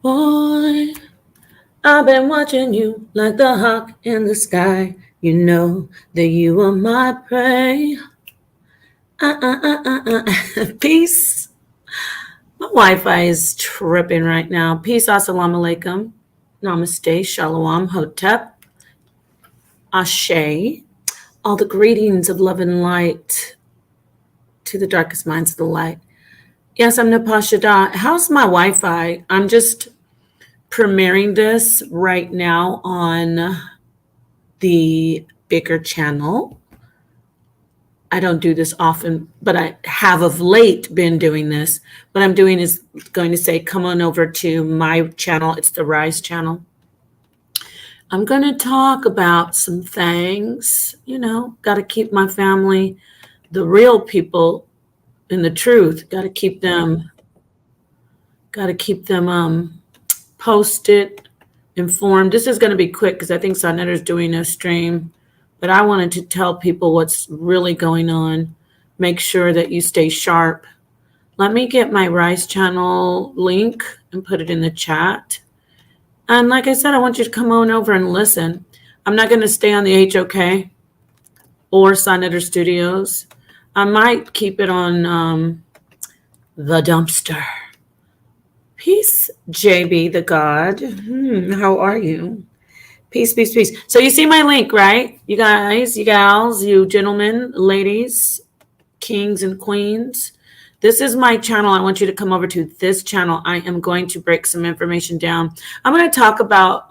Boy, I've been watching you like the hawk in the sky. You know that you are my prey. Peace. My Wi-Fi is tripping right now. Peace, assalamu alaikum. Namaste, shalom, hotep, ashe. All the greetings of love and light to the darkest minds of the light. Yes, I'm Napah SHADAH. How's my Wi-Fi? I'm just premiering this right now on the bigger channel. I don't do this often, but I have of late been doing this. What I'm doing is going to say, come on over to my channel. It's the Rise channel. I'm going to talk about some things, got to keep my family, the real people in the truth, got to keep them posted, informed. This is going to be quick because I think Sonetter's doing a stream, but I wanted to tell people what's really going on. Make sure that you stay sharp. Let me get my Rise channel link and put it in the chat. And like I said, I want you to come on over and listen. I'm not going to stay on the HOK or Sonetter Studios. I might keep it on the dumpster. Peace, JB the God. How are you? Peace, peace, peace. So you see my link, right? You guys, you gals, you gentlemen, ladies, kings and queens. This is my channel. I want you to come over to this channel. I am going to break some information down. I'm going to talk about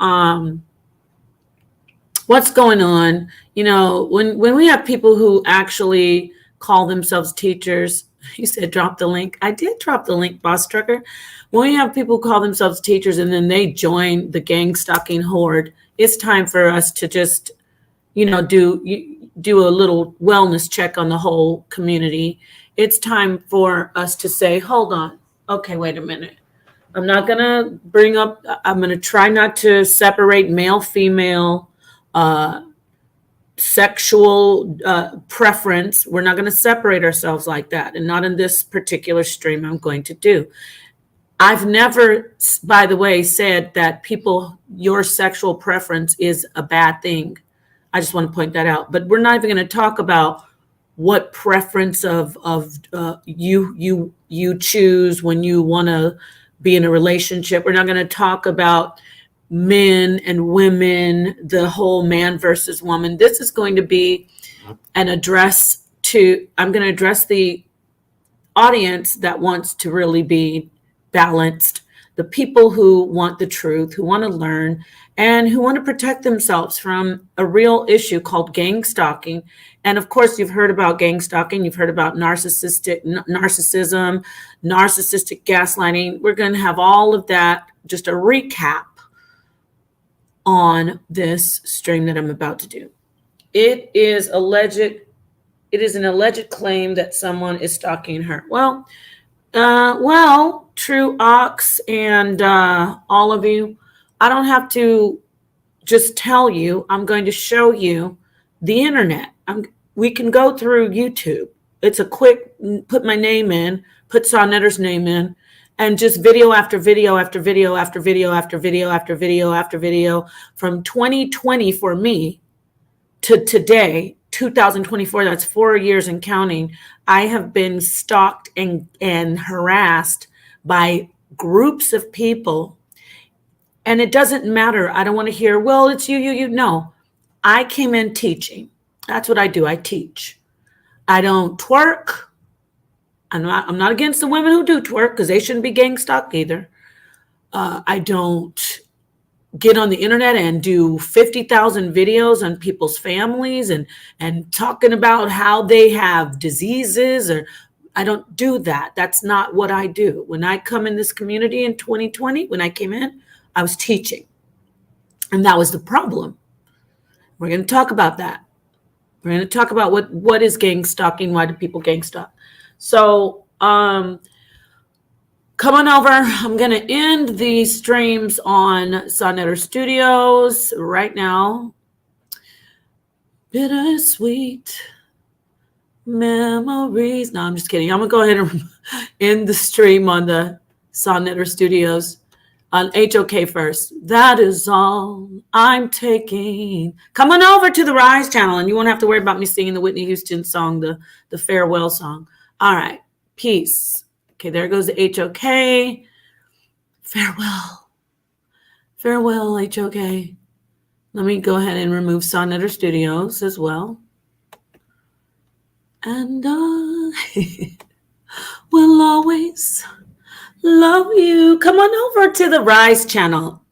what's going on. When we have people who actually call themselves teachers. You said drop the link. I did drop the link, Boss Trucker. When we have people who call themselves teachers and then they join the gang stalking horde, it's time for us to just, do a little wellness check on the whole community. It's time for us to say, hold on. Okay, wait a minute. I'm going to try not to separate male, female, sexual preference. We're not going to separate ourselves like that. And not in this particular stream I'm going to do. I've never, by the way, said that your sexual preference is a bad thing. I just want to point that out. But we're not even going to talk about what preference of you choose when you want to be in a relationship. We're not going to talk about men and women, the whole man versus woman. This is going to be an address I'm going to address the audience that wants to really be balanced, the people who want the truth, who want to learn, and who want to protect themselves from a real issue called gang stalking. And of course, you've heard about gang stalking. You've heard about narcissism, narcissistic gaslighting. We're going to have all of that, just a recap on this stream that I'm about to do. It is an alleged claim that someone is stalking her. Well, True Ox and all of you, I don't have to just tell you. I'm going to show you the internet. We can go through YouTube. It's a quick, put my name in, put Sonetter's name in, and just video after video after video after video after video after video after video from 2020 for me to today, 2024. That's 4 years and counting. I have been stalked and harassed by groups of people. And it doesn't matter. I don't want to hear, well, it's you. No, I came in teaching. That's what I do. I teach. I don't twerk. I'm not against the women who do twerk because they shouldn't be gang stalked either. I don't get on the internet and do 50,000 videos on people's families and talking about how they have diseases, or I don't do that. That's not what I do. When I come in this community in 2020, when I came in, I was teaching. And that was the problem. We're going to talk about that. We're going to talk about what is gang stalking, why do people gang stalk. So come on over. I'm going to end these streams on Sonetter Studios right now. Bittersweet memories. No, I'm just kidding. I'm going to go ahead and end the stream on the Sonetter Studios. HOK first. That is all I'm taking. Come on over to the Rise channel, and you won't have to worry about me singing the Whitney Houston song, the farewell song. All right. Peace. Okay, there goes the HOK. Farewell. Farewell, HOK. Let me go ahead and remove Sonnetter Studios as well. And I will always love you. Come on over to the Rise channel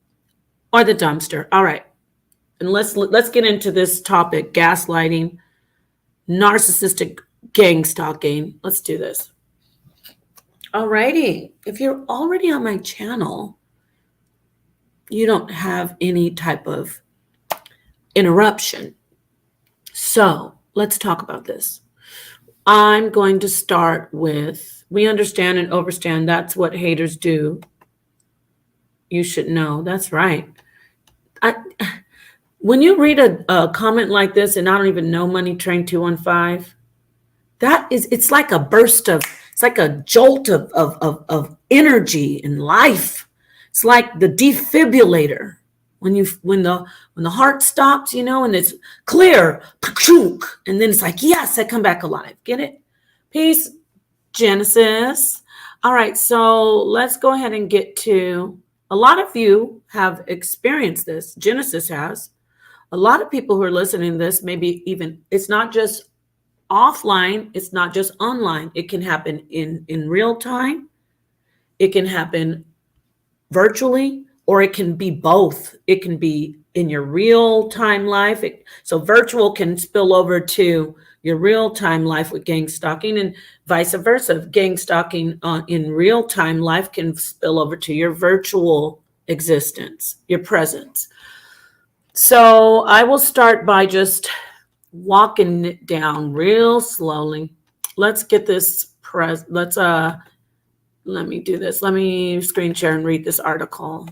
or the dumpster. All right. And let's get into this topic, gaslighting, narcissistic gang stalking. Let's do this. All righty. If you're already on my channel, you don't have any type of interruption. So let's talk about this. I'm going to start with, we understand and overstand that's what haters do. You should know. That's right. When you read a comment like this, and I don't even know Money Train 215, it's like a burst of, it's like a jolt of energy and life. It's like the defibrillator. When the heart stops, and it's clear, and then it's like, yes, I come back alive. Get it? Peace, Genesis. All right, so let's go ahead and get to, a lot of you have experienced this. Genesis has. A lot of people who are listening to this, maybe even, it's not just offline, it's not just online. It can happen in real time. It can happen virtually, or it can be both. It can be in your real time life. So virtual can spill over to your real time life with gang stalking, and vice versa. Gang stalking in real time life can spill over to your virtual existence, your presence. So I will start by just walking it down real slowly. Let's get this let me do this. Let me screen share and read this article.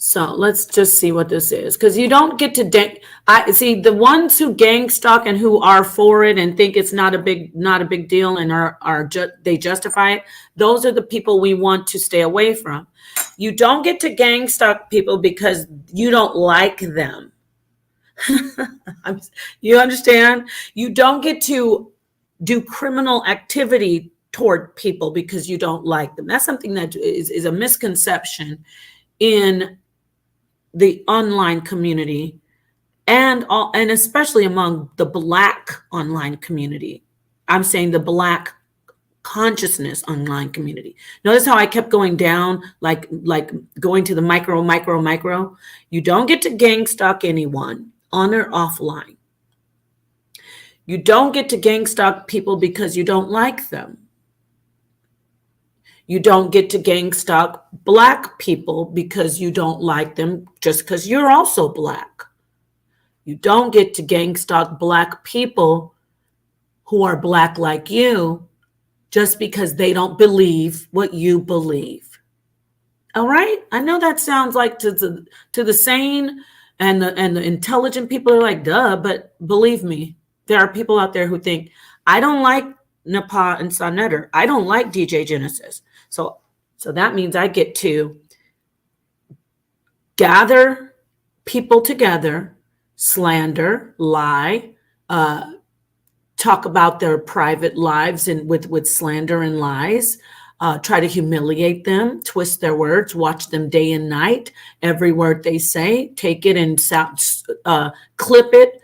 So let's just see what this is, because you don't get to I see the ones who gang stalk and who are for it and think it's not a big deal and they justify it. Those are the people we want to stay away from. You don't get to gang stalk people because you don't like them. You understand? You don't get to do criminal activity toward people because you don't like them. That's something that is a misconception in the online community, and especially among the Black online community. I'm saying the Black consciousness online community. Notice how I kept going down, like going to the micro. You don't get to gang stalk anyone on or offline. You don't get to gang stalk people because you don't like them. You don't get to gang stalk Black people because you don't like them, just because you're also Black. You don't get to gang stalk Black people who are Black like you just because they don't believe what you believe. All right? I know that sounds like to the sane and the intelligent people are like, duh, but believe me, there are people out there who think, I don't like Napah and Sonnetter. I don't like DJ Genesis. So that means I get to gather people together, slander, lie, talk about their private lives and with slander and lies, try to humiliate them, twist their words, watch them day and night, every word they say, take it and clip it,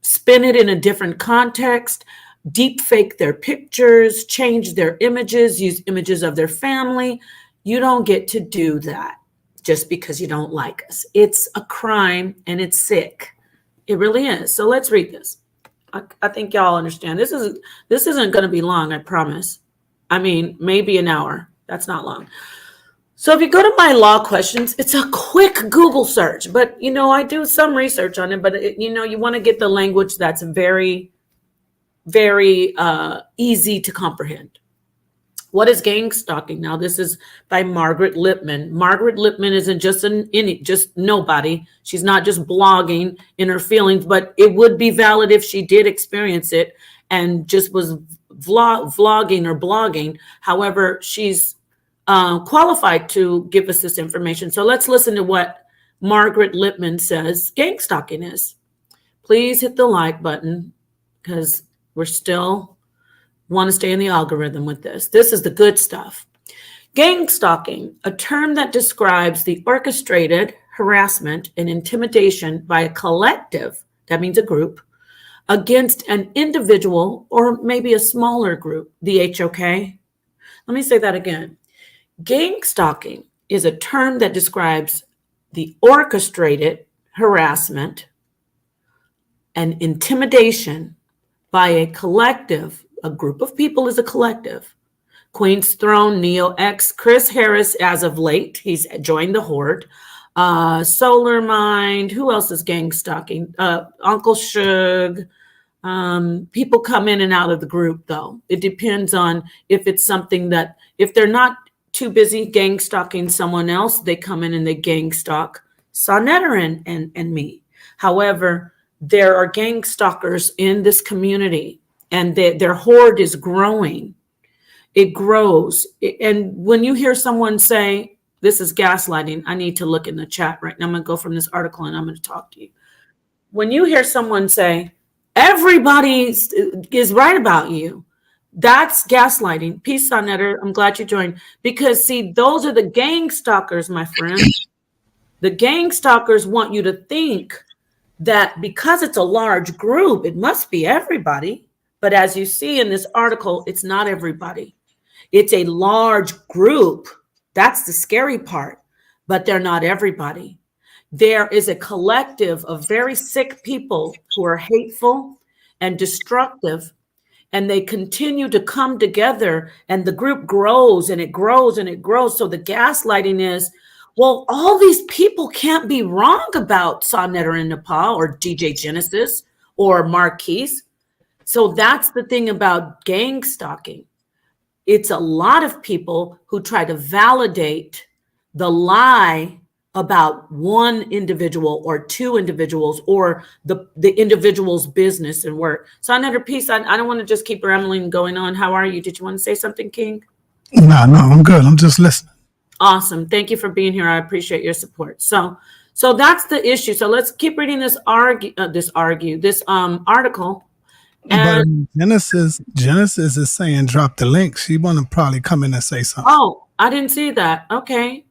spin it in a different context, deep fake their pictures, change their images, use images of their family. You don't get to do that just because you don't like us. It's a crime and it's sick. It really is. So let's read this. I think y'all understand. This isn't going to be long, I promise. I mean, maybe an hour. That's not long. So if you go to my law questions, it's a quick Google search, but I do some research on it, but you want to get the language that's very, very easy to comprehend. What is gang stalking? Now, this is by Margaret Lipman. Margaret Lipman isn't just nobody. She's not just blogging in her feelings, but it would be valid if she did experience it and just was vlogging or blogging. However, she's qualified to give us this information. So let's listen to what Margaret Lippman says gang stalking is. Please hit the like button because we're still want to stay in the algorithm with this. This is the good stuff. Gang stalking, a term that describes the orchestrated harassment and intimidation by a collective, that means a group, against an individual or maybe a smaller group, the HOK. Let me say that again. Gang stalking is a term that describes the orchestrated harassment and intimidation by a collective. A group of people is a collective. Queen's Throne, Neo X, Chris Harris, as of late, he's joined the horde. Solar Mind, who else is gang stalking? Uncle Suge. People come in and out of the group, though. It depends on if it's something that, if they're not too busy gang stalking someone else, they come in and they gang stalk Sonetta and me. However, there are gang stalkers in this community, and their horde is growing. It grows. And when you hear someone say, this is gaslighting, I need to look in the chat right now. I'm going to go from this article and I'm going to talk to you. When you hear someone say, everybody is right about you, that's gaslighting. Peace, Sonetta. I'm glad you joined. Because, see, those are the gang stalkers, my friend. The gang stalkers want you to think that because it's a large group, it must be everybody. But as you see in this article, it's not everybody. It's a large group. That's the scary part. But they're not everybody. There is a collective of very sick people who are hateful and destructive, and they continue to come together, and the group grows and it grows and it grows. So the gaslighting is, well, all these people can't be wrong about Sonetta and Napah or DJ Genesis or Marquise. So that's the thing about gang stalking. It's a lot of people who try to validate the lie about one individual or two individuals or the individual's business and work. Sonetta, peace. I don't want to just keep rambling going on. How are you? Did you want to say something, King? No, I'm good. I'm just listening. Awesome. Thank you for being here. I appreciate your support. So that's the issue. So let's keep reading this article. And but Genesis is saying drop the link. She want to probably come in and say something. Oh, I didn't see that. Okay.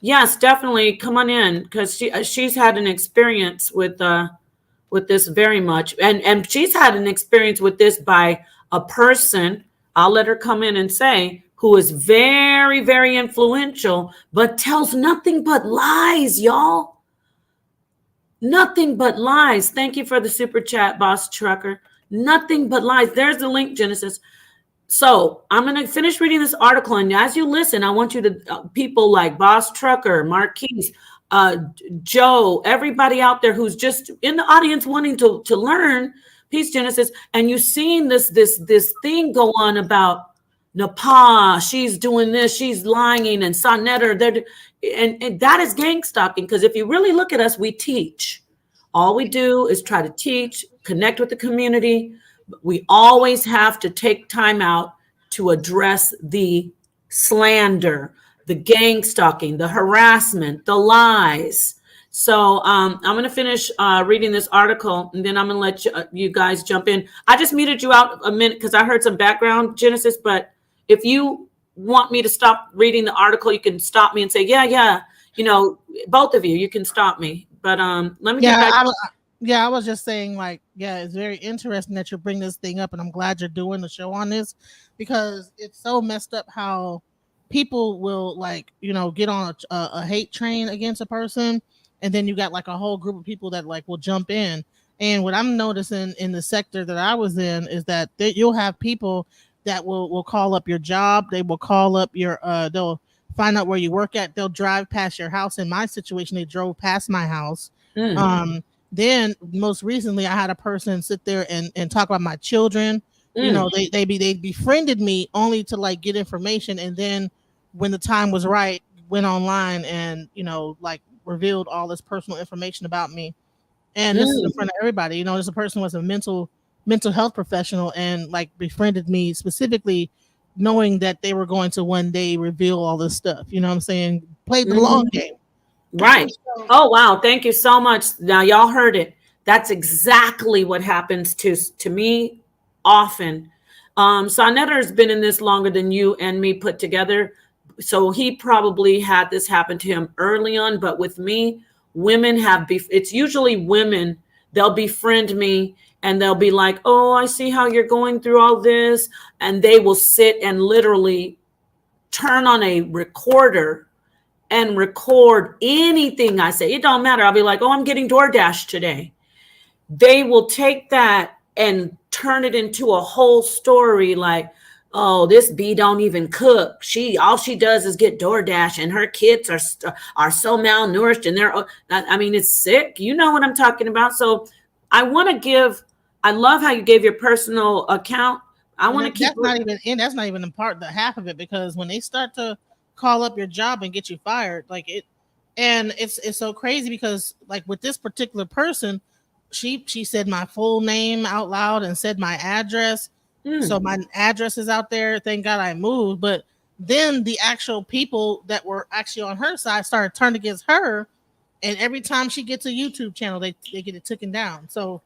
Yes, definitely come on in, because she's had an experience with this very much, and she's had an experience with this by a person. I'll let her come in and say, who is very, very influential, but tells nothing but lies, y'all. Nothing but lies. Thank you for the super chat, Boss Trucker. Nothing but lies. There's the link, Genesis. So I'm going to finish reading this article. And as you listen, I want you to, people like Boss Trucker, Marquise, Joe, everybody out there who's just in the audience wanting to learn, Peace, Genesis. And you've seen this thing go on about Napah, she's doing this, she's lying, and Sonetta, and that is gang stalking. Because if you really look at us, we teach. All we do is try to teach, connect with the community. We always have to take time out to address the slander, the gang stalking, the harassment, the lies. So I'm going to finish reading this article, and then I'm going to let you guys jump in. I just muted you out a minute because I heard some background, Genesis, but if you want me to stop reading the article, you can stop me and say, yeah, both of you can stop me. But let me get back. I was just saying, it's very interesting that you bring this thing up, and I'm glad you're doing the show on this, because it's so messed up how people will get on a hate train against a person, and then you got a whole group of people that will jump in. And what I'm noticing in the sector that I was in is that you'll have people that will call up your job. They will call up they'll find out where you work at. They'll drive past your house. In my situation, they drove past my house. Then most recently, I had a person sit there and talk about my children. They befriended me only to get information. And then when the time was right, went online and, revealed all this personal information about me. And this is in front of everybody. This person was a mental health professional and befriended me specifically knowing that they were going to one day reveal all this stuff. You know what I'm saying? Played the Mhm. long game. Right. Oh, wow. Thank you so much. Now, y'all heard it. That's exactly what happens to me often. Sonetta has been in this longer than you and me put together. So he probably had this happen to him early on. But with me, women have, it's usually women, they'll befriend me and they'll be like, oh, I see how you're going through all this. And they will sit and literally turn on a recorder and record anything I say. It don't matter. I'll be like, oh, I'm getting DoorDash today. They will take that and turn it into a whole story like, oh, this bee don't even cook. All she does is get DoorDash and her kids are so malnourished and I mean, it's sick. You know what I'm talking about. So I love how you gave your personal account. I want to keep that's not even the half of it, because when they start to call up your job and get you fired, like it's so crazy, because like with this particular person, she said my full name out loud and said my address. So my address is out there. Thank God I moved. But then the actual people that were actually on her side started turning against her, and every time she gets a YouTube channel, they get it taken down. So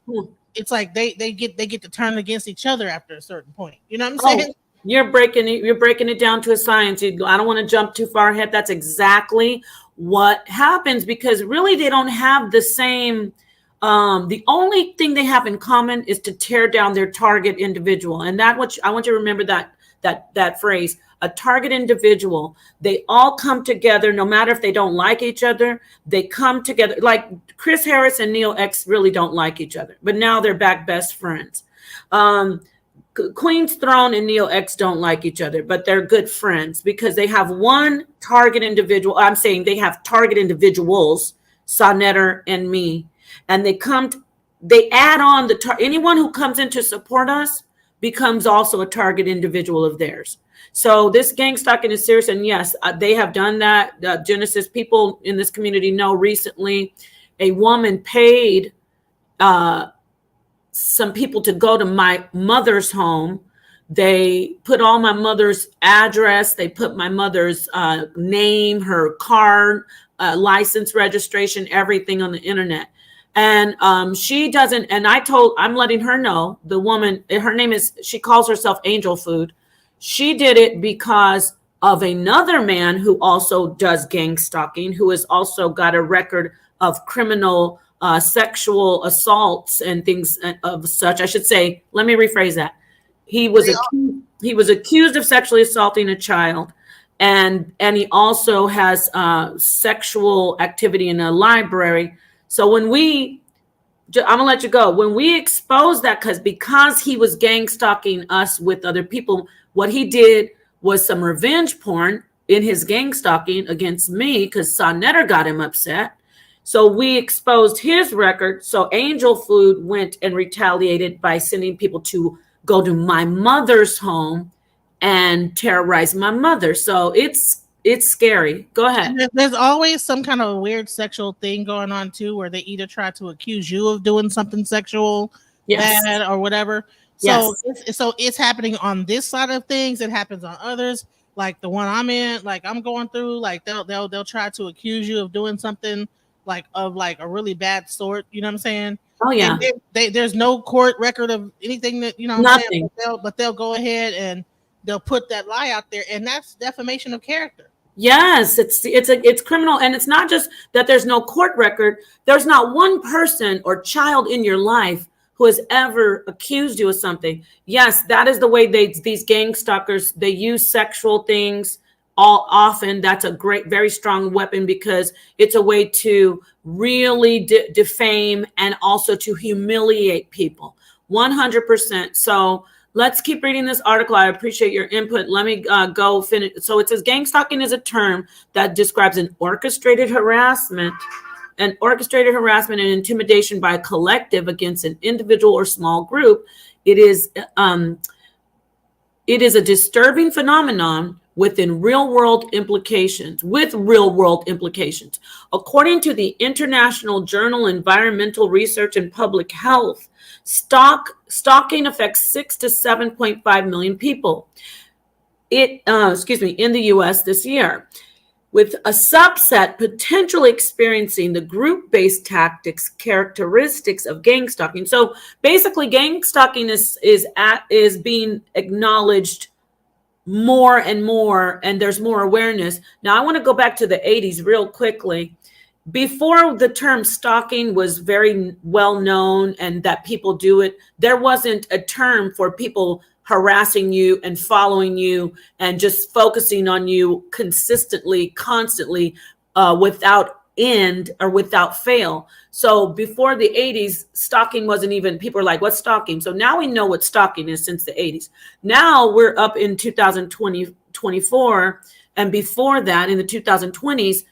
it's like they get to turn against each other after a certain point. You know what I'm saying? You're breaking it down to a science. I don't want to jump too far ahead. That's exactly what happens, because really they don't have the same. The only thing they have in common is to tear down their target individual, and I want you to remember that phrase, a target individual. They all come together, no matter if they don't like each other. They come together. Like Chris Harris and Neil X really don't like each other, but now they're back best friends. Queen's Throne and Neil X don't like each other, but they're good friends because they have one target individual. I'm saying they have target individuals, Sonetta and me, and they add on anyone who comes in to support us becomes also a target individual of theirs. So this gang stalking is serious, and yes, they have done that. Genesis people in this community know recently a woman paid some people to go to my mother's home. They put all my mother's address. They put my mother's name, her card, license, registration, everything on the internet. And she doesn't, and I'm letting her know, the woman, she calls herself Angel Food. She did it because of another man who also does gang stalking, who has also got a record of criminal sexual assaults and things of such. I should say, let me rephrase that. He was accused of sexually assaulting a child, and he also has sexual activity in a library. So I'm gonna let you go. When we exposed that, because he was gang stalking us with other people, what he did was some revenge porn in his gang stalking against me, because Sonetta got him upset. So we exposed his record. So Angel Food went and retaliated by sending people to go to my mother's home and terrorize my mother. So it's scary. Go ahead. There's always some kind of weird sexual thing going on too, where they either try to accuse you of doing something sexual bad or whatever. So it's happening on this side of things. It happens on others, like the one I'm in, like I'm going through. Like they'll try to accuse you of doing something like a really bad sort. You know what I'm saying? Oh yeah. And there's no court record of anything that Nothing. But they'll go ahead and they'll put that lie out there, and that's defamation of character. Yes, it's criminal, and it's not just that there's no court record. There's not one person or child in your life who has ever accused you of something. Yes, that is the way these gang stalkers, they use sexual things all often. That's a very strong weapon, because it's a way to really defame and also to humiliate people. 100%. So let's keep reading this article. I appreciate your input. Let me go finish. So it says gang stalking is a term that describes an orchestrated harassment and intimidation by a collective against an individual or small group. It is a disturbing phenomenon with real world implications. According to the International Journal Environmental Research and Public Health, stalking affects 6 to 7.5 million people. in the US this year, with a subset potentially experiencing the group-based tactics characteristics of gang stalking. So basically, gang stalking is being acknowledged more and more, and there's more awareness. Now, I want to go back to the 80s real quickly. Before the term stalking was very well known and that people do it, there wasn't a term for people harassing you and following you and just focusing on you consistently, constantly, without end or without fail. So before the 80s, stalking wasn't even, people were like, what's stalking? So now we know what stalking is since the 80s. Now we're up in 2024. And before that, in the 2020s,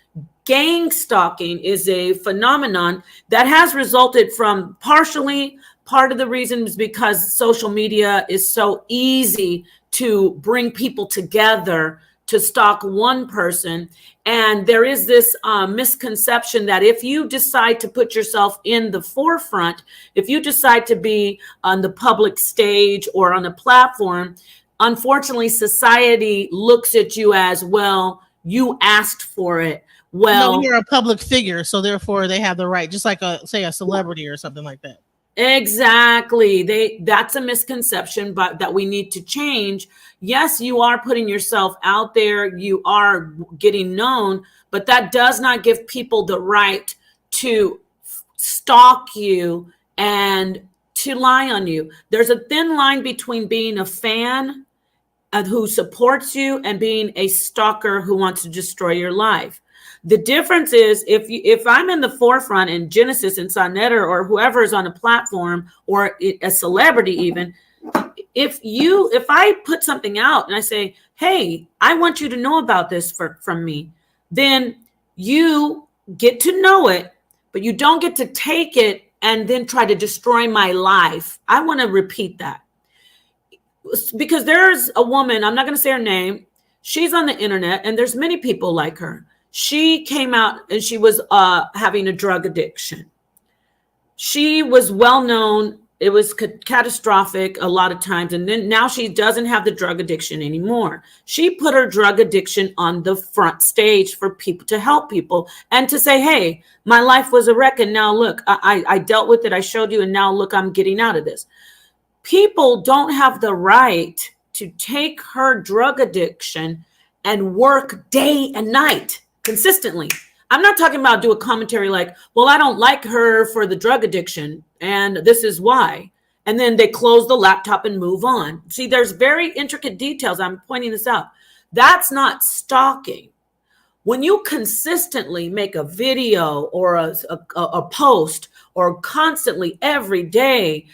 gang stalking is a phenomenon that has resulted from partially, part of the reason is because social media is so easy to bring people together to stalk one person. And there is this misconception that if you decide to put yourself in the forefront, if you decide to be on the public stage or on a platform, unfortunately, society looks at you as, well, you asked for it. Well, no, you're a public figure, so therefore they have the right, just like say a celebrity or something like that. Exactly. That's a misconception, but that we need to change. Yes, you are putting yourself out there, you are getting known, but that does not give people the right to stalk you and to lie on you. There's a thin line between being a fan who supports you and being a stalker who wants to destroy your life. The difference is if I'm in the forefront and Genesis and Sonetta or whoever is on a platform or a celebrity even, if I put something out and I say, hey, I want you to know about this from me, then you get to know it, but you don't get to take it and then try to destroy my life. I want to repeat that. Because there's a woman, I'm not going to say her name. She's on the internet and there's many people like her. She came out and she was having a drug addiction. She was well known. It was catastrophic a lot of times. And then now she doesn't have the drug addiction anymore. She put her drug addiction on the front stage for people to help people and to say, hey, my life was a wreck. And now look, I dealt with it. I showed you. And now look, I'm getting out of this. People don't have the right to take her drug addiction and work day and night consistently. I'm not talking about do a commentary like, well, I don't like her for the drug addiction and this is why. And then they close the laptop and move on. See, there's very intricate details. I'm pointing this out. That's not stalking. When you consistently make a video or a post or constantly every day,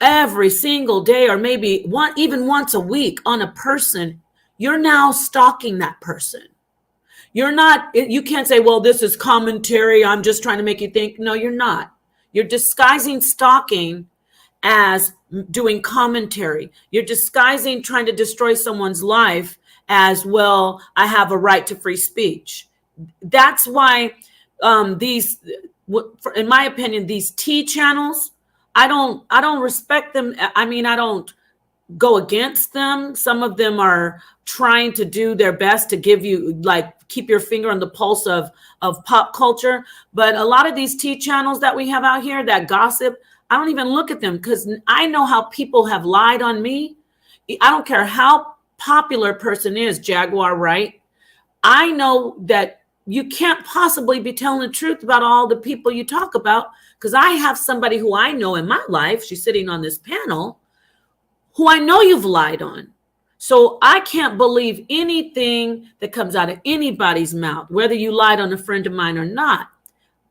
every single day, or maybe even once a week on a person, you're now stalking that person. You can't say, well, this is commentary, I'm just trying to make you think. No, you're not. You're disguising stalking as doing commentary. You're disguising trying to destroy someone's life as, well, I have a right to free speech. That's why in my opinion, these T channels, I don't respect them. I mean, I don't go against them. Some of them are trying to do their best to give you, like, keep your finger on the pulse of pop culture. But a lot of these T channels that we have out here that gossip, I don't even look at them because I know how people have lied on me. I don't care how popular a person is, Jaguar, right? I know that you can't possibly be telling the truth about all the people you talk about, because I have somebody who I know in my life, she's sitting on this panel, who I know you've lied on. So I can't believe anything that comes out of anybody's mouth, whether you lied on a friend of mine or not.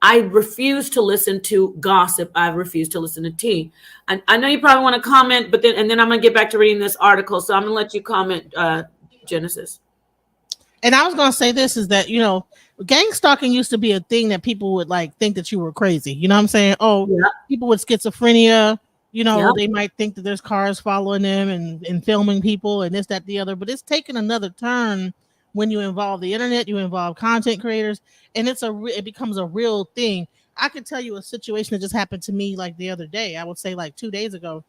I refuse to listen to gossip. I refuse to listen to tea. I know you probably want to comment, but then I'm going to get back to reading this article. So I'm going to let you comment, Genesis. And I was going to say this is that, gang stalking used to be a thing that people would like think that you were crazy. You know what I'm saying? Oh, yeah. People with schizophrenia, they might think that there's cars following them and filming people and this, that, the other. But it's taken another turn when you involve the internet, you involve content creators, and it becomes a real thing. I could tell you a situation that just happened to me like the other day. I would say like 2 days ago.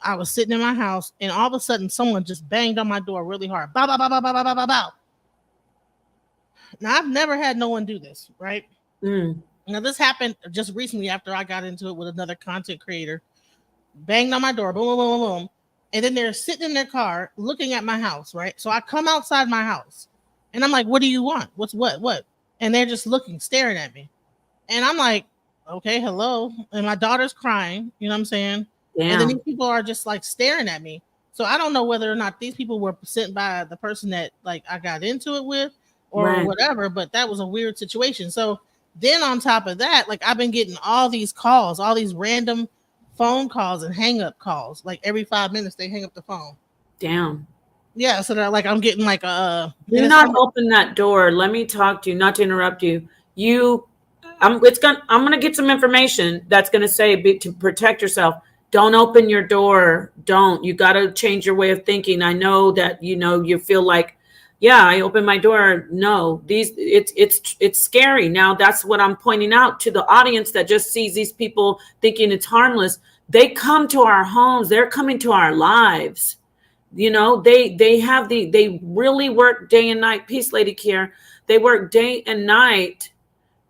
I was sitting in my house, and all of a sudden, someone just banged on my door really hard. Bow, bow, bow, bow, bow, bow, bow, bow, bow. Now, I've never had no one do this, right? Now, this happened just recently after I got into it with another content creator. Banged on my door, boom, boom, boom, boom, boom. And then they're sitting in their car looking at my house, right? So I come outside my house, and I'm like, what do you want? What? And they're just looking, staring at me. And I'm like, okay, hello. And my daughter's crying, you know what I'm saying? Damn. And then these people are just like staring at me. So I don't know whether or not these people were sent by the person that like I got into it with or whatever, but that was a weird situation. So then on top of that, like I've been getting all these calls, all these random phone calls and hang up calls. Like every 5 minutes they hang up the phone. Damn. Yeah, so that like I'm getting like do not open that door. Let me talk to you, not to interrupt you. I'm gonna get some information that's gonna say to protect yourself. Don't open your door. Don't. You gotta change your way of thinking. I know that you feel like, yeah, I open my door. No, it's scary. Now that's what I'm pointing out to the audience that just sees these people thinking it's harmless. They come to our homes. They're coming to our lives. They really work day and night. Peace, Lady Kier. They work day and night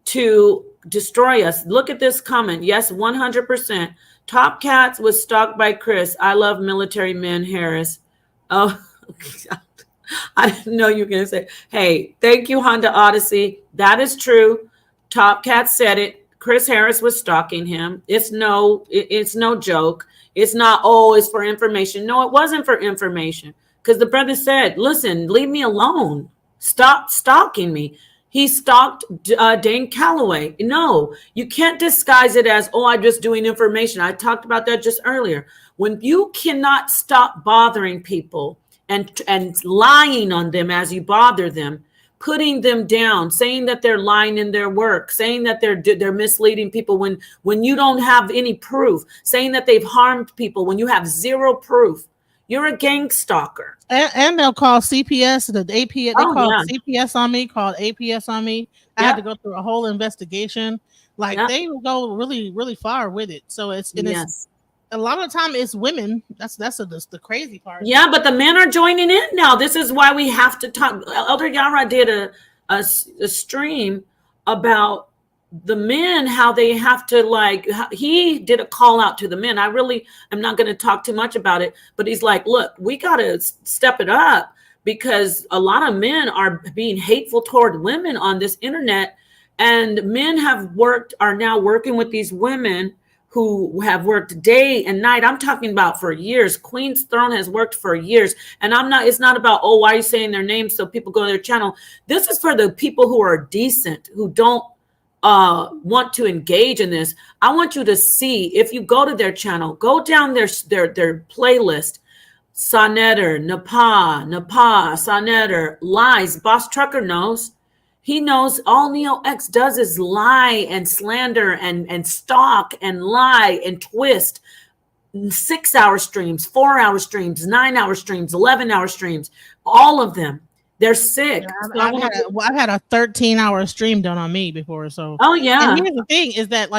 to destroy us. Look at this comment. Yes, 100%. Top Cats was stalked by Chris. I love military men, Harris. Oh, I didn't know you were going to say, hey, thank you, Honda Odyssey. That is true. Top Cat said it. Chris Harris was stalking him. It's no joke. It's not, it's for information. No, it wasn't for information. Because the brother said, listen, leave me alone. Stop stalking me. He stalked Dane Calloway. No, you can't disguise it as, I'm just doing information. I talked about that just earlier. When you cannot stop bothering people and lying on them as you bother them, putting them down, saying that they're lying in their work, saying that they're misleading people when you don't have any proof, saying that they've harmed people when you have zero proof. You're a gang stalker. And they'll call CPS, the AP. They called CPS on me, called APS on me. I had to go through a whole investigation. Like they will go really, really far with it. So it's a lot of the time it's women. That's the crazy part. Yeah, but the men are joining in now. This is why we have to talk. Elder Yara did a stream about the men, how they have to he did a call out to the men. I really am not going to talk too much about it, but he's like, look, we got to step it up because a lot of men are being hateful toward women on this internet, and men are now working with these women who have worked day and night. I'm talking about for years. Queen's Throne has worked for years. And it's not about, why are you saying their names so people go to their channel? This is for the people who are decent, who don't want to engage in this. I want you to see, if you go to their channel, go down their playlist. Sonetter, Napah, Sonetter, lies. Boss Trucker knows. He knows all Neo X does is lie and slander and stalk and lie and twist. 6-hour streams, 4-hour streams, 9-hour streams, 11-hour streams, all of them. They're sick. Yeah, I've had a 13-hour stream done on me before. So and here's the thing is that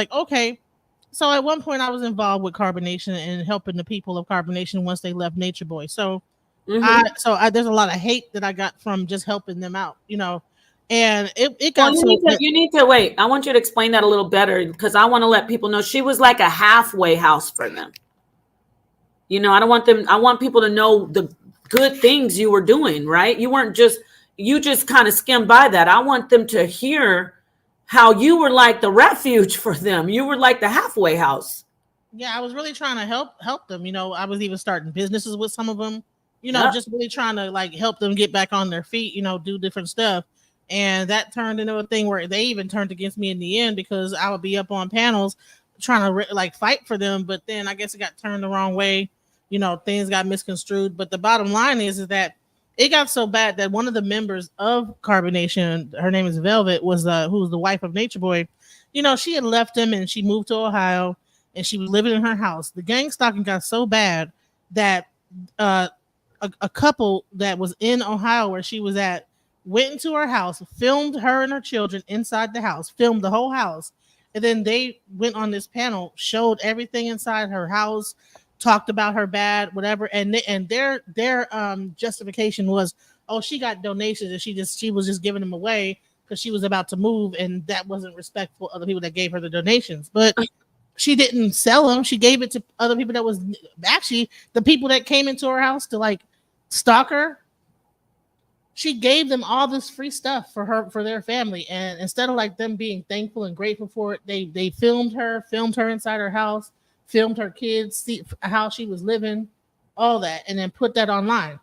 so at one point I was involved with Carbonation and helping the people of Carbonation once they left Nature Boy. So there's a lot of hate that I got from just helping them out, and it got you need to wait. I want you to explain that a little better because I want to let people know she was like a halfway house for them. I want people to know the good things you were doing, right? You just kind of skimmed by that. I want them to hear how you were like the refuge for them. You were like the halfway house. Yeah, I was really trying to help them. I was even starting businesses with some of them, just really trying to help them get back on their feet, do different stuff. And that turned into a thing where they even turned against me in the end because I would be up on panels trying to fight for them. But then I guess it got turned the wrong way. Things got misconstrued. But the bottom line is that it got so bad that one of the members of Carbonation, her name is Velvet, was who's the wife of Nature Boy. She had left him and she moved to Ohio and she was living in her house. The gang stalking got so bad that a couple that was in Ohio where she was at went into her house, filmed her and her children inside the house, filmed the whole house. And then they went on this panel, showed everything inside her house, talked about her bad, whatever. And their justification was, oh, she got donations and she was just giving them away because she was about to move, and that wasn't respectful of the people that gave her the donations. But she didn't sell them. She gave it to other people that was actually the people that came into her house to like stalk her. She gave them all this free stuff for their family, and instead of like them being thankful and grateful for it, they filmed her inside her house, filmed her kids, see how she was living, all that, and then put that online.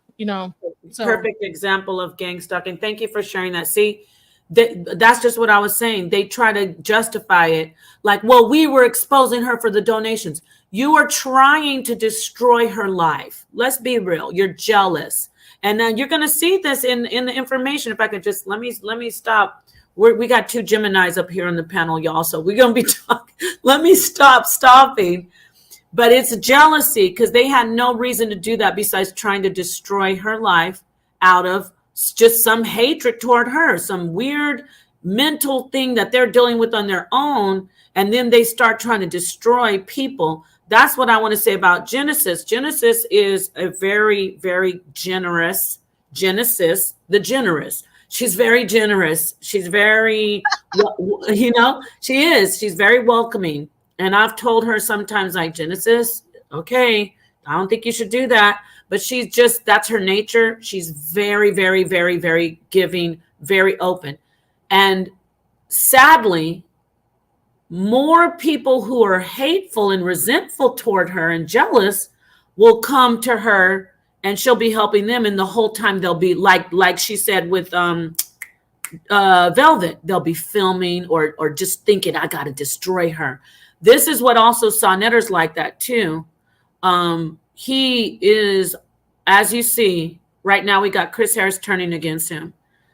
So Perfect example of gang stalking. Thank you for sharing that. See, that's just what I was saying. They try to justify it like, well, we were exposing her for the donations. You are trying to destroy her life. Let's be real. You're jealous. And then you're going to see this in the information. If I could just let me stop. We got two Geminis up here on the panel, y'all. So we're going to be talking. Let me stop stopping. But it's jealousy because they had no reason to do that besides trying to destroy her life out of just some hatred toward her, some weird mental thing that they're dealing with on their own. And then they start trying to destroy people. That's what I want to say about Genesis. Genesis is a very, very generous. Genesis, the generous. She's very generous. She's very, she is. She's very welcoming. And I've told her sometimes, like, Genesis, okay, I don't think you should do that. But that's her nature. She's very, very, very, very giving, very open. And sadly, more people who are hateful and resentful toward her and jealous will come to her, and she'll be helping them. And the whole time they'll be like she said with Velvet, they'll be filming or just thinking, I got to destroy her. This is what also Sonetter's like that too. He is, as you see right now, we got Chris Harris turning against him.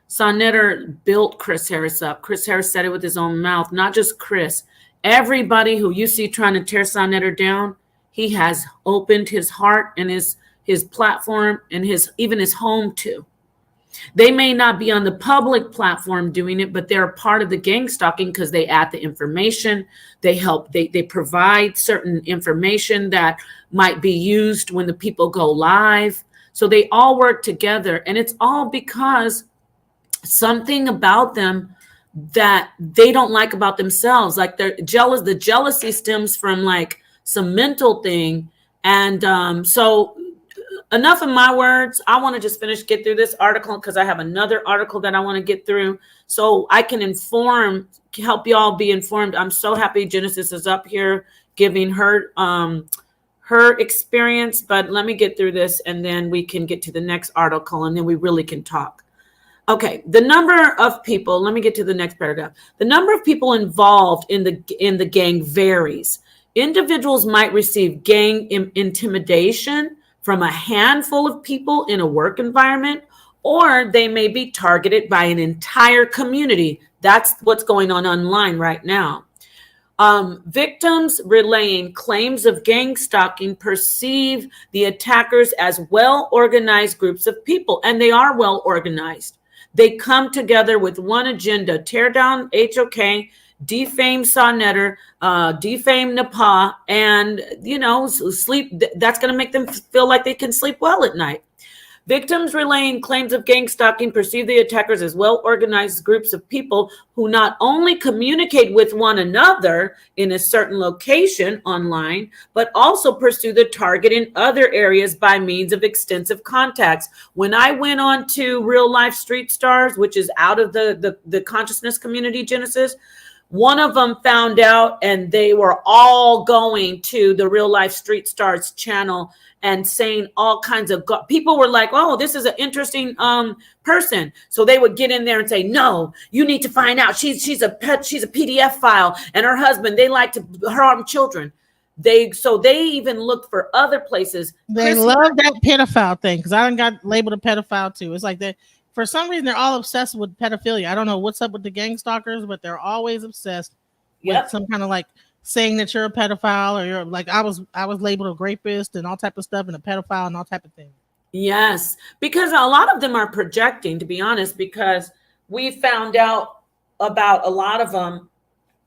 Sonetter built Chris Harris up. Chris Harris said it with his own mouth, not just Chris. Everybody who you see trying to tear Sonetter down, he has opened his heart and his platform and even his home to. They may not be on the public platform doing it, but they're a part of the gang stalking because they add the information. They help. They provide certain information that might be used when the people go live. So they all work together, and it's all because something about them that they don't like about themselves. Like they're jealous. The jealousy stems from like some mental thing. And so enough of my words. I want to just get through this article because I have another article that I want to get through so I can help y'all be informed. I'm so happy Genesis is up here giving her experience, but let me get through this and then we can get to the next article and then we really can talk. Okay, the number of people, let me get to the next paragraph. The number of people involved in the gang varies. Individuals might receive gang intimidation from a handful of people in a work environment, or they may be targeted by an entire community. That's what's going on online right now. Victims relaying claims of gang stalking perceive the attackers as well-organized groups of people, and they are well-organized. They come together with one agenda: tear down HOK, defame Sonetter, defame Napah, and, sleep. That's going to make them feel like they can sleep well at night. Victims relaying claims of gang stalking perceive the attackers as well-organized groups of people who not only communicate with one another in a certain location online, but also pursue the target in other areas by means of extensive contacts. When I went on to Real Life Street Stars, which is out of the consciousness community, Genesis, one of them found out, and they were all going to the Real Life Street Stars channel and saying all kinds of people were like, oh, this is an interesting person. So they would get in there and say, no, you need to find out. She's a PDF file, and her husband, they like to harm children. They even looked for other places. They love that pedophile thing because I got labeled a pedophile too. It's like that. For some reason, they're all obsessed with pedophilia. I don't know what's up with the gang stalkers, but they're always obsessed with some kind of like saying that you're a pedophile, or you're like, I was labeled a rapist and all type of stuff, and a pedophile and all type of things. Yes, because a lot of them are projecting, to be honest, because we found out about a lot of them.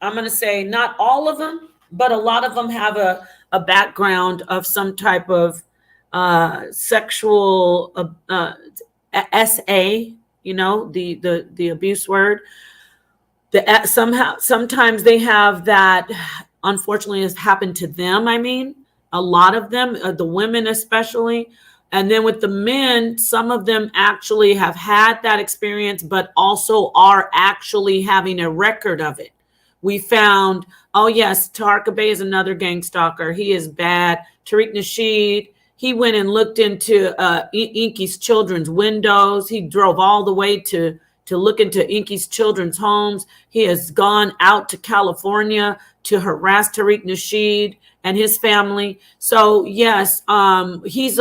I'm going to say not all of them, but a lot of them have a background of some type of sexual SA, you know, the abuse word. Sometimes they have that. Unfortunately, has happened to them. I mean, a lot of them, the women especially. And then with the men, some of them actually have had that experience, but also are actually having a record of it. We found, oh yes, Tarka Bey is another gang stalker. He is bad. Tariq Nasheed, he went and looked into Inky's children's windows. He drove all the way to look into Inky's children's homes. He has gone out to California to harass Tariq Nasheed and his family. So yes, he's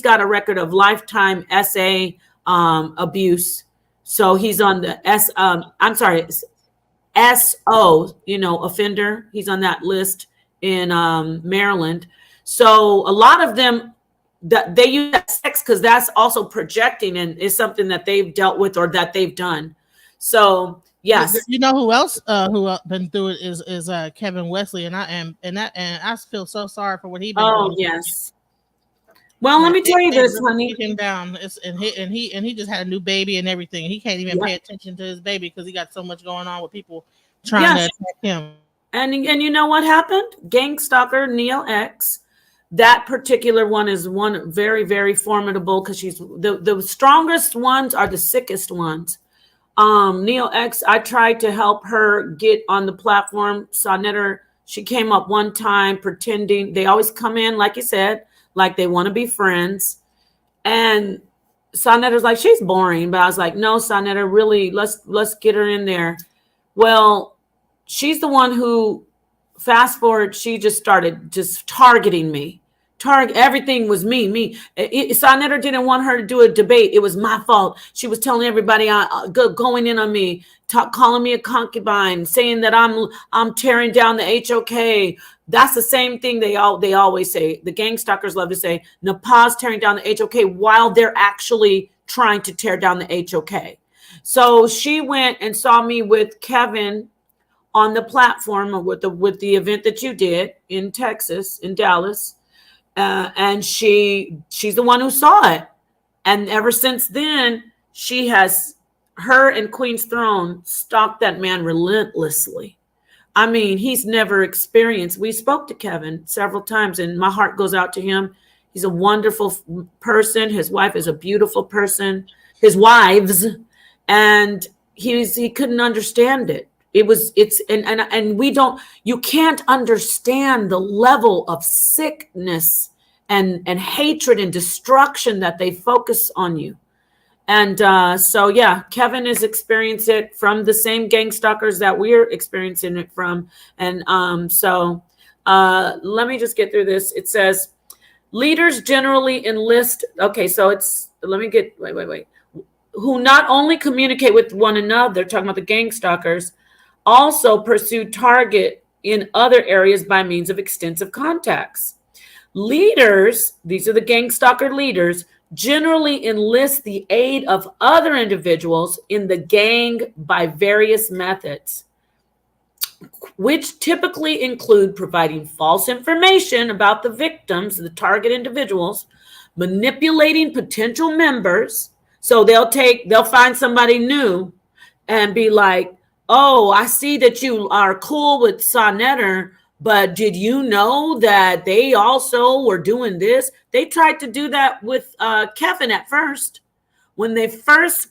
got a record of lifetime SA abuse. So he's on the SO, you know, offender. He's on that list in Maryland. So a lot of them, that they use that sex because that's also projecting and is something that they've dealt with or that they've done. So yes, you know who else been through it is Kevin Wesley, and I feel so sorry for what he been. Oh yes. Well, let me tell you this, honey. Him down, and he just had a new baby and everything. He can't even pay attention to his baby because he got so much going on with people trying to attack him. And you know what happened? Gang stalker Neil X. That particular one is one very, very formidable because she's the strongest ones are the sickest ones. Neil X, I tried to help her get on the platform. Sonetta, she came up one time pretending. They always come in, like you said, like they want to be friends. And Sonetta's like, she's boring. But I was like, no, Sonetta, really, let's get her in there. Well, she's the one who, fast forward, she just started just targeting me. Everything was me. Sonetta didn't want her to do a debate. It was my fault. She was telling everybody going in on me, calling me a concubine, saying that I'm tearing down the HOK. That's the same thing they always say. The gang stalkers love to say Napah's tearing down the HOK while they're actually trying to tear down the HOK. So she went and saw me with Kevin on the platform with the event that you did in Texas, in Dallas. And she's the one who saw it. And ever since then, her and Queen's Throne stalked that man relentlessly. I mean, he's never experienced. We spoke to Kevin several times and my heart goes out to him. He's a wonderful person. His wife is a beautiful person. His wives. And he couldn't understand it. You can't understand the level of sickness and hatred and destruction that they focus on you. And so, yeah, Kevin has experienced it from the same gang stalkers that we're experiencing it from. And let me just get through this. It says, leaders generally enlist. Okay, so wait. Who not only communicate with one another, talking about the gang stalkers, also pursue target in other areas by means of extensive contacts. Leaders, these are the gang stalker leaders, generally enlist the aid of other individuals in the gang by various methods, which typically include providing false information about the victims, the target individuals, manipulating potential members. So they'll find somebody new and be like, oh, I see that you are cool with Sonetta, but did you know that they also were doing this? They tried to do that with Kevin at first. When they first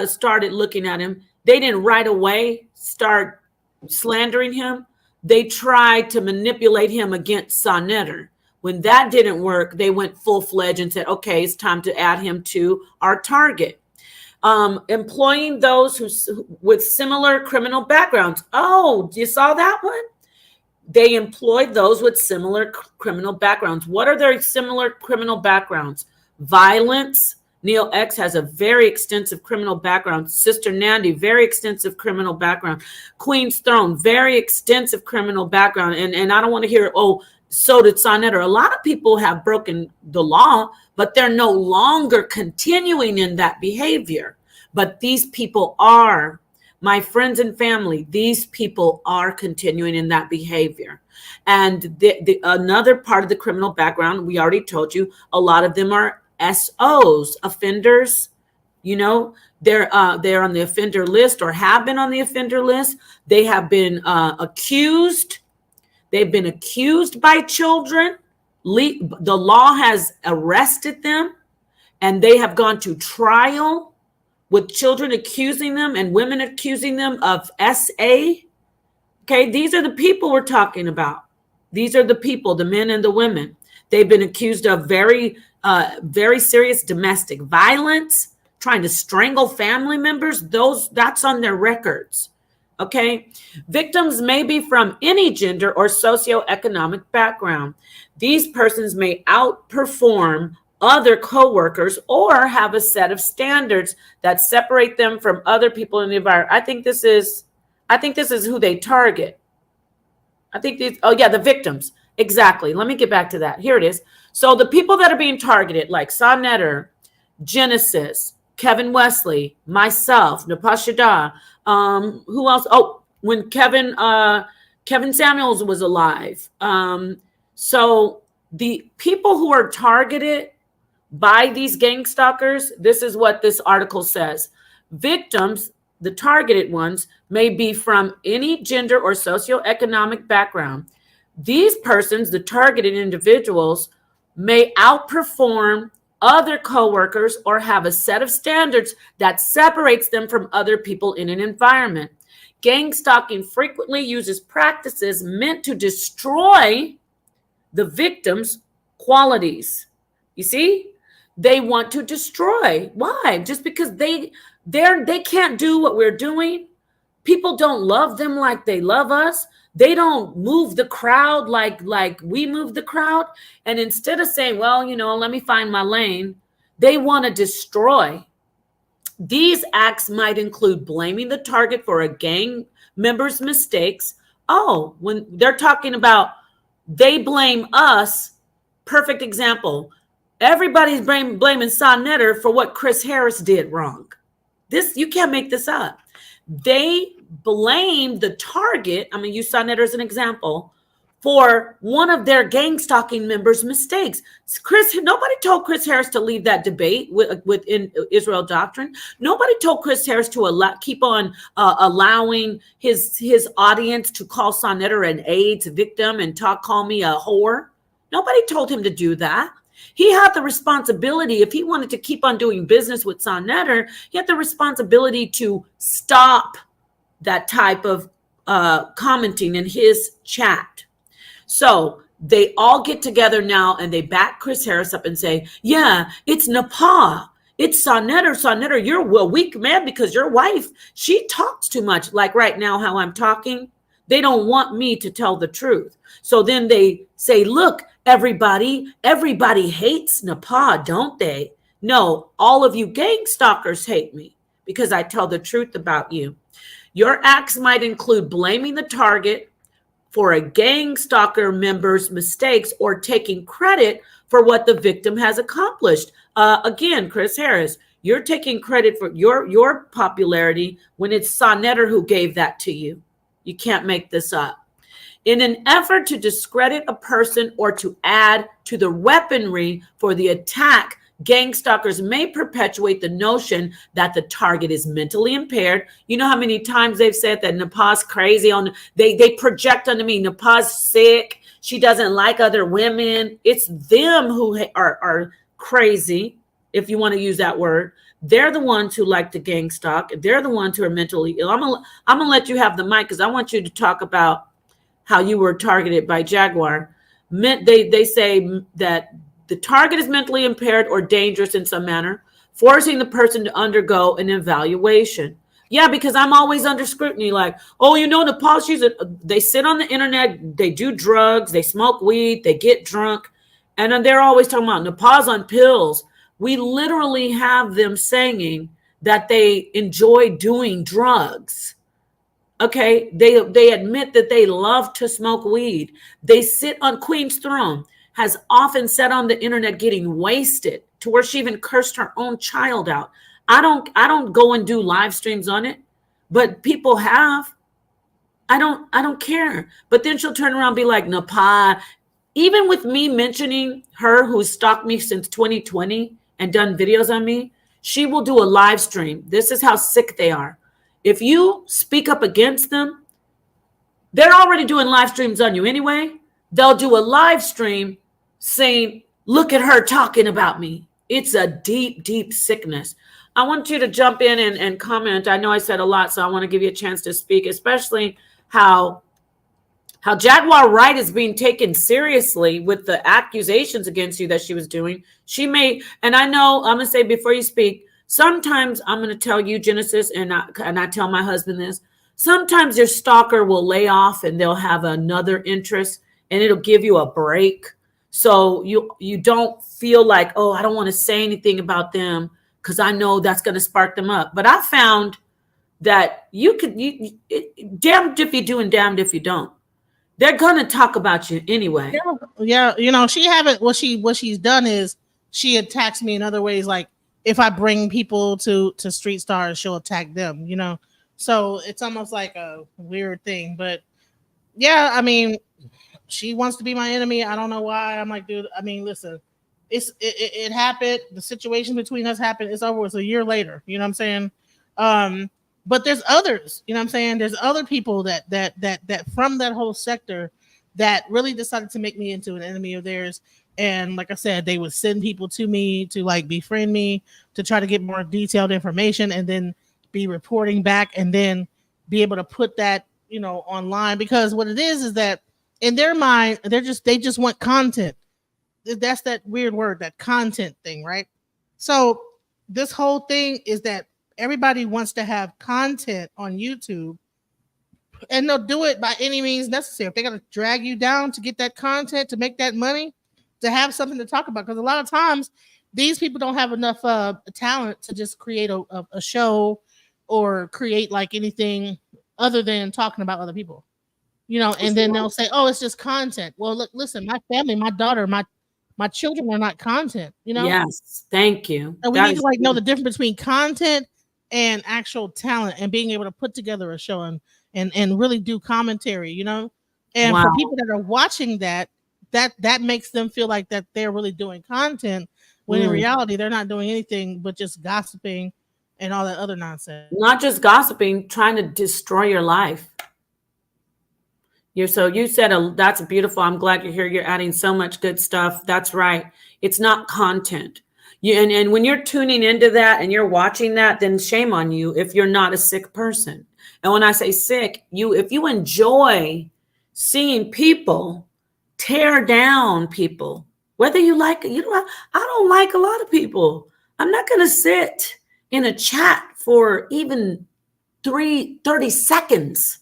started looking at him, they didn't right away start slandering him. They tried to manipulate him against Sonetta. When that didn't work, they went full-fledged and said, okay, it's time to add him to our target. Employing those with similar criminal backgrounds. Oh, you saw that one? They employed those with similar criminal backgrounds. What are their similar criminal backgrounds? Violence. Neil X has a very extensive criminal background. Sister Nandy, very extensive criminal background. Queen's Throne, very extensive criminal background. And I don't want to hear, oh, so did Sonetta. A lot of people have broken the law, but they're no longer continuing in that behavior. But these people are. my friends and family, these people are continuing in that behavior. And another part of the criminal background, we already told you, a lot of them are SOs, offenders. You know, they're on the offender list or have been on the offender list. They have been accused. They've been accused by children. The law has arrested them, and they have gone to trial with children accusing them and women accusing them of SA. Okay, these are the people we're talking about. These are the people, the men and the women. They've been accused of very serious domestic violence, trying to strangle family members. That's on their records. Okay, victims may be from any gender or socioeconomic background. These persons may outperform other coworkers or have a set of standards that separate them from other people in the environment. I think this is who they target. The victims. Exactly. Let me get back to that. Here it is. So the people that are being targeted, like SHADAH, Genesis, Kevin Wesley, myself, Napah, SHADAH, who else? Oh, when Kevin Samuels was alive. So the people who are targeted by these gang stalkers, this is what this article says. Victims, the targeted ones, may be from any gender or socioeconomic background. These persons, the targeted individuals, may outperform other coworkers or have a set of standards that separates them from other people in an environment. Gang stalking frequently uses practices meant to destroy the victim's qualities. You see, they want to destroy. Why? Just because they can't do what we're doing. People don't love them like they love us. They don't move the crowd like we move the crowd. And instead of saying, well, let me find my lane, they want to destroy. These acts might include blaming the target for a gang member's mistakes. Oh, when they're talking about they blame us, perfect example. Everybody's blaming SHADAH for what Chris Harris did wrong. You can't make this up. They blame the target, I'm going to use SHADAH as an example, for one of their gang stalking members' mistakes. Nobody told Chris Harris to leave that debate within Israel Doctrine. Nobody told Chris Harris to keep on allowing his audience to call SHADAH an AIDS victim and call me a whore. Nobody told him to do that. He had the responsibility, if he wanted to keep on doing business with SHADAH, he had the responsibility to stop that type of commenting in his chat. So they all get together now and they back Chris Harris up and say, yeah, it's Napah. It's SHADAH. SHADAH, you're a weak man because your wife, she talks too much. Like right now, how I'm talking, they don't want me to tell the truth. So then they say, look, everybody hates Napah, don't they? No, all of you gang stalkers hate me because I tell the truth about you. Your acts might include blaming the target for a gang stalker member's mistakes or taking credit for what the victim has accomplished. Again, Chris Harris, you're taking credit for your popularity when it's SHADAH who gave that to you. You can't make this up. In an effort to discredit a person or to add to the weaponry for the attack, gang stalkers may perpetuate the notion that the target is mentally impaired. You know how many times they've said that Napah's crazy they project onto me, Napah's sick, she doesn't like other women. It's them who are crazy, if you want to use that word. They're the ones who like to gang stalk. They're the ones who are mentally ill. I'm gonna let you have the mic because I want you to talk about how you were targeted by Jaguar. They say that the target is mentally impaired or dangerous in some manner, forcing the person to undergo an evaluation. Yeah, because I'm always under scrutiny. Like, oh, Napah, they sit on the internet, they do drugs, they smoke weed, they get drunk. And then they're always talking about Napah's on pills. We literally have them saying that they enjoy doing drugs. Okay, they admit that they love to smoke weed. They sit on Queen's throne, has often sat on the internet getting wasted to where she even cursed her own child out. I don't go and do live streams on it. but people have. I don't care. But then she'll turn around and be like, Napah. Even with me mentioning her who stalked me since 2020 and done videos on me, she will do a live stream. This is how sick they are. If you speak up against them, they're already doing live streams on you anyway. They'll do a live stream saying, look at her talking about me. It's a deep, deep sickness. I want you to jump in and comment. I know I said a lot, so I want to give you a chance to speak, especially how Jaguar Wright is being taken seriously with the accusations against you that she was doing. She may, and I know, I'm going to say before you speak, sometimes I'm going to tell you, Genesis, and I tell my husband this, sometimes your stalker will lay off and they'll have another interest and it'll give you a break. So you don't feel like, oh, I don't want to say anything about them because I know that's going to spark them up. But I found that you damned if you do and damned if you don't. They're going to talk about you anyway. Yeah. You know, she haven't, what she's done is she attacks me in other ways. Like if I bring people to Street Stars, she'll attack them, you know? So it's almost like a weird thing, but yeah, I mean, she wants to be my enemy. I don't know why. I'm like, dude, I mean, listen, it happened. The situation between us happened. It's over. It's a year later. You know what I'm saying? But there's others, you know what I'm saying? There's other people that from that whole sector that really decided to make me into an enemy of theirs. And like I said, they would send people to me to like befriend me, to try to get more detailed information, and then be reporting back and then be able to put that, you know, online. Because what it is that in their mind, they just want content. That's that weird word, that content thing, right? So this whole thing is that everybody wants to have content on YouTube, and they'll do it by any means necessary. If they got to drag you down to get that content, to make that money, to have something to talk about. Because a lot of times these people don't have enough talent to just create a show or create like anything other than talking about other people, you know. And then they'll say, oh, it's just content. Well, look, listen, my family, my daughter, my children are not content, you know? Yes, thank you. And we need to like know the difference between content and actual talent, and being able to put together a show and really do commentary, you know. And for people that are watching that makes them feel like that they're really doing content, when in reality they're not doing anything but just gossiping and all that other nonsense. Not just gossiping, trying to destroy your life. You said that's beautiful. I'm glad you're here. You're adding so much good stuff. That's right. It's not content. And when you're tuning into that and you're watching that, then shame on you if you're not a sick person. And when I say sick, if you enjoy seeing people tear down people, whether you like it, I don't like a lot of people. I'm not going to sit in a chat for even 30 seconds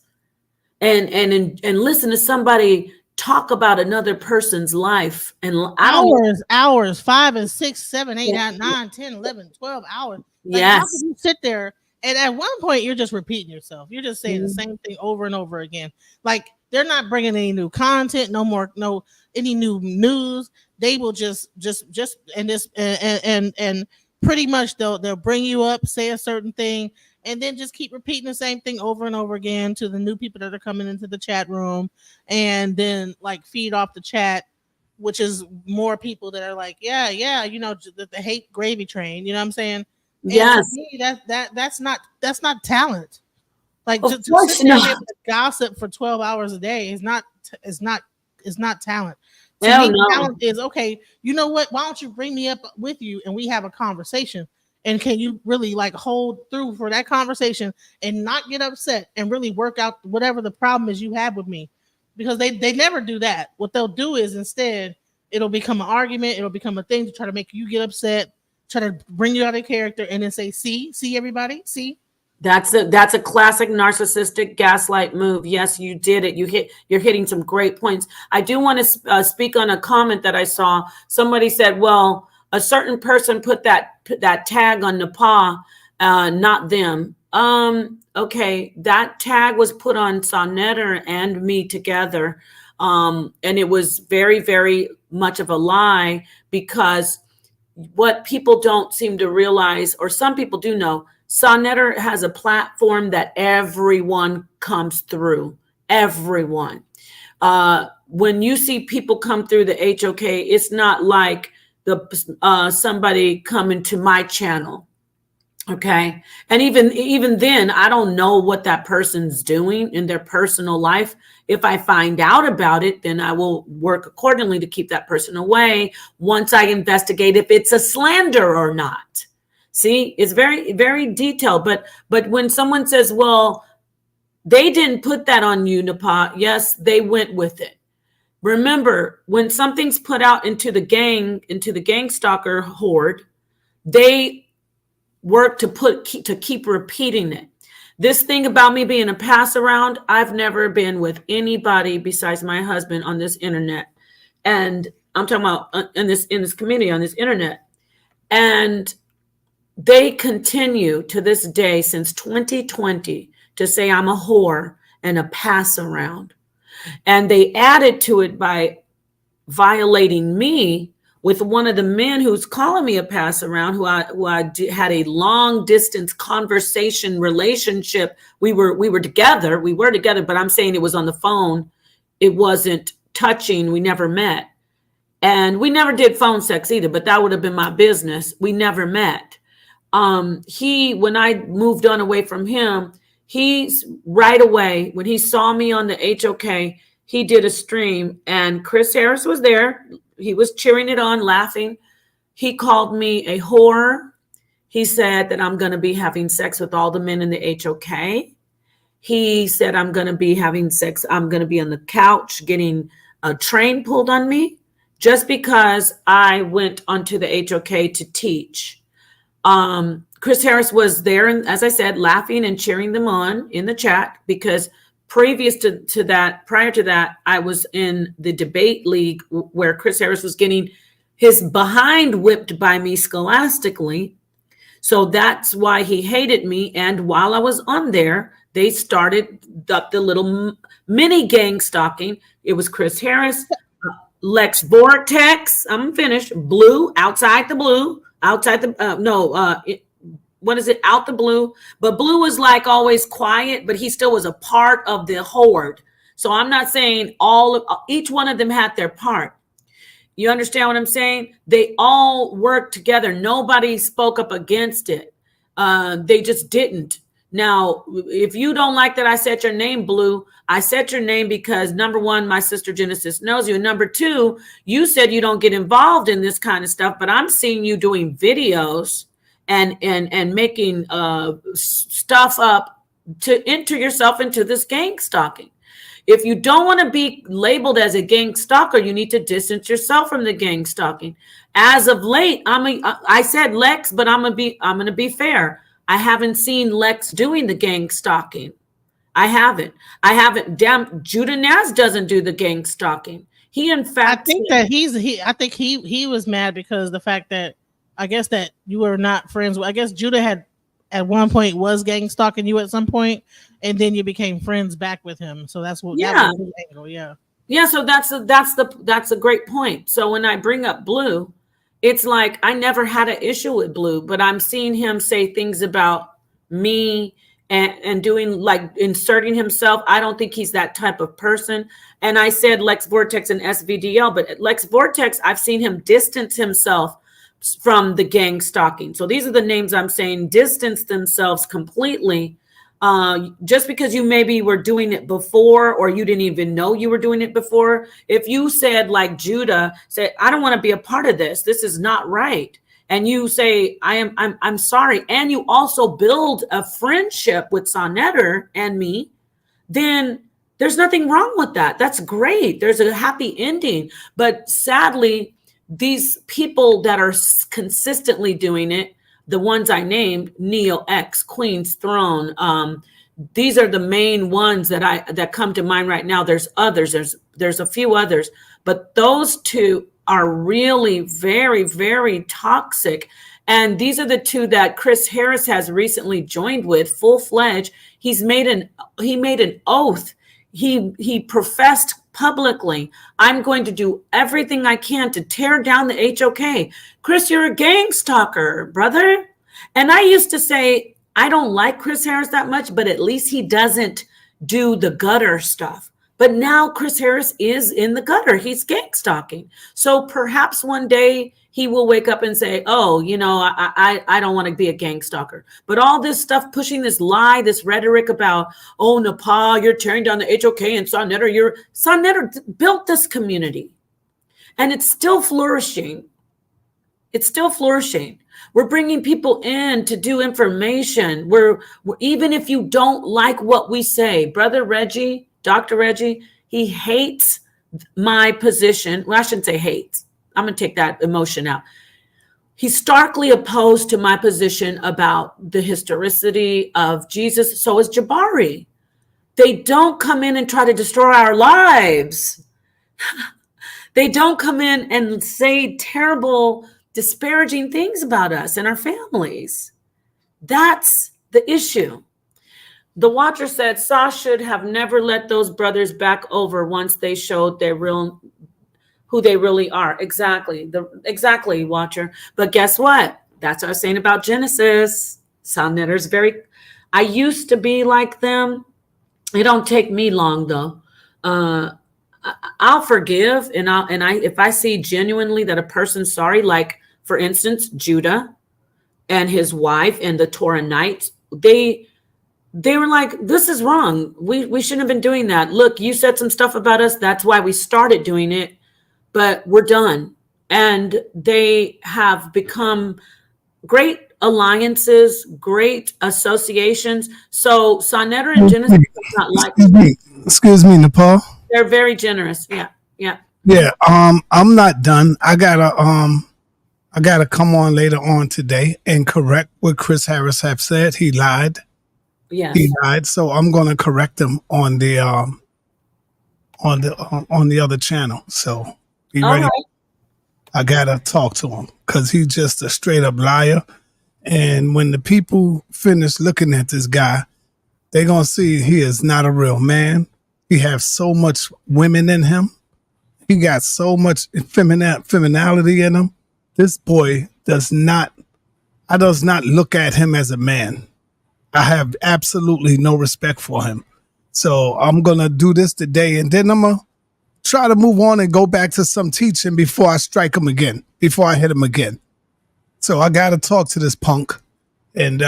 and listen to somebody talk about another person's life and hours, 5 and 6, 7, 8, 9, 10, 11, 12 hours. Like, yes. How can you sit there and at one point you're just repeating yourself? You're just saying the same thing over and over again. Like they're not bringing any new content, any new news. They will just and pretty much they'll bring you up, say a certain thing, and then just keep repeating the same thing over and over again to the new people that are coming into the chat room, and then like feed off the chat, which is more people that are like, yeah, you know, the hate gravy train, you know what I'm saying? And yes. to me, that's not talent. Like to sit there and be able to gossip for 12 hours a day is not talent. To me, talent is, okay, you know what? Why don't you bring me up with you and we have a conversation? And can you really like hold through for that conversation and not get upset and really work out whatever the problem is you have with me? Because they never do that. What they'll do is instead it'll become an argument. It'll become a thing to try to make you get upset, try to bring you out of character, and then say, see everybody, see. That's a classic narcissistic gaslight move. Yes, you did it. You're hitting some great points. I do want to speak on a comment that I saw. Somebody said, well, a certain person put that tag on Napah, not them. Okay, that tag was put on Sonetta and me together. And it was very, very much of a lie, because what people don't seem to realize, or some people do know, Sonnetter has a platform that everyone comes through. Everyone. When you see people come through the HOK, it's not like somebody coming to my channel. Okay. And even then, I don't know what that person's doing in their personal life. If I find out about it, then I will work accordingly to keep that person away once I investigate if it's a slander or not. See, it's very, very detailed. But when someone says, well, they didn't put that on you, Napah. Yes, they went with it. Remember, when something's put out into the gang stalker horde, they work to keep repeating it. This thing about me being a pass around, I've never been with anybody besides my husband on this internet. And I'm talking about in this community, on this internet. And they continue to this day, since 2020, to say I'm a whore and a pass around. And they added to it by violating me with one of the men who's calling me a pass around, who I had a long distance conversation relationship. We were together, but I'm saying it was on the phone. It wasn't touching. We never met. And we never did phone sex either, but that would have been my business. We never met. When I moved on away from him, he's right away, when he saw me on the HOK, he did a stream and Chris Harris was there. He was cheering it on, laughing. He called me a whore. He said that I'm going to be having sex with all the men in the HOK. He said I'm going to be having sex. I'm going to be on the couch getting a train pulled on me just because I went onto the HOK to teach. Chris Harris was there, and as I said, laughing and cheering them on in the chat, because prior to that, I was in the debate league where Chris Harris was getting his behind whipped by me scholastically. So that's why he hated me. And while I was on there, they started the little mini gang stalking. It was Chris Harris, Lex Vortex. I'm finished. Blue, outside the blue, out the blue. But Blue was like always quiet, but he still was a part of the horde. So I'm not saying each one of them had their part. You understand what I'm saying? They all worked together. Nobody spoke up against it. They just didn't. Now, if you don't like that I said your name, Blue, I said your name because, number one, my sister Genesis knows you. And number two, you said you don't get involved in this kind of stuff, but I'm seeing you doing videos and making stuff up to enter yourself into this gang stalking. If you don't want to be labeled as a gang stalker, you need to distance yourself from the gang stalking. As of late, I said Lex, but I'm gonna be fair. I haven't seen Lex doing the gang stalking. I haven't. Damn, Judah Naz doesn't do the gang stalking. He, in fact, I think he was mad because the fact that, I guess, that you were not friends with, I guess Judah had at one point was gang stalking you at some point, and then you became friends back with him. So that's what, that was the angle. Yeah. So that's a great point. So when I bring up Blue, it's like I never had an issue with Blue, but I'm seeing him say things about me and doing, like, inserting himself. I don't think he's that type of person. And I said Lex Vortex and SVDL, but Lex Vortex, I've seen him distance himself from the gang stalking. So these are the names I'm saying distance themselves completely. Just because you maybe were doing it before, or you didn't even know you were doing it before. If you said, like Judah said, I don't want to be a part of this. This is not right. And you say, I'm sorry. And you also build a friendship with Sonnetter and me, then there's nothing wrong with that. That's great. There's a happy ending. But sadly, these people that are consistently doing it, the ones I named, Neo X, Queen's Throne, these are the main ones that come to mind right now. There's others. There's a few others, but those two are really very, very toxic. And these are the two that Chris Harris has recently joined with full-fledged. He made an oath. He professed publicly, I'm going to do everything I can to tear down the HOK. Chris, you're a gang stalker, brother. And I used to say, I don't like Chris Harris that much, but at least he doesn't do the gutter stuff. But now Chris Harris is in the gutter. He's gang stalking. So perhaps one day he will wake up and say, oh, you know, I don't want to be a gang stalker. But all this stuff, pushing this lie, this rhetoric about, oh, Napah, you're tearing down the HOK, and Son Netter built this community. And it's still flourishing. It's still flourishing. We're bringing people in to do information. We're even if you don't like what we say, Brother Reggie, Dr. Reggie, he hates my position. Well, I shouldn't say hates. I'm going to take that emotion out. He's starkly opposed to my position about the historicity of Jesus. So is Jabari. They don't come in and try to destroy our lives. They don't come in and say terrible, disparaging things about us and our families. That's the issue. The watcher said Saw should have never let those brothers back over once they showed who they really are. Exactly. Exactly, watcher. But guess what? That's what I was saying about Genesis. Saw Netter's I used to be like them. It don't take me long though. I'll forgive, and if I see genuinely that a person's sorry, like for instance, Judah and his wife and the Torah Knights, they were like, this is wrong. We shouldn't have been doing that. Look, you said some stuff about us. That's why we started doing it, but we're done. And they have become great alliances, great associations. So Saw Netter and Genesis is not like. Excuse me, Napah. They're very generous. Yeah. Yeah. I'm not done. I gotta come on later on today and correct what Chris Harris have said. He lied. Yes. He lied. So I'm gonna correct him on the other channel. So be ready. Right. I gotta talk to him because he's just a straight up liar. And when the people finish looking at this guy, they're gonna see he is not a real man. He has so much women in him. He got so much femininity in him. This boy does not look at him as a man. I have absolutely no respect for him. So I'm going to do this today, and then I'm going to try to move on and go back to some teaching before I strike him again, before I hit him again. So I got to talk to this punk. And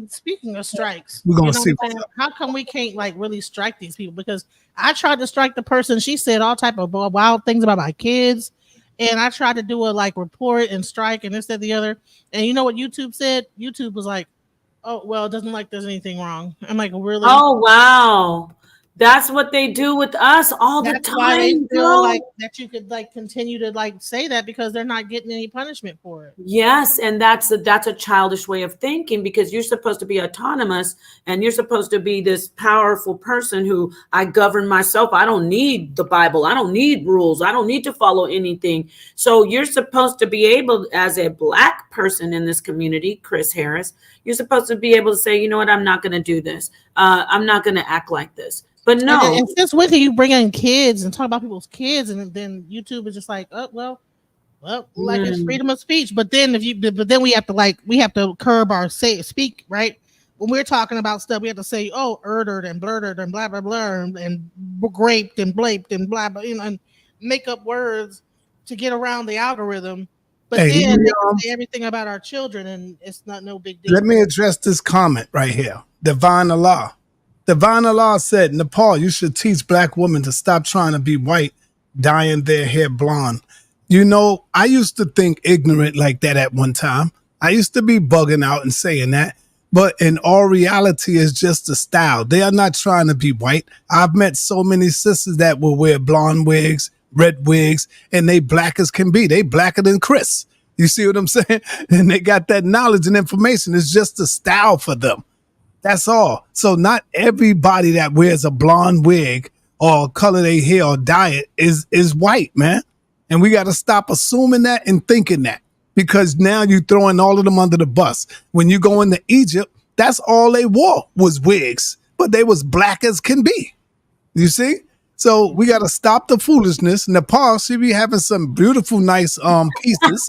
speaking of strikes, we're going to see. How come we can't like really strike these people? Because I tried to strike the person. She said all type of wild things about my kids. And I tried to do a like report and strike and this, that, the other. And you know what YouTube said? YouTube was like, oh, well, it doesn't like there's anything wrong. I'm like, really? Oh, wow. That's what they do with us all the time. That's why they feel like that you could like continue to like say that because they're not getting any punishment for it. Yes, and that's a childish way of thinking because you're supposed to be autonomous and you're supposed to be this powerful person who I govern myself. I don't need the Bible. I don't need rules. I don't need to follow anything. So you're supposed to be able, as a Black person in this community, Chris Harris, you're supposed to be able to say, you know what, I'm not going to do this. I'm not going to act like this. But no. And since when can you bring in kids and talk about people's kids, and then YouTube is just like, oh well, like it's freedom of speech. But then we have to curb our speak, right? When we're talking about stuff, we have to say, oh, murdered and blurted and blah blah blah and graped and blaped and blah blah, and make up words to get around the algorithm. But then they can say everything about our children, and it's not no big deal. Let me address this comment right here. Divine Allah. Divine Allah said, Nepal, you should teach Black women to stop trying to be white, dyeing their hair blonde. You know, I used to think ignorant like that at one time. I used to be bugging out and saying that. But in all reality, it's just a style. They are not trying to be white. I've met so many sisters that will wear blonde wigs, red wigs, and they Black as can be. They blacker than Chris. You see what I'm saying? And they got that knowledge and information. It's just a style for them. That's all. So not everybody that wears a blonde wig or color their hair or dye it is white, man. And we got to stop assuming that and thinking that, because now you're throwing all of them under the bus. When you go into Egypt, that's all they wore was wigs, but they was Black as can be. You see? So we got to stop the foolishness. Nepal, she be having some beautiful, nice pieces,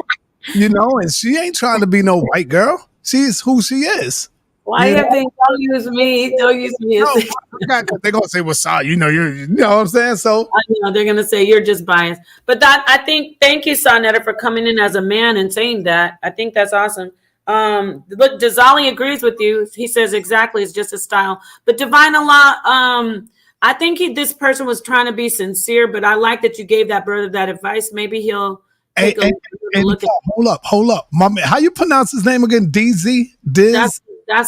you know, and she ain't trying to be no white girl. She's who she is. Why you have to don't use me? Don't use me. No, they're gonna say, "Well, sorry, you know what I'm saying." So I know they're gonna say you're just biased. But that I think thank you, Sonetta, for coming in as a man and saying that. I think that's awesome. Look, Jazali agrees with you. He says exactly, it's just a style. But Divine Allah, I think this person was trying to be sincere, but I like that you gave that brother that advice. Maybe he'll take a look at. Hold up, my man. How you pronounce his name again? DZ? That's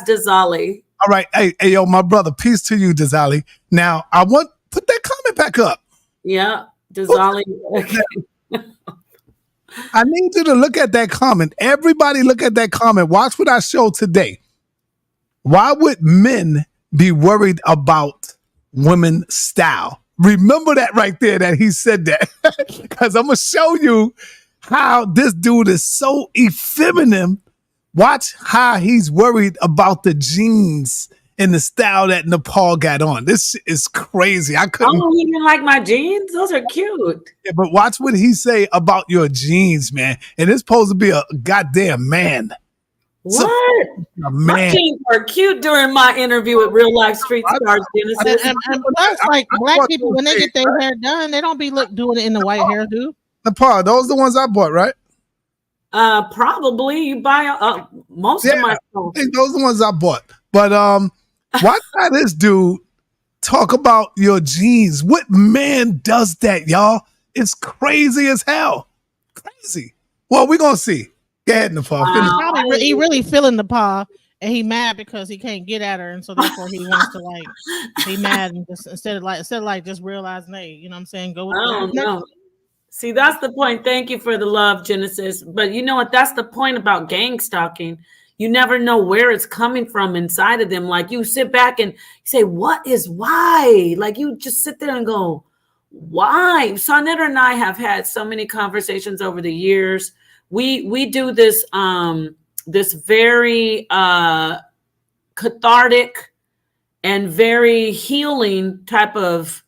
Jazali. All right, hey, yo, my brother. Peace to you, Jazali. Now I want put that comment back up. Yeah, Jazali. I need you to look at that comment. Everybody look at that comment. Watch what I show today. Why would men be worried about women's style? Remember that right there that he said that. Because I'm going to show you how this dude is so effeminate. Watch how he's worried about the jeans and the style that Napah got on. This is crazy. I couldn't. Oh, he didn't like my jeans? Those are cute. Yeah, but watch what he say about your jeans, man. And it's supposed to be a goddamn man. What? A man. My jeans were cute during my interview with Real Life Street Stars, Genesis. And plus, like black people, when they get their hair done, they don't be doing it in the white hairdo. Napah, those are the ones I bought, right? Probably. You buy most of my stuff. I think those are the ones I bought. But watch how this dude talk about your jeans. What man does that, y'all? It's crazy as hell. Crazy. Well, we're gonna see. Go ahead, Napah. He really feeling Napah, and he mad because he can't get at her, and so therefore he wants to like be mad and just instead of just realizing, hey, you know what I'm saying? Go with no. See, that's the point. Thank you for the love, Genesis. But you know what? That's the point about gang stalking. You never know where it's coming from inside of them. Like you sit back and say, what is why? Like you just sit there and go, why? Sonetta and I have had so many conversations over the years. We do this this very cathartic and very healing type of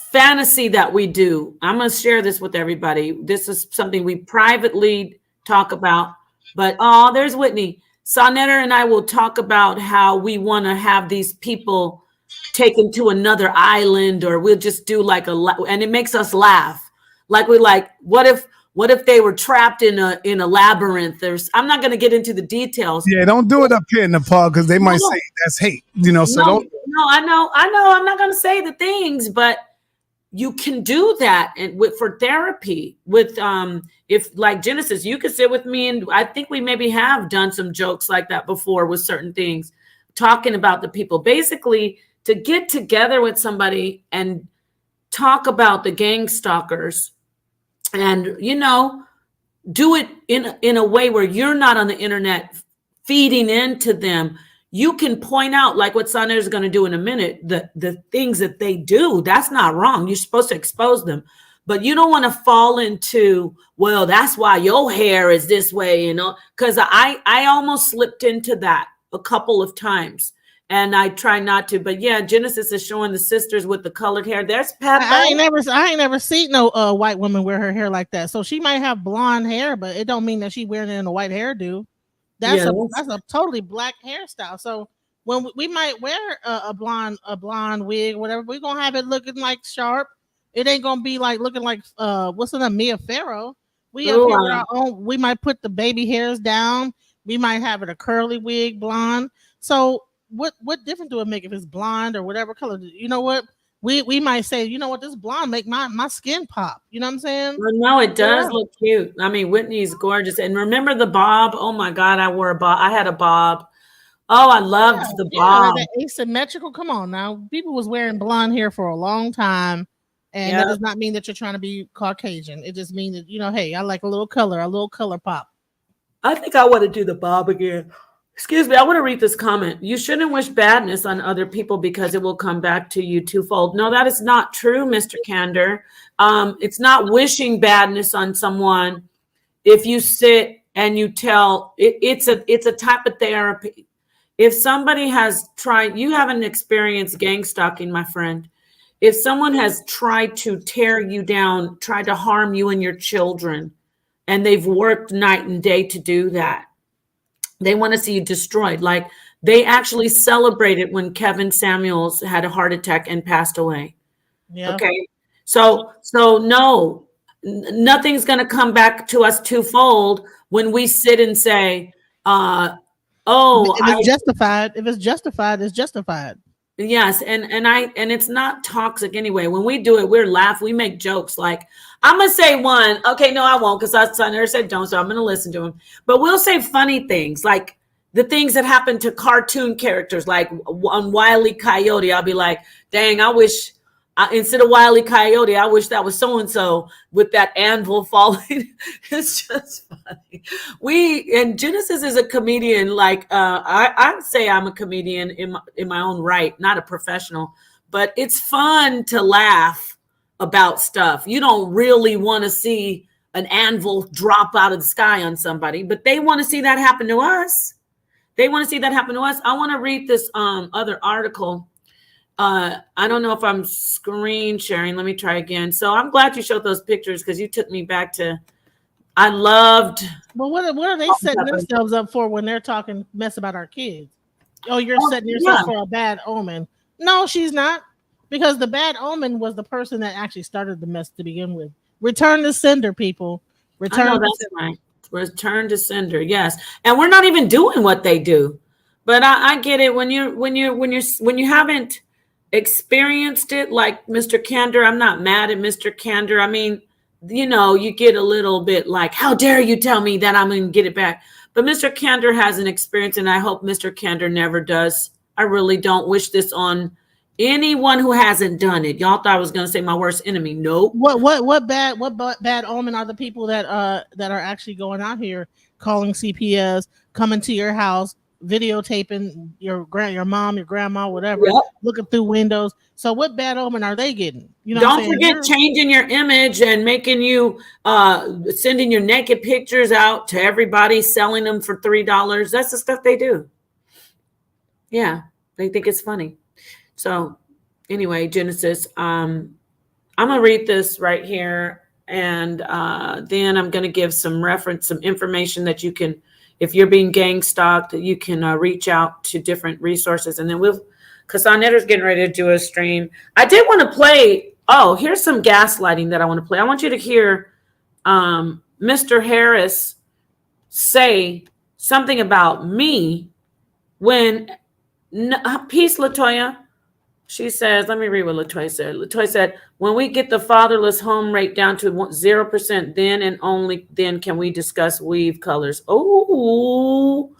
fantasy that we do. I'm going to share this with everybody. This is something we privately talk about. But there's Whitney. Sonetta and I will talk about how we want to have these people taken to another island, or we'll just do like and it makes us laugh. Like we're like, what if they were trapped in a labyrinth? I'm not going to get into the details. Yeah, don't do it up here in Nepal because they might say that's hate. You know, so don't. No, I know. I'm not going to say the things, but you can do that for therapy with if like Genesis, you could sit with me, and I think we maybe have done some jokes like that before with certain things, talking about the people. Basically, to get together with somebody and talk about the gang stalkers, and do it in a way where you're not on the internet feeding into them. You can point out, like what Sonetta is going to do in a minute, the things that they do. That's not wrong. You're supposed to expose them. But you don't want to fall into, well, that's why your hair is this way, because I almost slipped into that a couple of times. And I try not to. But yeah, Genesis is showing the sisters with the colored hair. There's Peppa. I ain't never seen no white woman wear her hair like that. So she might have blonde hair, but it don't mean that she wearing it in a white hairdo. That's a totally black hairstyle. So when we might wear a blonde wig, whatever, we're gonna have it looking like sharp. It ain't gonna be like looking like what's in a Mia Farrow. We up here with our own. We might put the baby hairs down. We might have it a curly wig, blonde. So what difference do it make if it's blonde or whatever color? You know what? We might say, you know what, this blonde make my skin pop. You know what I'm saying? Well, no, it does look cute. I mean, Whitney's gorgeous. And remember the bob? Oh my God, I wore a bob. I had a bob. Oh, I loved the bob. The asymmetrical. Come on now. People was wearing blonde hair for a long time. And that does not mean that you're trying to be Caucasian. It just means that, hey, I like a little color pop. I think I want to do the bob again. Excuse me, I want to read this comment. You shouldn't wish badness on other people because it will come back to you twofold. No, that is not true, Mr. Candor. It's not wishing badness on someone if you sit and you tell. It's a type of therapy. If somebody has tried, you haven't experienced gang stalking, my friend. If someone has tried to tear you down, tried to harm you and your children, and they've worked night and day to do that, they want to see you destroyed. Like They actually celebrated when Kevin Samuels had a heart attack and passed away. Yeah. Okay. So no, nothing's going to come back to us twofold when we sit and say, oh, If it's justified, it's justified. yes, and it's not toxic anyway. When we do it, we're laugh, we make jokes. Like, I'm gonna say one. Okay, no, I won't, because I never said don't, so I'm gonna listen to him. But we'll say funny things, like the things that happen to cartoon characters, like on Wile E. Coyote. I'll be like, dang, I wish instead of Wile E. Coyote, I wish that was so and so with that anvil falling. It's just funny. And Genesis is a comedian. Like I say, I'm a comedian in my own right, not a professional, but it's fun to laugh about stuff. You don't really want to see an anvil drop out of the sky on somebody, but they want to see that happen to us. They want to see that happen to us. I want to read this other article. I don't know if I'm screen sharing. Let me try again. So I'm glad you showed those pictures, because you took me back to, I loved. Well, what are they setting themselves up for when they're talking mess about our kids? Oh, you're setting yourself for a bad omen. No, she's not. Because the bad omen was the person that actually started the mess to begin with. Return to sender, people. Return to sender. Right. Return to sender. Yes. And we're not even doing what they do. But I get it when you haven't experienced it, like Mr. Candor. I'm not mad at Mr. Candor. I mean, you get a little bit like, how dare you tell me that I'm going to get it back? But Mr. Candor has an experience, and I hope Mr. Candor never does. I really don't wish this on anyone who hasn't done it. Y'all thought I was going to say my worst enemy. Nope. What bad omen are the people that are actually going out here calling CPS, coming to your house, videotaping your mom, your grandma, whatever, looking through windows. So what bad omen are they getting? Don't forget changing your image and making you sending your naked pictures out to everybody, selling them for $3. That's the stuff they do. Yeah, they think it's funny. So anyway, Genesis, I'm gonna read this right here, and then I'm gonna give some information that you can, if you're being gang stalked, you can reach out to different resources. And then because Sonetter's getting ready to do a stream. I did want to play, here's some gaslighting that I want to play. I want you to hear Mr. Harris say something about me when, peace, Latoya. She says, let me read what Latoya said. Latoya said, when we get the fatherless home rate down to 0%, then and only then can we discuss weave colors. Oh,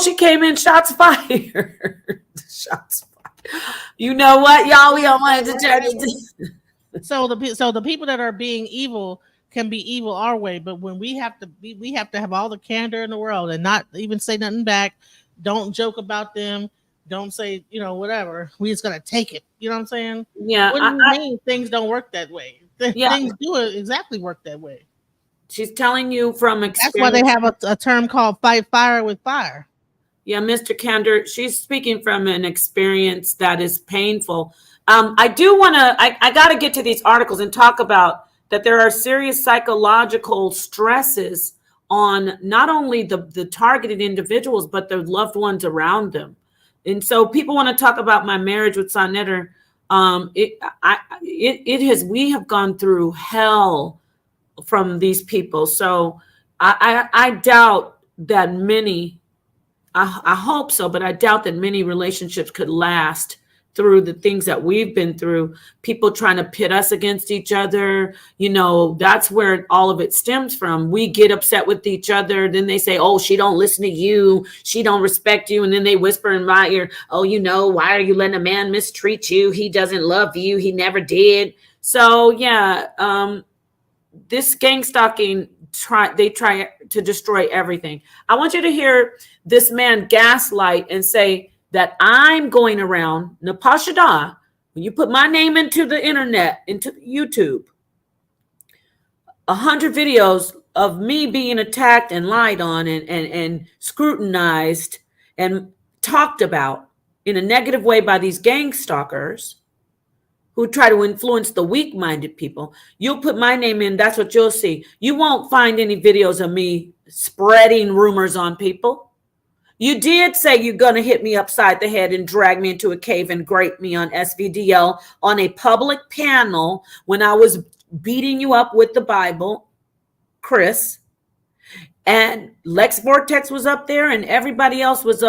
she came in, shots fired. Shots fired. You know what, y'all? We don't want to turn it. So the people that are being evil can be evil our way, but when we have to have all the candor in the world and not even say nothing back. Don't joke about them. Don't say, whatever. We just gotta take it. You know what I'm saying? Yeah. What do you mean things don't work that way? Things do exactly work that way. She's telling you from experience. That's why they have a term called fight fire with fire. Yeah, Mr. Candor, she's speaking from an experience that is painful. I do want to, I got to get to these articles and talk about that there are serious psychological stresses on not only the targeted individuals, but their loved ones around them. And so people want to talk about my marriage with Sonetter. We have gone through hell from these people. So I doubt that many, I hope so, but I doubt that many relationships could last through the things that we've been through. People trying to pit us against each other. That's where all of it stems from. We get upset with each other. Then they say, oh, she don't listen to you. She don't respect you. And then they whisper in my ear, oh, why are you letting a man mistreat you? He doesn't love you. He never did. So yeah, this gang stalking, they try to destroy everything. I want you to hear this man gaslight and say that I'm going around, Napah SHADAH, when you put my name into the internet, into YouTube, 100 videos of me being attacked and lied on and scrutinized and talked about in a negative way by these gang stalkers who try to influence the weak-minded people. You'll put my name in, that's what you'll see. You won't find any videos of me spreading rumors on people. You did say you're going to hit me upside the head and drag me into a cave and grape me on SVDL on a public panel when I was beating you up with the Bible, Chris. And Lex Vortex was up there and everybody else was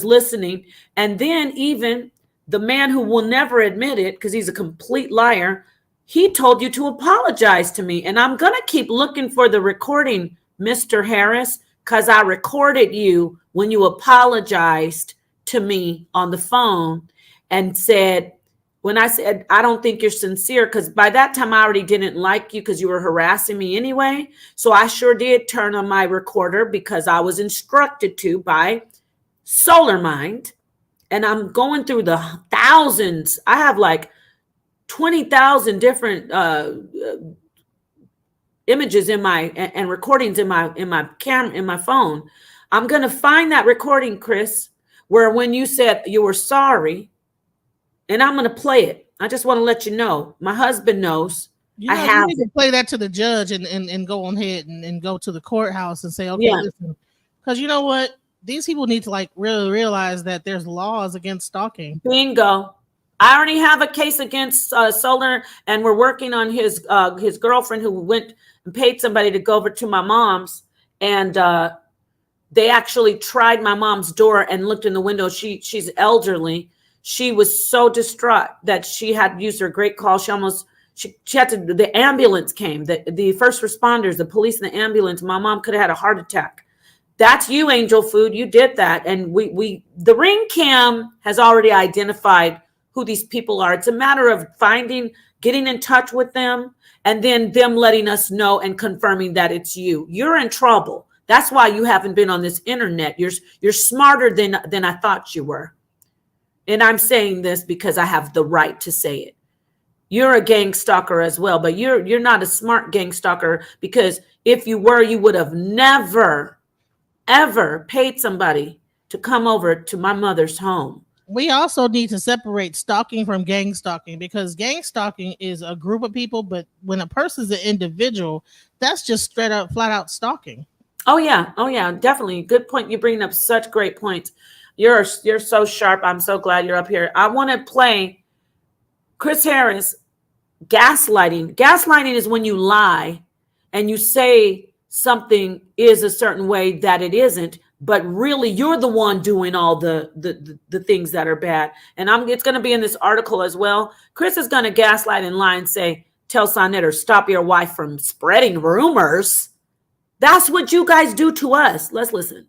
listening. And then even the man who will never admit it, because he's a complete liar, he told you to apologize to me. And I'm going to keep looking for the recording, Mr. Harris, because I recorded you when you apologized to me on the phone and said, when I said, I don't think you're sincere, because by that time I already didn't like you because you were harassing me anyway. So I sure did turn on my recorder because I was instructed to by Solar Mind. And I'm going through the thousands. I have like 20,000 different images in my and recordings in my camera, in my phone. I'm going to find that recording, Chris, where when you said you were sorry, and I'm going to play it. I just want to let you know. My husband knows. You need to play that to the judge and go on ahead and go to the courthouse and say, okay, listen, because you know what? These people need to like really realize that there's laws against stalking. Bingo. I already have a case against Solar, and we're working on his girlfriend who went and paid somebody to go over to my mom's, and they actually tried my mom's door and looked in the window. She's elderly. She was so distraught that she had used her great call. She had to, the ambulance came, the first responders, the police and the ambulance. My mom could have had a heart attack. That's you, Angel Food. You did that. And the ring cam has already identified who these people are. It's a matter of getting in touch with them, and then them letting us know and confirming that it's you. You're in trouble. That's why you haven't been on this internet. You're smarter than I thought you were. And I'm saying this because I have the right to say it. You're a gang stalker as well, but you're not a smart gang stalker, because if you were, you would have never, ever paid somebody to come over to my mother's home. We also need to separate stalking from gang stalking, because gang stalking is a group of people, but when a person's an individual, that's just straight up, flat out stalking. Oh yeah, definitely. Good point. You're bringing up such great points. You're so sharp. I'm so glad you're up here. I want to play Chris Harris, gaslighting. Gaslighting is when you lie and you say something is a certain way that it isn't, but really you're the one doing all the things that are bad. And it's going to be in this article as well. Chris is going to gaslight and lie and say, tell Sonetta, stop your wife from spreading rumors. That's what you guys do to us. Let's listen.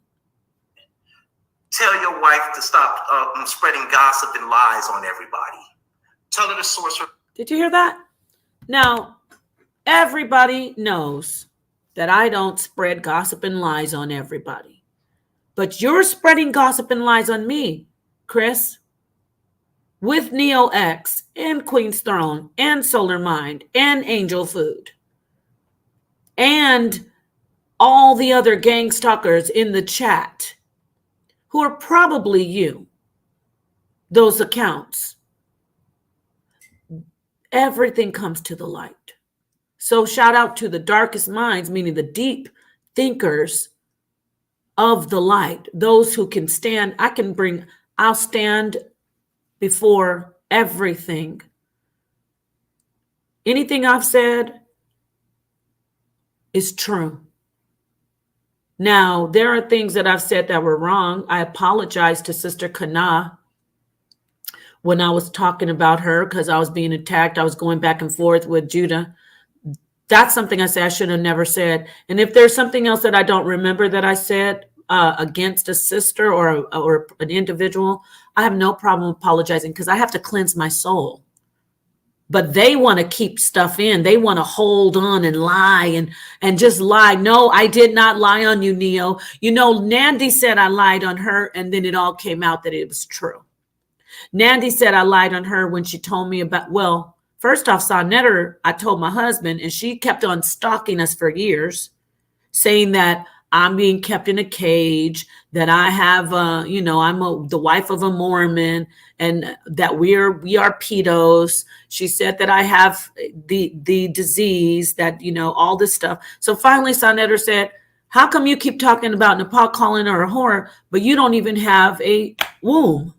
Tell your wife to stop spreading gossip and lies on everybody. Tell her to source her. Did you hear that? Now, everybody knows that I don't spread gossip and lies on everybody. But you're spreading gossip and lies on me, Chris, with Neo X and Queen's Throne and Solar Mind and Angel Food and all the other gang stalkers in the chat, who are probably you, those accounts. Everything comes to the light. So shout out to the darkest minds, meaning the deep thinkers of the light, those who can stand. I'll stand before everything. Anything I've said is true. Now, there are things that I've said that were wrong. I apologize to Sister Kana when I was talking about her because I was being attacked. I was going back and forth with Judah. That's something I said I should have never said. And if there's something else that I don't remember that I said against a sister or an individual, I have no problem apologizing because I have to cleanse my soul. But they want to keep stuff in. They want to hold on and lie and just lie. No, I did not lie on you, Neo. You know, Nandy said I lied on her, and then it all came out that it was true. Nandy said I lied on her when she told me about, well, first off, Sonetta, I told my husband, and she kept on stalking us for years, saying that I'm being kept in a cage, that I have, I'm the wife of a Mormon, and that we are pedos. She said that I have the disease, that, all this stuff. So finally, Sonetta said, How come you keep talking about Napah calling her a whore, but you don't even have a womb?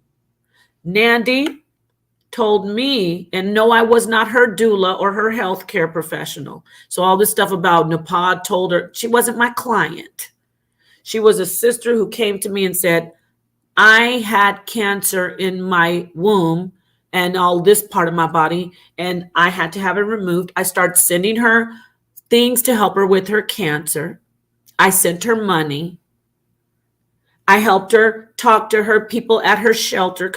Nandy told me, and no, I was not her doula or her healthcare professional. So all this stuff about Napah told her, she wasn't my client. She was a sister who came to me and said, I had cancer in my womb and all this part of my body, and I had to have it removed. I started sending her things to help her with her cancer. I sent her money. I helped her talk to her people at her shelter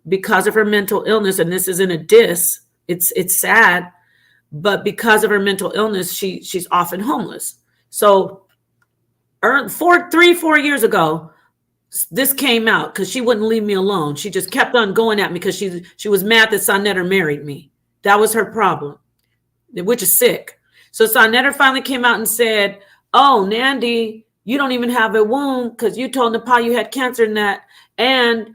because of her mental illness, and this isn't a diss, it's sad, but because of her mental illness, she's often homeless. So 4 years ago, this came out because she wouldn't leave me alone. She just kept on going at me because she was mad that Sonetter married me. That was her problem, which is sick. So Sonetter finally came out and said, oh, Nandy, you don't even have a womb because you told Napah you had cancer in that. And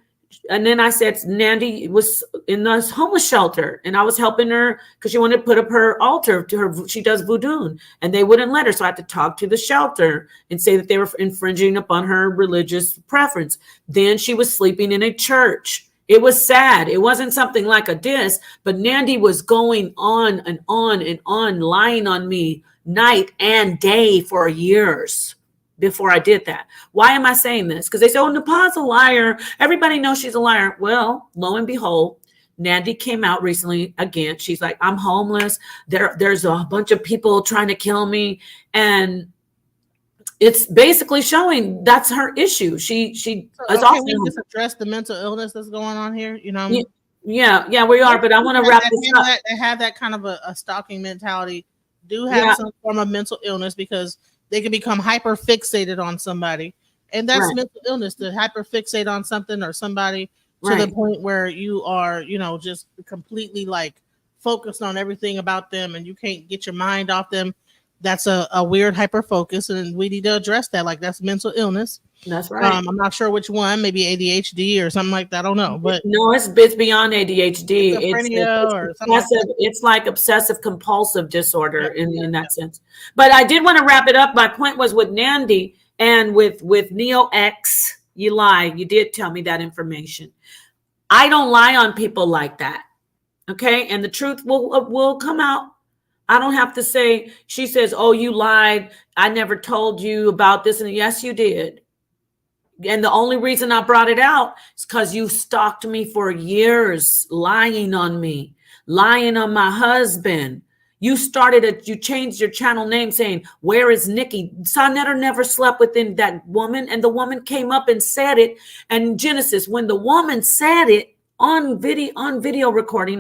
then I said, Nandy was in this homeless shelter and I was helping her because she wanted to put up her altar to her. She does voodoo and they wouldn't let her. So I had to talk to the shelter and say that they were infringing upon her religious preference. Then she was sleeping in a church. It was sad. It wasn't something like a diss, but Nandy was going on and on and on, lying on me night and day for years before I did that. Why am I saying this? Because they say, oh, Napah's a liar. Everybody knows she's a liar. Well, lo and behold, Nandy came out recently again. She's like, I'm homeless. There's a bunch of people trying to kill me. And it's basically showing that's her issue. She is also. We just address the mental illness that's going on here, you know? Yeah, we are. But I want to wrap this up. They have that kind of a stalking mentality, do have some form of mental illness because they can become hyper fixated on somebody. And that's mental illness, to hyper fixate on something or somebody to the point where you are, you know, just completely like focused on everything about them and you can't get your mind off them. That's a weird hyper focus. And we need to address that. Like that's mental illness. That's right. I'm not sure which one, maybe ADHD or something like that. I don't know. But no, it's beyond ADHD. It's like obsessive compulsive disorder in that sense. But I did want to wrap it up. My point was with Nandy and with Neo X, you lie. You did tell me that information. I don't lie on people like that. Okay. And the truth will come out. I don't have to say, she says, oh, you lied. I never told you about this. And yes, you did. And the only reason I brought it out is because you stalked me for years, lying on me, lying on my husband. You changed your channel name saying, where is Nikki? Sonetter never slept with that woman. And the woman came up and said it. And Genesis, when the woman said it on video recording,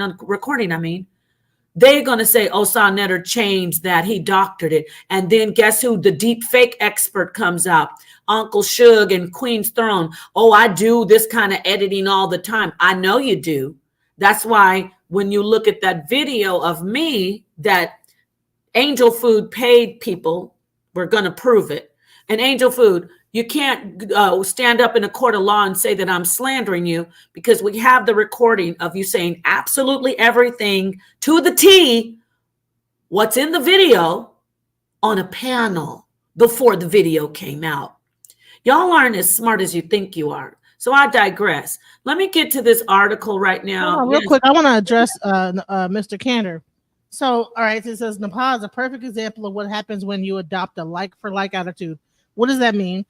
they're going to say, oh, Sonetter changed that. He doctored it. And then guess who? The deep fake expert comes out. Uncle Suge and Queen's Throne. Oh, I do this kind of editing all the time. I know you do. That's why when you look at that video of me, that Angel Food paid people, we're going to prove it. And Angel Food, you can't stand up in a court of law and say that I'm slandering you because we have the recording of you saying absolutely everything to the T, what's in the video on a panel before the video came out. Y'all aren't as smart as you think you are. So I digress. Let me get to this article right now. Real quick, I want to address Mr. Candor. So, all right, it says Napah is a perfect example of what happens when you adopt a like-for-like attitude. What does that mean?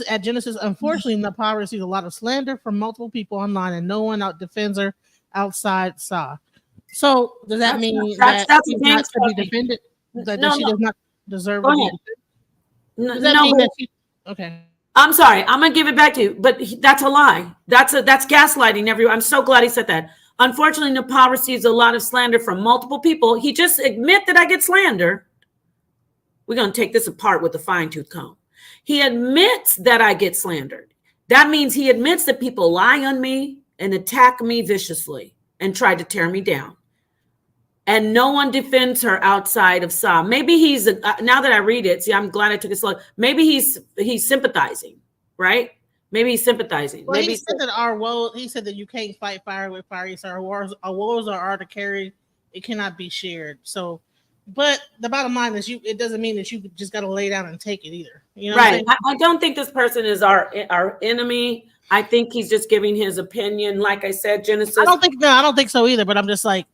At Genesis, unfortunately, Napah receives a lot of slander from multiple people online, and no one defends her outside SA. So, does that mean that she's not to be defended? That she does not deserve to be defended? Does that mean that she? Okay. I'm sorry. I'm going to give it back to you, but that's a lie. That's gaslighting everyone. I'm so glad he said that. Unfortunately, Napah receives a lot of slander from multiple people. He just admit that I get slander. We're going to take this apart with a fine-tooth comb. He admits that I get slandered. That means he admits that people lie on me and attack me viciously and try to tear me down. And no one defends her outside of SA. Maybe he's, now that I read it, see, I'm glad I took it slow. Maybe he's sympathizing, right? Maybe he's sympathizing. Well, maybe he said that he said that you can't fight fire with fire. So our wars are to carry. It cannot be shared. So But the bottom line is, it doesn't mean that you just got to lay down and take it either. You know what I'm Right. saying? I don't think this person is our enemy. I think he's just giving his opinion. Like I said, Genesis. I don't think so either. But I'm just like,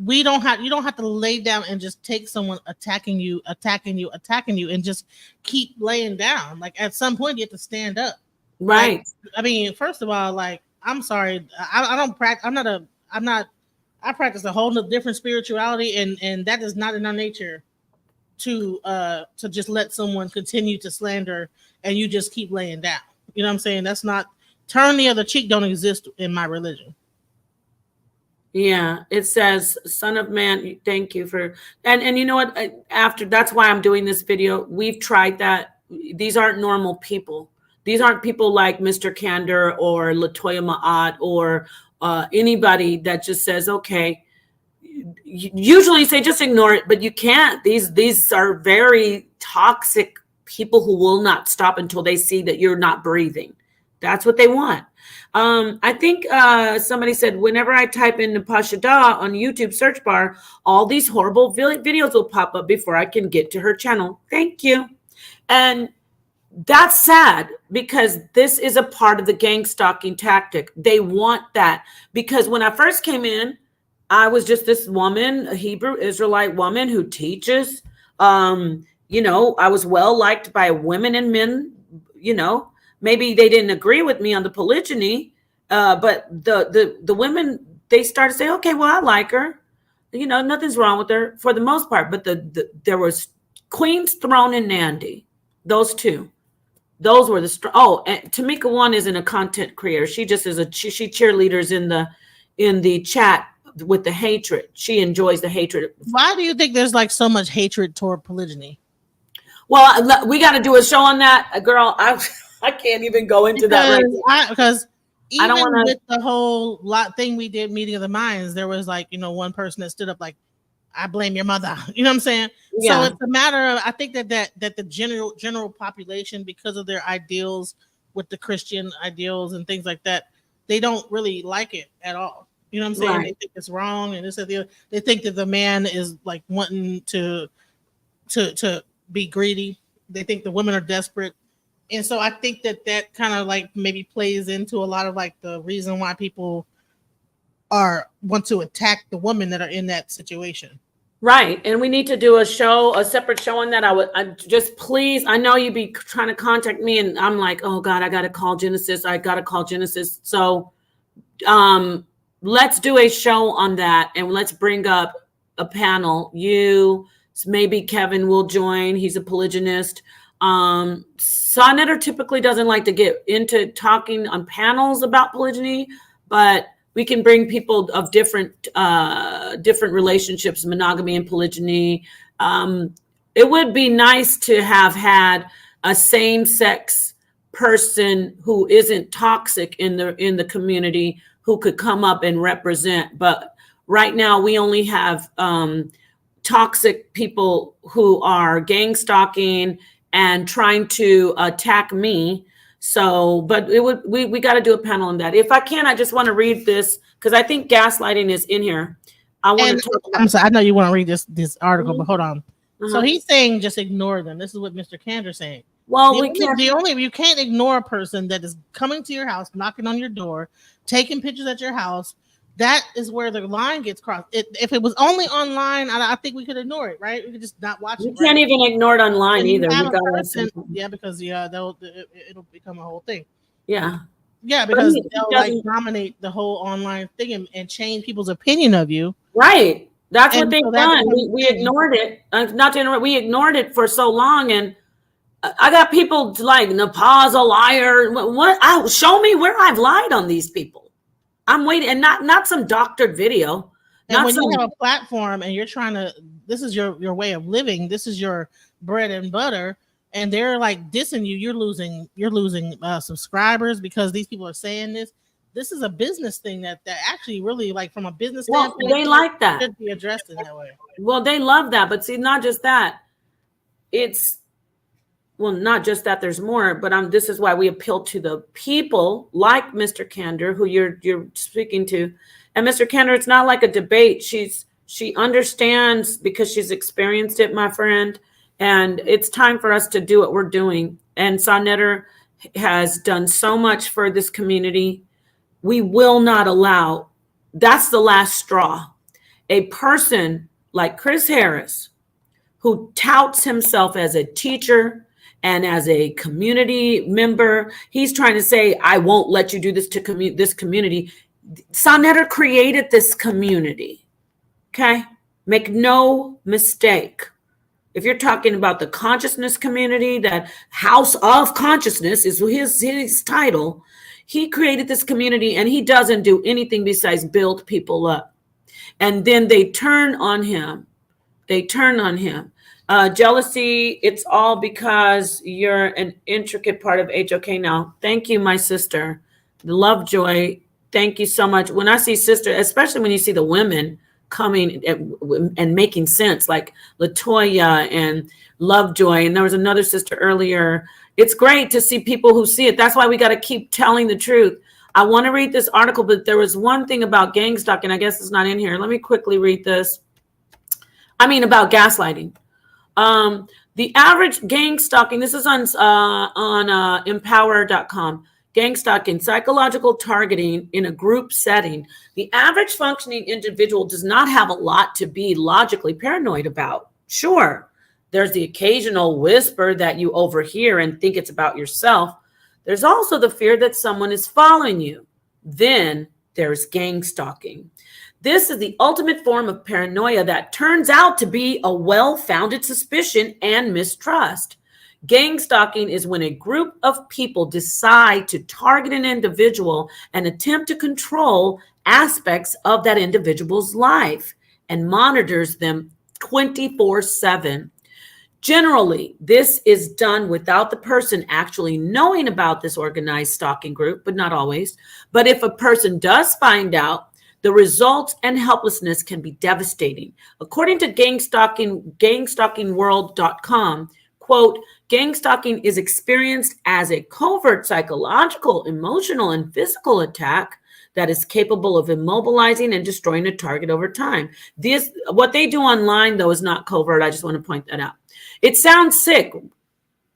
you don't have to lay down and just take someone attacking you, and just keep laying down. Like, at some point, you have to stand up. Right. Like, I mean, first of all, like, I'm sorry, I don't practice. I practice a whole different spirituality, and that is not in our nature to just let someone continue to slander and you just keep laying down. You know what I'm saying? That's not, turn the other cheek don't exist in my religion. Yeah, it says, son of man, thank you for, and you know what, that's why I'm doing this video. We've tried that. These aren't normal people. These aren't people like Mr. Candor or Latoya Ma'at or anybody that just says, okay, usually say just ignore it, but you can't. These are very toxic people who will not stop until they see that you're not breathing. That's what they want. I think somebody said, whenever I type in Napah SHADAH on YouTube search bar, all these horrible videos will pop up before I can get to her channel. Thank you. And that's sad, because this is a part of the gang stalking tactic. They want that, because when I first came in, I was just this woman, a Hebrew Israelite woman who teaches. You know, I was well liked by women and men. You know, maybe they didn't agree with me on the polygyny, but the women, they started to say, okay, well, I like her. You know, nothing's wrong with her for the most part. But there was Queen's Throne and Nandy, those two. Those were the and Tamika One isn't a content creator. She just is she cheerleaders in the chat with the hatred. She enjoys the hatred. Why do you think there's like so much hatred toward polygyny? Well, we got to do a show on that, girl. I can't even go into that because even I don't wanna, with the whole thing we did, meeting of the minds, there was like, you know, one person that stood up like, I blame your mother. You know what I'm saying? Yeah. So it's a matter of, I think that the general population, because of their ideals with the Christian ideals and things like that, they don't really like it at all. You know what I'm saying? Right. They think it's wrong, and they think that the man is like wanting to be greedy. They think the women are desperate. And so I think that kind of like maybe plays into a lot of like the reason why people want to attack the women that are in that situation. Right. And we need to do a separate show on that. I just, please, I know you'd be trying to contact me, and I'm like, oh God, I got to call Genesis. So let's do a show on that, and let's bring up a panel. Maybe Kevin will join. He's a polygynist. Sonnetter typically doesn't like to get into talking on panels about polygyny, but we can bring people of different relationships, monogamy and polygyny. It would be nice to have had a same-sex person who isn't toxic in the community who could come up and represent. But right now we only have toxic people who are gang stalking and trying to attack me. So, but we got to do a panel on that. If I can, I just want to read this because I think gaslighting is in here. I'm sorry, I know you want to read this article, but hold on. So he's saying just ignore them. This is what Mr. Candor's saying. Well, you can't ignore a person that is coming to your house, knocking on your door, taking pictures at your house. That is where the line gets crossed. If it was only online, I think we could ignore it, right? We could just not watch it. You can't even ignore it online either. Because it'll become a whole thing. Yeah. Yeah, because they'll like dominate the whole online thing and change people's opinion of you. Right. That's what they've done. We ignored it. Not to interrupt. We ignored it for so long, and I got people like Napah's a liar. What? Show me where I've lied on these people. I'm waiting, and not some doctored video. And when you have a platform and you're trying to, this is your way of living, this is your bread and butter, and they're like dissing you, you're losing subscribers because these people are saying this. This is a business thing that actually really, like, from a business standpoint, they like that. Should be addressed in that way. Well, they love that, but see, not just that. Not just that, there's more, but this is why we appeal to the people like Mr. Candor, who you're speaking to. And Mr. Candor, it's not like a debate. She understands because she's experienced it, my friend. And it's time for us to do what we're doing. And Sonnetter has done so much for this community. We will not allow, that's the last straw. A person like Chris Harris, who touts himself as a teacher and as a community member, he's trying to say, I won't let you do this to this community. Sonnetter created this community. Okay? Make no mistake. If you're talking about the consciousness community, that House of Consciousness is his title, he created this community and he doesn't do anything besides build people up. And then they turn on him. They turn on him. Jealousy, it's all because you're an intricate part of HOK now. Thank you, my sister. Lovejoy, thank you so much. When I see sister, especially when you see the women coming and making sense, like Latoya and Lovejoy, and there was another sister earlier. It's great to see people who see it. That's why we got to keep telling the truth. I want to read this article, but there was one thing about gang stalking. I guess it's not in here. Let me quickly read this. I mean, about gaslighting. The average gang stalking, this is on empower.com. Gang stalking, psychological targeting in a group setting. The average functioning individual does not have a lot to be logically paranoid about. Sure, there's the occasional whisper that you overhear and think it's about yourself. There's also the fear that someone is following you. Then there's gang stalking. This is the ultimate form of paranoia that turns out to be a well-founded suspicion and mistrust. Gang stalking is when a group of people decide to target an individual and attempt to control aspects of that individual's life and monitors them 24/7. Generally, this is done without the person actually knowing about this organized stalking group, but not always. But if a person does find out, the results and helplessness can be devastating. According to GangStalkingWorld.com, quote, gang stalking is experienced as a covert psychological, emotional, and physical attack that is capable of immobilizing and destroying a target over time. What they do online, though, is not covert. I just want to point that out. It sounds sick.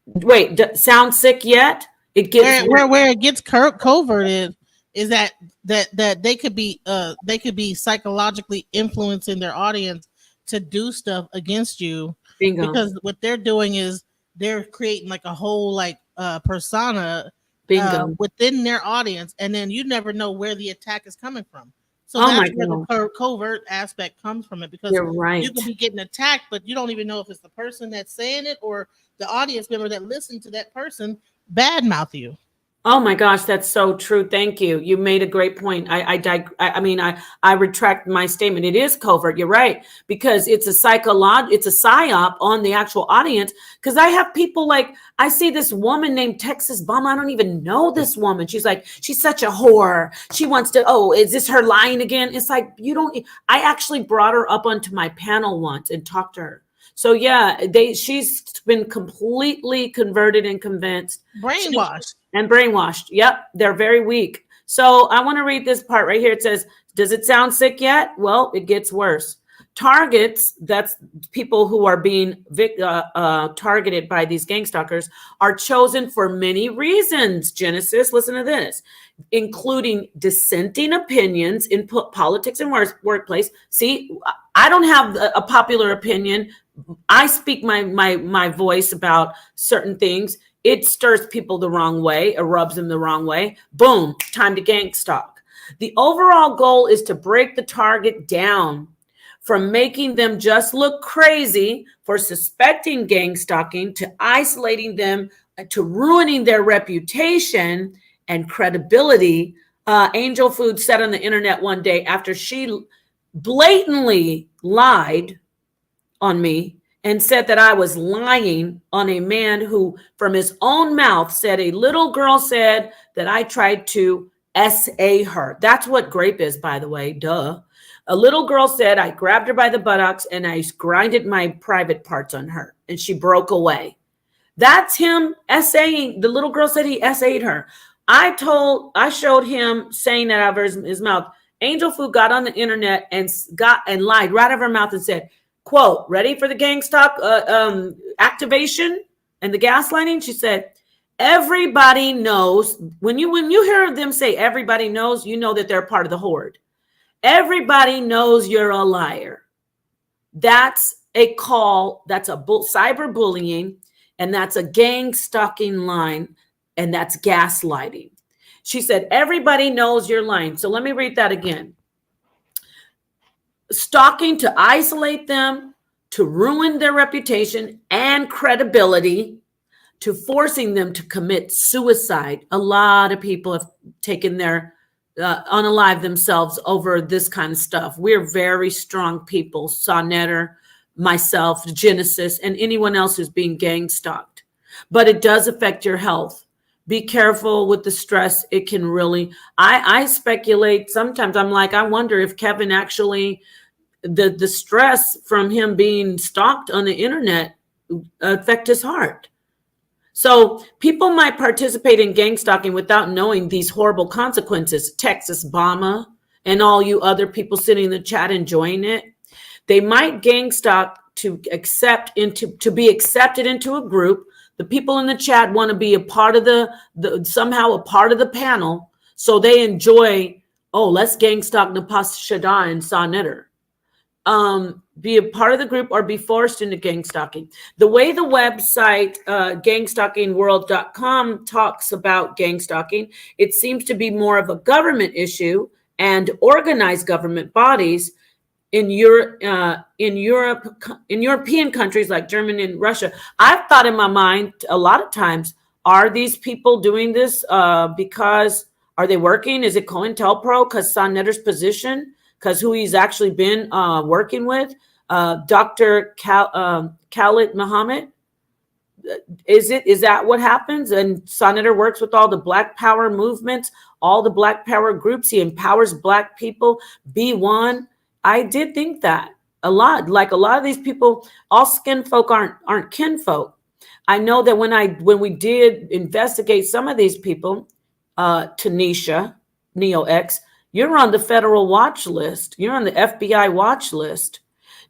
Wait, sounds sick yet? It gets where it gets covert is that they could be psychologically influencing their audience to do stuff against you. Bingo. Because what they're doing is they're creating like a whole persona within their audience, and then you never know where the attack is coming from. So that's where the covert aspect comes from it, because you're right. You can be getting attacked, but you don't even know if it's the person that's saying it or the audience member that listened to that person badmouth you. Oh my gosh, that's so true. Thank you. You made a great point. I retract my statement. It is covert. You're right, because it's a psyop on the actual audience. Because I have people like, I see this woman named Texas Bomb. I don't even know this woman. She's like, she's such a whore. She wants to, oh, is this her lying again? It's like, I actually brought her up onto my panel once and talked to her. So yeah, she's been completely converted and convinced. Brainwashed. Yep, they're very weak. So I want to read this part right here. It says, does it sound sick yet? Well, it gets worse. Targets, that's people who are being targeted by these gang stalkers, are chosen for many reasons. Genesis, listen to this, including dissenting opinions in politics and workplace. See, I don't have a popular opinion. I speak my voice about certain things. It stirs people the wrong way, it rubs them the wrong way. Boom, time to gang stalk. The overall goal is to break the target down, from making them just look crazy for suspecting gang stalking, to isolating them, to ruining their reputation and credibility. Angel Food said on the internet one day, after she blatantly lied on me and said that I was lying on a man who, from his own mouth, said a little girl said that I tried to SA her. That's what grape is, by the way, duh. A little girl said I grabbed her by the buttocks and I grinded my private parts on her and she broke away. That's him SAing. The little girl said he SA'd her. I showed him saying that out of his mouth. Angel Fu got on the internet and lied right out of her mouth and said, quote, ready for the gang stalk activation and the gaslighting? She said, everybody knows. When you hear them say everybody knows, you know that they're part of the horde. Everybody knows you're a liar. That's a call. That's a cyberbullying, and that's a gang stalking line, and that's gaslighting. She said, everybody knows you're lying. So let me read that again. Stalking to isolate them, to ruin their reputation and credibility, to forcing them to commit suicide. A lot of people have taken their unalive themselves over this kind of stuff. We're very strong people. Sonetter, myself, Genesis, and anyone else who's being gang stalked. But it does affect your health. Be careful with the stress. It can really, I speculate sometimes. I'm like, I wonder if Kevin actually, the stress from him being stalked on the internet affect his heart. So people might participate in gang stalking without knowing these horrible consequences. Texas Obama and all you other people sitting in the chat enjoying it. They might gang stalk to be accepted into a group. The people in the chat want to be a part of somehow a part of the panel. So they enjoy, oh, let's gang stalk Napah, SHADAH, and Sonetter. Be a part of the group or be forced into gang stalking. The way the website GangstaIkingWorld.com talks about gang stalking, it seems to be more of a government issue, and organized government bodies in European countries like Germany and Russia. I've thought in my mind a lot of times, are these people doing this because are they working? Is it COINTELPRO because Sonetter's position? Because who he's actually been working with, Dr. Khalid Muhammad. Is that what happens? And Sonetter works with all the Black Power movements, all the Black Power groups. He empowers Black people. Be one. I did think that a lot. Like a lot of these people, all skin folk aren't kinfolk. I know that when we did investigate some of these people, Tanisha, NeoX, you're on the federal watch list. You're on the FBI watch list.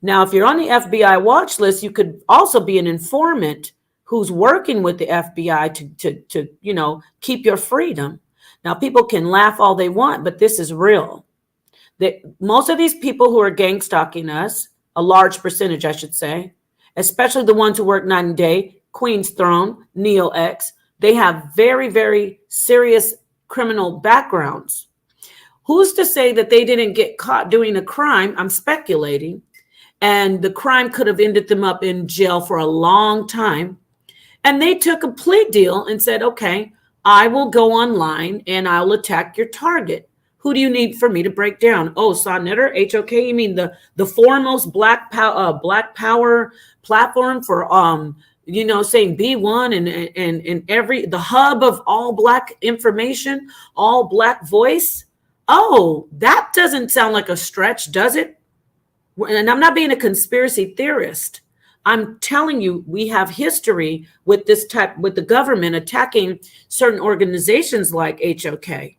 Now, if you're on the FBI watch list, you could also be an informant who's working with the FBI to keep your freedom. Now, people can laugh all they want, but this is real. Most of these people who are gang stalking us, a large percentage, I should say, especially the ones who work night and day, Queen's Throne, NeoX, they have very, very serious criminal backgrounds. Who's to say that they didn't get caught doing a crime? I'm speculating. And the crime could have ended them up in jail for a long time. And they took a plea deal and said, okay, I will go online and I'll attack your target. Who do you need for me to break down? Oh, Sonetter, HOK, you mean the foremost Black Power platform for saying B1 and the hub of all Black information, all Black voice. Oh, that doesn't sound like a stretch, does it? And I'm not being a conspiracy theorist. I'm telling you, we have history with with the government attacking certain organizations like HOK.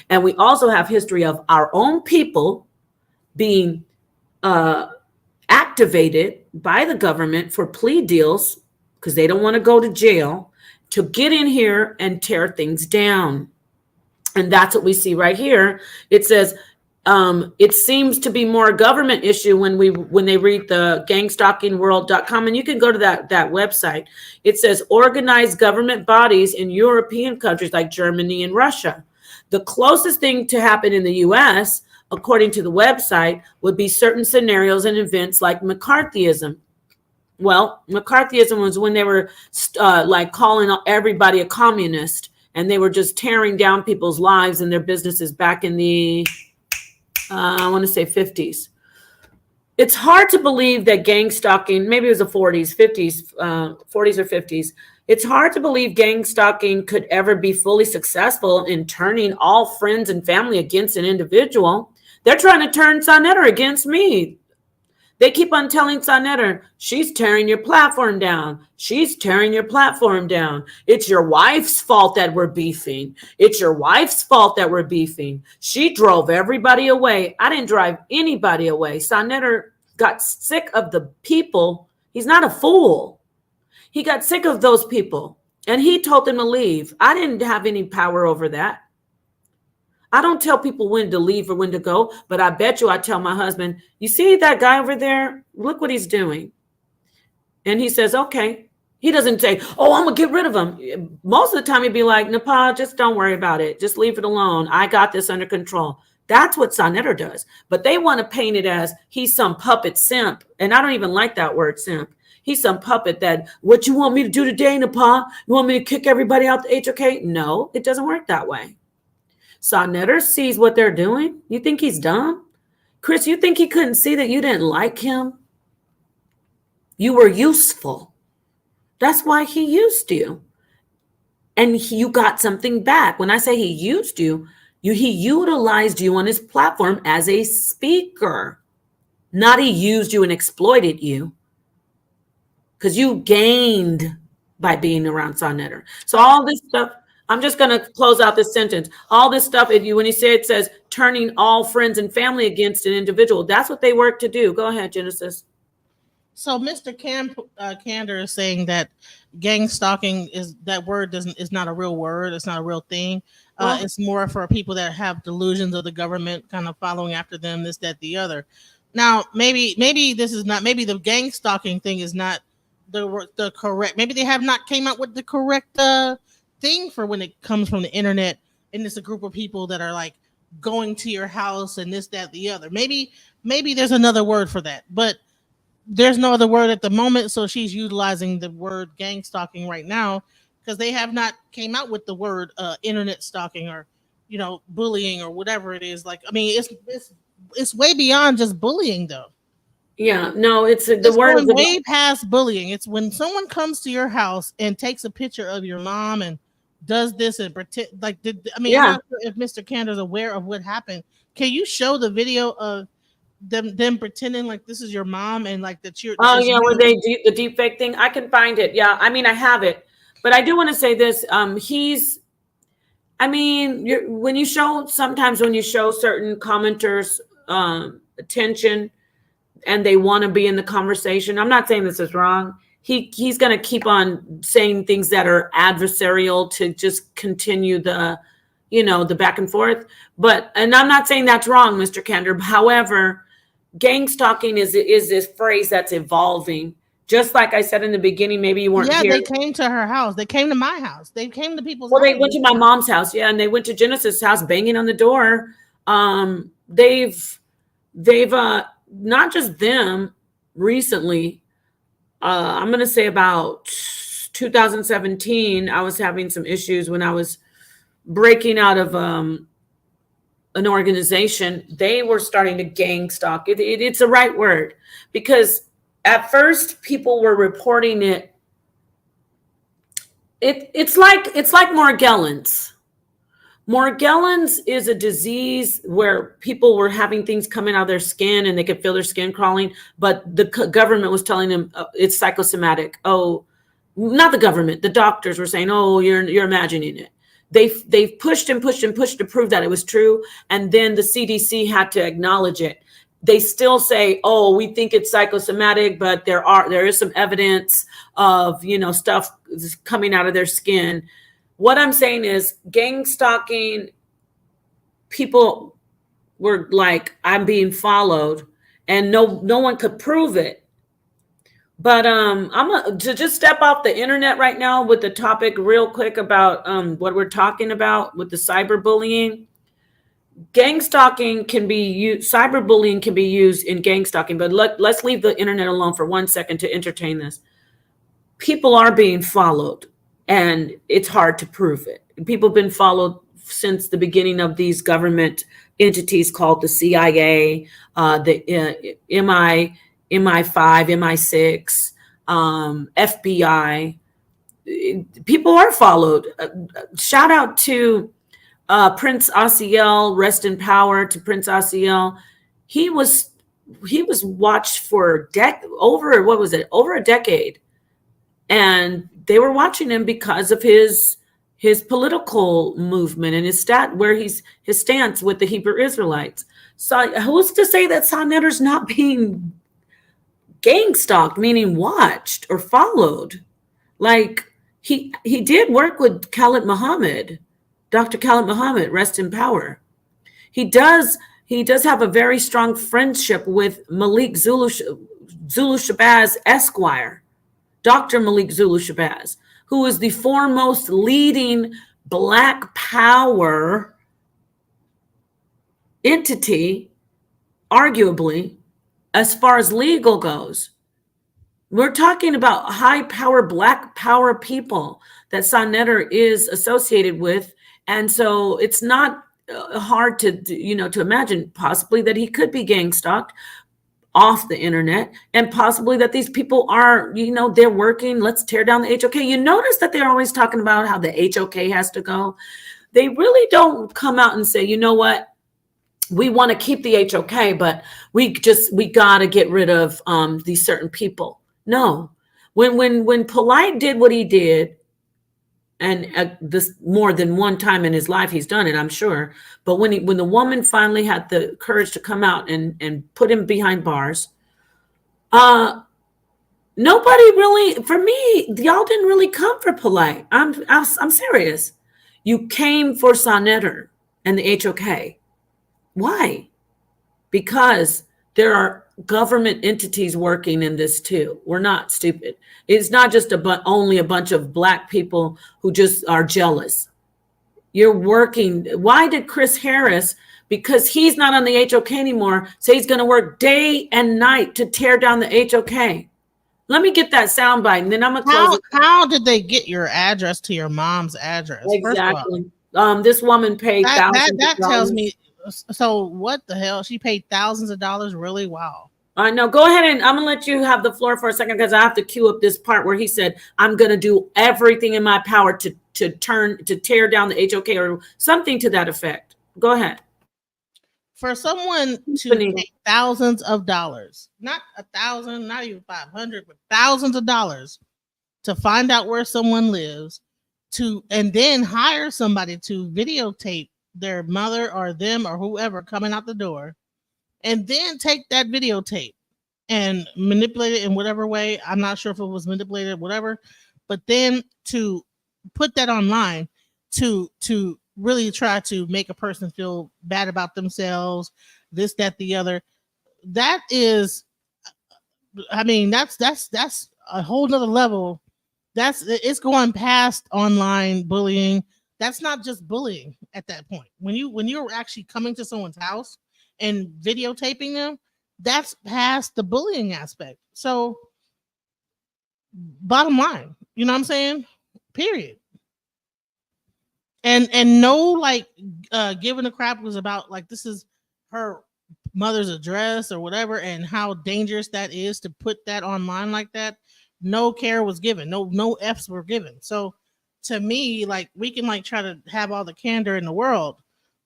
And we also have history of our own people being activated by the government for plea deals because they don't want to go to jail to get in here and tear things down. And that's what we see right here. It says it seems to be more a government issue when they read the GangstaIkingWorld.com, and you can go to that website. It says organized government bodies in European countries like Germany and Russia. The closest thing to happen in the U.S., according to the website, would be certain scenarios and events like McCarthyism. Well, McCarthyism was when they were calling everybody a communist. And they were just tearing down people's lives and their businesses back in the, I want to say 50s. It's hard to believe that gang stalking, maybe it was the 40s, 50s, 40s or 50s. It's hard to believe gang stalking could ever be fully successful in turning all friends and family against an individual. They're trying to turn Sonetter against me. They keep on telling Sonetta, she's tearing your platform down. She's tearing your platform down. It's your wife's fault that we're beefing. It's your wife's fault that we're beefing. She drove everybody away. I didn't drive anybody away. Sonetta got sick of the people. He's not a fool. He got sick of those people and he told them to leave. I didn't have any power over that. I don't tell people when to leave or when to go, but I bet you I tell my husband, you see that guy over there? Look what he's doing. And he says, okay. He doesn't say, oh, I'm going to get rid of him. Most of the time he'd be like, Napah, just don't worry about it. Just leave it alone. I got this under control. That's what Sonetta does. But they want to paint it as he's some puppet simp. And I don't even like that word simp. He's some puppet that, what you want me to do today, Napah? You want me to kick everybody out the HOK? No, it doesn't work that way. Sonetta sees what they're doing. You think he's dumb? Chris, you think he couldn't see that you didn't like him? You were useful. That's why he used you. And you got something back. When I say he used you, he utilized you on his platform as a speaker. Not he used you and exploited you. Because you gained by being around Sonetta. So all this stuff, I'm just going to close out this sentence. All this stuff, when you say it says turning all friends and family against an individual, that's what they work to do. Go ahead, Genesis. So Mr. Candor is saying that gang stalking is not a real word. It's not a real thing. It's more for people that have delusions of the government kind of following after them, this, that, the other. Now, maybe the gang stalking thing is not the correct. Maybe they have not came up with the correct thing for when it comes from the internet, and it's a group of people that are like going to your house and this, that, the other. Maybe there's another word for that, but there's no other word at the moment. So she's utilizing the word gang stalking right now because they have not came out with the word internet stalking or bullying or whatever it is. Like, I mean, it's way beyond just bullying though. Yeah, no, it's the word going way past bullying. It's when someone comes to your house and takes a picture of your mom and does this and pretend like I'm not sure if Mr. Candor's aware of what happened. Can you show the video of them pretending like this is your mom and like that you're where they do the deep fake thing? I can find it. Yeah, I mean I have it. But I do want to say this. When you show certain commenters attention and they want to be in the conversation. I'm not saying this is wrong. He's going to keep on saying things that are adversarial to just continue the back and forth. And I'm not saying that's wrong, Mr. Candor. However, gang stalking is this phrase that's evolving. Just like I said in the beginning, maybe you weren't here. Yeah, they came to her house. They came to my house. They came to people's house. They went to my mom's house. Yeah, and they went to Genesis' house, banging on the door. They've not just them recently. I'm going to say about 2017, I was having some issues when I was breaking out of an organization. They were starting to gang stalk. It's the right word, because at first people were reporting it. It's like Morgellons. Morgellons is a disease where people were having things coming out of their skin and they could feel their skin crawling, but the government was telling them it's psychosomatic. Oh, not the government. The doctors were saying, oh, you're imagining it. They've pushed and pushed and pushed to prove that it was true. And then the CDC had to acknowledge it. They still say, oh, we think it's psychosomatic, but there is some evidence of, stuff coming out of their skin. What I'm saying is gang stalking, people were like, I'm being followed, and no one could prove it. But I'm to just step off the internet right now with the topic real quick about what we're talking about with the cyberbullying. Gang stalking can be used, cyberbullying can be used in gang stalking, but let's leave the internet alone for 1 second to entertain this. People are being followed. And it's hard to prove it. People have been followed since the beginning of these government entities called the CIA, the MI5, MI6, FBI. People are followed. Shout out to Prince Asiel, rest in power to Prince Asiel. He was he was watched for over a decade, and they were watching him because of his political movement and his stance with the Hebrew Israelites. So who's to say that Sonetter's not being gang stalked, meaning watched or followed? Like he did work with Khalid Muhammad, Dr. Khalid Muhammad, rest in power. He does have a very strong friendship with Malik Zulu Shabazz Esquire, Dr. Malik Zulu Shabazz, who is the foremost leading Black Power entity, arguably, as far as legal goes. We're talking about high power, Black Power people that Sonetter is associated with. And so it's not hard to imagine possibly that he could be gang stalked off the internet, and possibly that these people are, they're working, let's tear down the HOK. You notice that they're always talking about how the HOK has to go. They really don't come out and say, you know what, we want to keep the HOK, but we got to get rid of these certain people. No. When Polite did what he did, and this more than one time in his life he's done it, I'm sure, but when the woman finally had the courage to come out and put him behind bars, nobody really, for me, y'all didn't really come for Polite. I'm serious. You came for Sonetter and the HOK. Why? Because there are government entities working in this too. We're not stupid. It's not just only a bunch of Black people who just are jealous. You're working. Why did Chris Harris, because he's not on the HOK anymore, say he's going to work day and night to tear down the HOK? Let me get that soundbite, and then I'm going to close it. How did they get your address to your mom's address? Exactly. This woman paid thousands. That tells me. So what the hell? She paid thousands of dollars? Really? Wow. I know. Go ahead, and I'm going to let you have the floor for a second, because I have to cue up this part where he said, I'm going to do everything in my power to tear down the HOK, or something to that effect. Go ahead. For someone to pay thousands of dollars, not 1,000, not even 500, but thousands of dollars to find out where someone lives, and then hire somebody to videotape their mother or them or whoever coming out the door, and then take that videotape and manipulate it in whatever way. I'm not sure if it was manipulated, whatever, but then to put that online to really try to make a person feel bad about themselves, this, that, the other. That is, I mean, that's a whole nother level. It's going past online bullying. That's not just bullying at that point. When you're actually coming to someone's house and videotaping them, that's past the bullying aspect. So bottom line, you know what I'm saying? Period. And no, giving a crap was about, like, this is her mother's address or whatever, and how dangerous that is to put that online like that. No care was given. No F's were given. So to me, like, we can try to have all the candor in the world,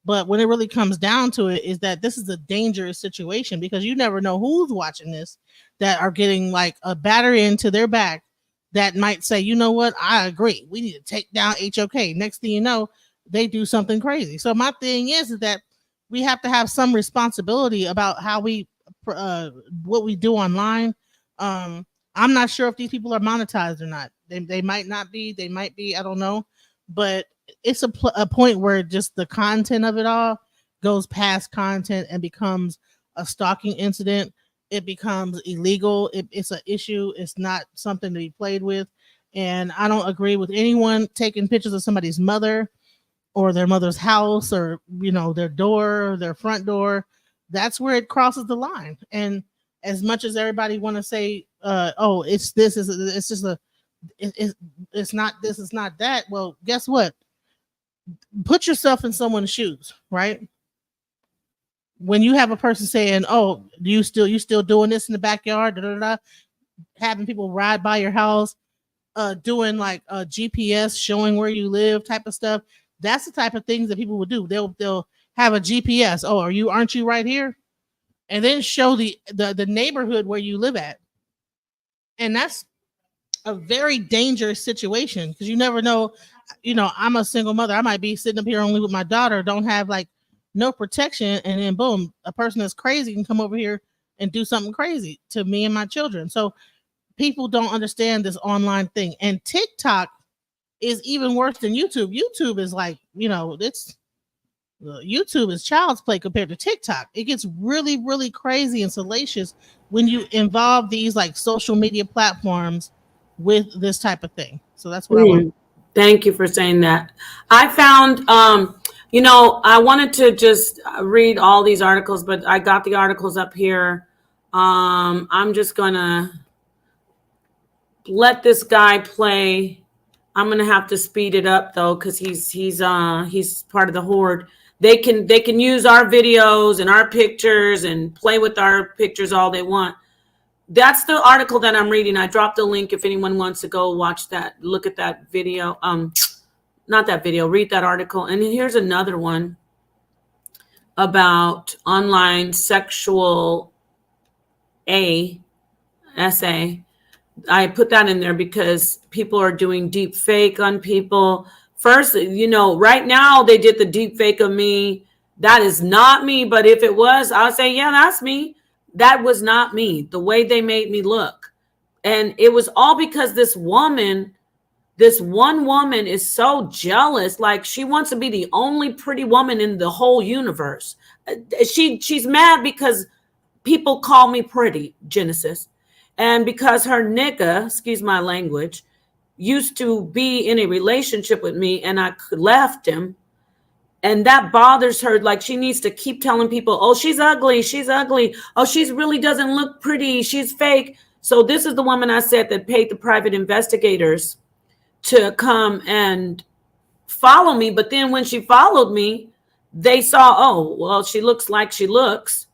but when it really comes down to it, is that this is a dangerous situation, because you never know who's watching this that are getting a battery into their back that might say, you know what, I agree, we need to take down HOK. Next thing you know, they do something crazy. So my thing is that we have to have some responsibility about how what we do online. I'm not sure if these people are monetized or not. They might not be. They might be. I don't know. But it's a point where just the content of it all goes past content and becomes a stalking incident. It becomes illegal. It's an issue. It's not something to be played with. And I don't agree with anyone taking pictures of somebody's mother or their mother's house, or their door, or their front door. That's where it crosses the line. And as much as everybody want to say, oh, it's this, it's just it's not this, it's not that. Well, guess what? Put yourself in someone's shoes, right? When you have a person saying, oh, you still doing this in the backyard, da, da, da, having people ride by your house, doing a GPS showing where you live type of stuff. That's the type of things that people will do. They'll have a GPS. Oh, aren't you right here? and then show the neighborhood where you live at. And that's a very dangerous situation because you never know. You know, I'm a single mother. I might be sitting up here only with my daughter, don't have like no protection, and then boom, a person that's crazy can come over here and do something crazy to me and my children. So people don't understand this online thing. And TikTok is even worse than YouTube. YouTube is like, you know, YouTube is child's play compared to TikTok. It gets really, really crazy and salacious when you involve these like social media platforms with this type of thing. So that's what I want. Thank you for saying that. I found, you know, I wanted to just read all these articles, but I got the articles up here. I'm just gonna let this guy play. I'm gonna have to speed it up though, because he's part of the horde. They can use our videos and our pictures and play with our pictures all they want. That's the article that I'm reading. I dropped a link if anyone wants to go watch that, look at that video. Not that video, read that article. And here's another one about online sexual essay. I put that in there because people are doing deep fake on people. First, you know, right now they did the deep fake of me. That is not me. But if it was, I'll say, yeah, that's me. That was not me. The way they made me look. And it was all because this one woman is so jealous. Like she wants to be the only pretty woman in the whole universe. She's mad because people call me pretty, Genesis. And because her nigga, excuse my language, used to be in a relationship with me and I left him. And that bothers her. Like she needs to keep telling people, oh, she's ugly. She's ugly. Oh, she's really doesn't look pretty. She's fake. So this is the woman I said that paid the private investigators to come and follow me. But then when she followed me, they saw, oh, well, she looks like she looks.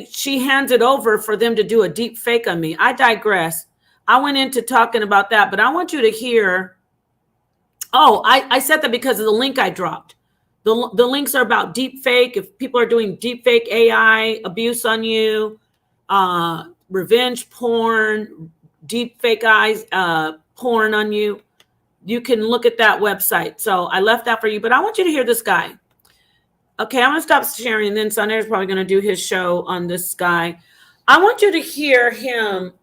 She hands it over for them to do a deep fake on me. I digress. I went into talking about that, but I want you to hear. Oh, I said that because of the link I dropped. The links are about deep fake. If people are doing deep fake AI abuse on you, revenge porn, deep fake eyes, porn on you, you can look at that website. So I left that for you, but I want you to hear this guy. Okay, I'm going to stop sharing, and then Sonair's probably going to do his show on this guy. I want you to hear him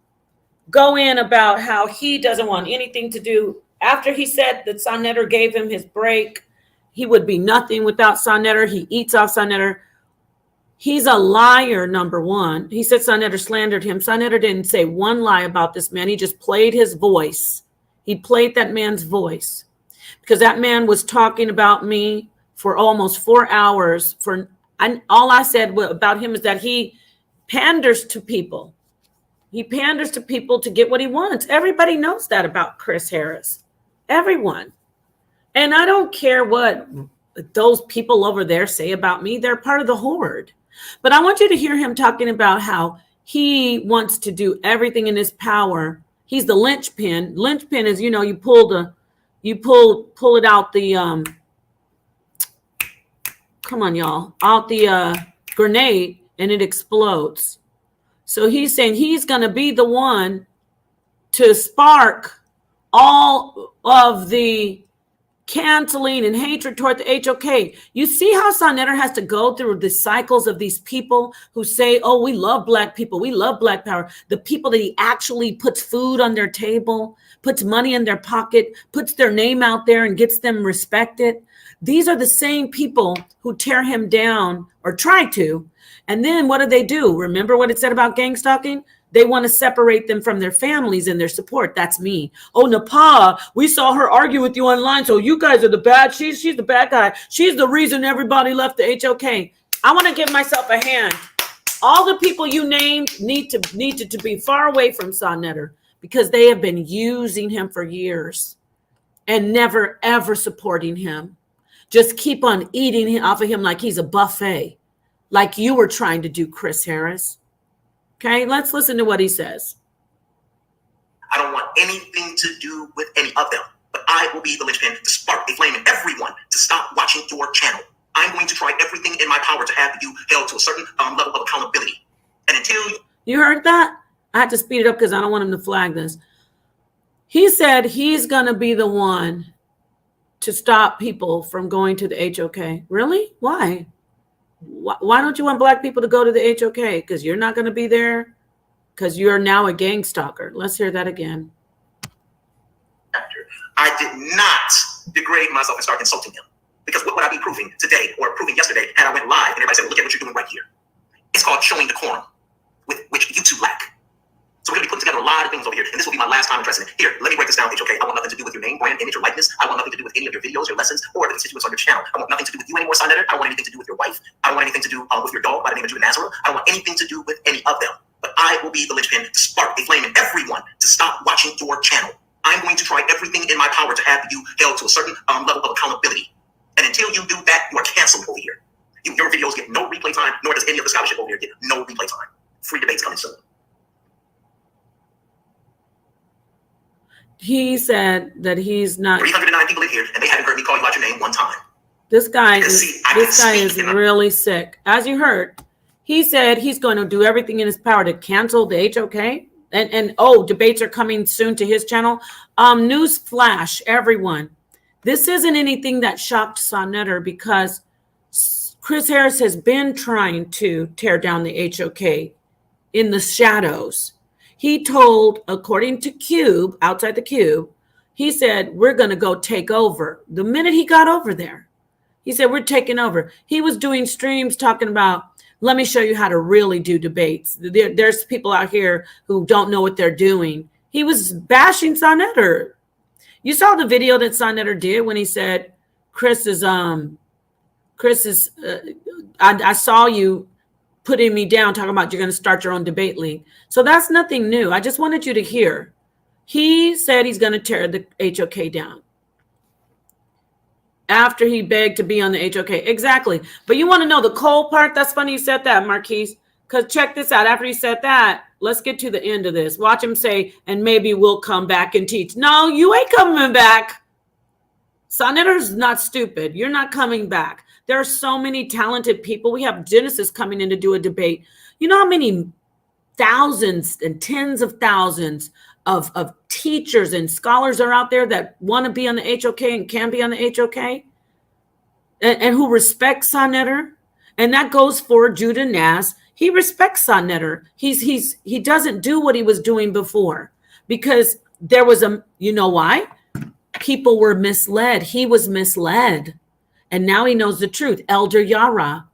go in about how he doesn't want anything to do. After he said that Sonetter gave him his break, he would be nothing without Sonetter. He eats off Sonetter. He's a liar, number one. He said Sonetter slandered him. Sonetter didn't say one lie about this man. He just played his voice. He played that man's voice because that man was talking about me for almost 4 hours. All I said about him is that he panders to people. He panders to people to get what he wants. Everybody knows that about Chris Harris. Everyone. And I don't care what those people over there say about me. They're part of the horde. But I want you to hear him talking about how he wants to do everything in his power. He's the linchpin. Linchpin is, you know, you pull it out the come on, y'all, out the grenade and it explodes. So he's saying he's going to be the one to spark all of the canceling and hatred toward the HOK. You see how Sonetter has to go through the cycles of these people who say, oh, we love black people. We love black power. The people that he actually puts food on their table, puts money in their pocket, puts their name out there and gets them respected. These are the same people who tear him down or try to. And then what do? Remember what it said about gang stalking? They want to separate them from their families and their support. That's me. Oh, Napah, we saw her argue with you online. So you guys are the bad. She's the bad guy. She's the reason everybody left the HOK. I want to give myself a hand. All the people you named need to be far away from Sonetter because they have been using him for years and never, ever supporting him. Just keep on eating off of him like he's a buffet, like you were trying to do, Chris Harris. Okay, let's listen to what he says. I don't want anything to do with any of them, but I will be the linchpin to spark a flame in everyone to stop watching your channel. I'm going to try everything in my power to have you held to a certain level of accountability. And until you heard that, I had to speed it up because I don't want him to flag this. He said he's going to be the one to stop people from going to the HOK. Really? Why? Why don't you want black people to go to the HOK? Because you're not going to be there? Because you're now a gang stalker. Let's hear that again. I did not degrade myself and start insulting him. Because what would I be proving today or proving yesterday had I went live and everybody said, look at what you're doing right here? It's called showing decorum, with which you two lack. So we're going to be putting together a lot of things over here. And this will be my last time addressing it. Here, let me break this down, HOK. I want nothing to do with your name, brand, image, or likeness. I want nothing to do with any of your videos, your lessons, or the constituents on your channel. I want nothing to do with you anymore, Senator. I don't want anything to do with your wife. I don't want anything to do with your dog by the name of Judah Nazareth. I don't want anything to do with any of them. But I will be the linchpin to spark a flame in everyone to stop watching your channel. I'm going to try everything in my power to have you held to a certain level of accountability. And until you do that, you are canceled over here. Your videos get no replay time, nor does any of the scholarship over here get no replay time. Free debates coming soon. He said that he's not. 309 people in here, and they haven't heard me call you out your name one time. This guy is really sick. As you heard, he said he's going to do everything in his power to cancel the HOK. And debates are coming soon to his channel. News flash, everyone. This isn't anything that shocked Sonetter because Chris Harris has been trying to tear down the HOK in the shadows. He told, according to Cube, outside the Cube, he said, we're going to go take over. The minute he got over there, he said, we're taking over. He was doing streams talking about, let me show you how to really do debates. There's people out here who don't know what they're doing. He was bashing Sonetter. You saw the video that Sonetter did when he said, I saw you putting me down, talking about you're going to start your own debate league. So that's nothing new. I just wanted you to hear. He said he's going to tear the HOK down after he begged to be on the HOK. Exactly. But you want to know the cold part? That's funny you said that, Marquise, because check this out. After he said that, let's get to the end of this. Watch him say, and maybe we'll come back and teach. No, you ain't coming back. Sonetter's not stupid. You're not coming back. There are so many talented people. We have Genesis coming in to do a debate. You know how many thousands and tens of thousands of teachers and scholars are out there that want to be on the HOK and can be on the HOK and who respect Sonetter? And that goes for Judah Naz. He respects Sonetter. He doesn't do what he was doing before because there was you know why? People were misled. He was misled. And now he knows the truth. Elder Yara.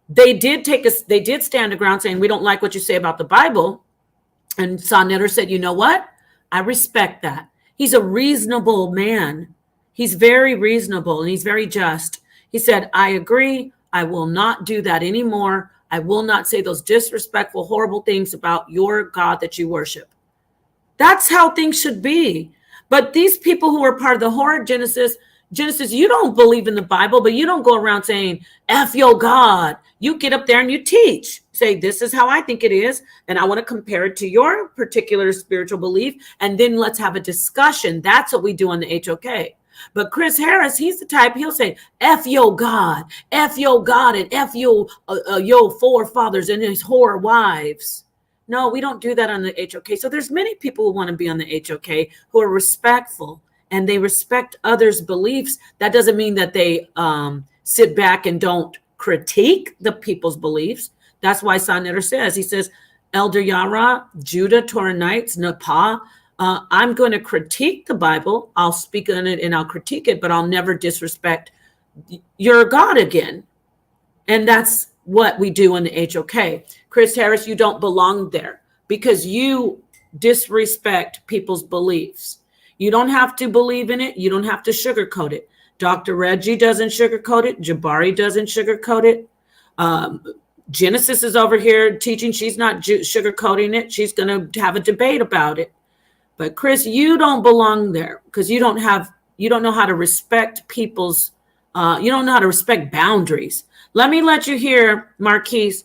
They did stand the ground saying, we don't like what you say about the Bible. And Sonetter said, you know what? I respect that. He's a reasonable man. He's very reasonable and he's very just. He said, I agree. I will not do that anymore. I will not say those disrespectful, horrible things about your God that you worship. That's how things should be. But these people who are part of the horror Genesis, you don't believe in the Bible, but you don't go around saying, F your God. You get up there and you teach. Say, this is how I think it is. And I want to compare it to your particular spiritual belief. And then let's have a discussion. That's what we do on the HOK. But Chris Harris, he's the type, he'll say, F your God, and F your forefathers and his whore wives. No, we don't do that on the HOK. So there's many people who want to be on the HOK who are respectful and they respect others' beliefs. That doesn't mean that they sit back and don't critique the people's beliefs. That's why Sonetter says, he says, Elder Yara, Judah, Toranites, Napah, I'm going to critique the Bible. I'll speak on it and I'll critique it, but I'll never disrespect your God again. And that's what we do in the HOK. Chris Harris, you don't belong there because you disrespect people's beliefs. You don't have to believe in it. You don't have to sugarcoat it. Dr. Reggie doesn't sugarcoat it. Jabari doesn't sugarcoat it. Genesis is over here teaching. She's not sugarcoating it. She's going to have a debate about it. But Chris, you don't belong there because you don't know how to respect people's, you don't know how to respect boundaries. Let me let you hear, Marquise.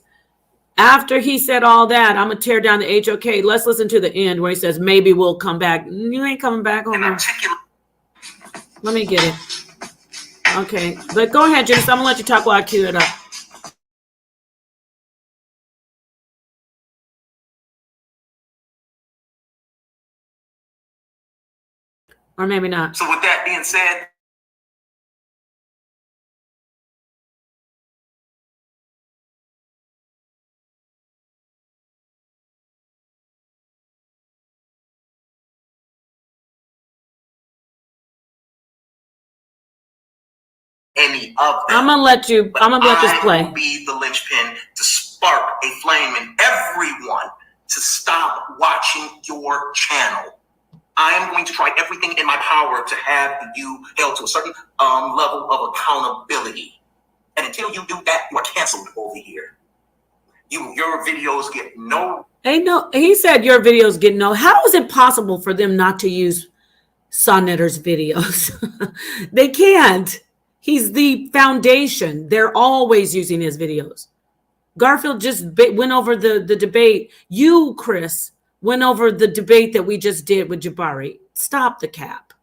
After he said all that, I'm going to tear down the HOK. Let's listen to the end where he says, maybe we'll come back. You ain't coming back. Hold on. Let me get it. Okay, but go ahead, Janice. I'm gonna let you talk while I cue it up. Or maybe not. So with that being said, any of them. I'm gonna let this play. I will be the linchpin to spark a flame in everyone to stop watching your channel. I am going to try everything in my power to have you held to a certain level of accountability. And until you do that, you are canceled over here. Your videos get no. He said your videos get no. How is it possible for them not to use Sonnetter's videos? They can't. He's the foundation. They're always using his videos. Garfield just went over the debate. You, Chris, went over the debate that we just did with Jabari. Stop the cap.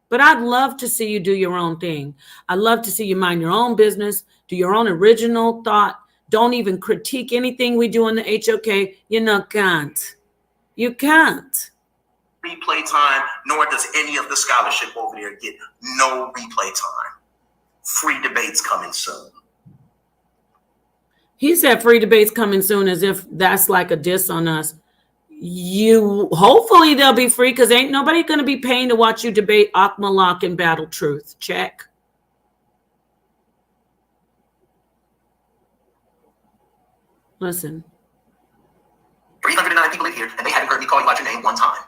But I'd love to see you do your own thing. I'd love to see you mind your own business, do your own original thought. Don't even critique anything we do in the HOK. You can't. You can't. Replay time, nor does any of the scholarship over there get no replay time. Free debates coming soon. He said free debates coming soon, as if that's like a diss on us. Hopefully they'll be free, because ain't nobody going to be paying to watch you debate Akmalak and Battle Truth. Check. Listen. 309 people in here, and they haven't heard me call you out your name one time.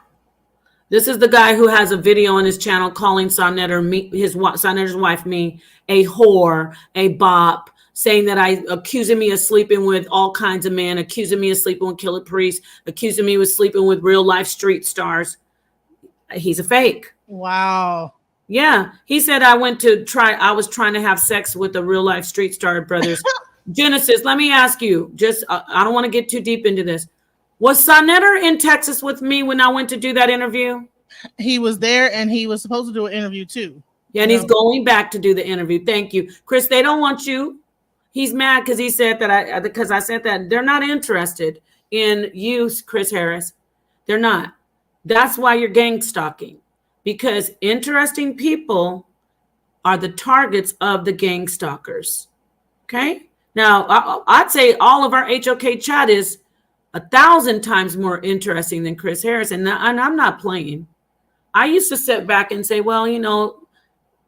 This is the guy who has a video on his channel calling Sonnetter's wife, me, a whore, a bop, saying that accusing me of sleeping with all kinds of men, accusing me of sleeping with Killer Priest, accusing me of sleeping with real life street stars. He's a fake. Wow. Yeah. He said I was trying to have sex with a real life street star, brothers. Genesis, let me ask you, I don't want to get too deep into this. Was Sonnetter in Texas with me when I went to do that interview? He was there, and he was supposed to do an interview too. Yeah, and he's going back to do the interview. Thank you. Chris, they don't want you. He's mad because he said that because I said that they're not interested in you, Chris Harris. They're not. That's why you're gang stalking, because interesting people are the targets of the gang stalkers. Okay? Now, I'd say all of our HOK chat is 1,000 times more interesting than Chris Harris. And I'm not playing. I used to sit back and say, well,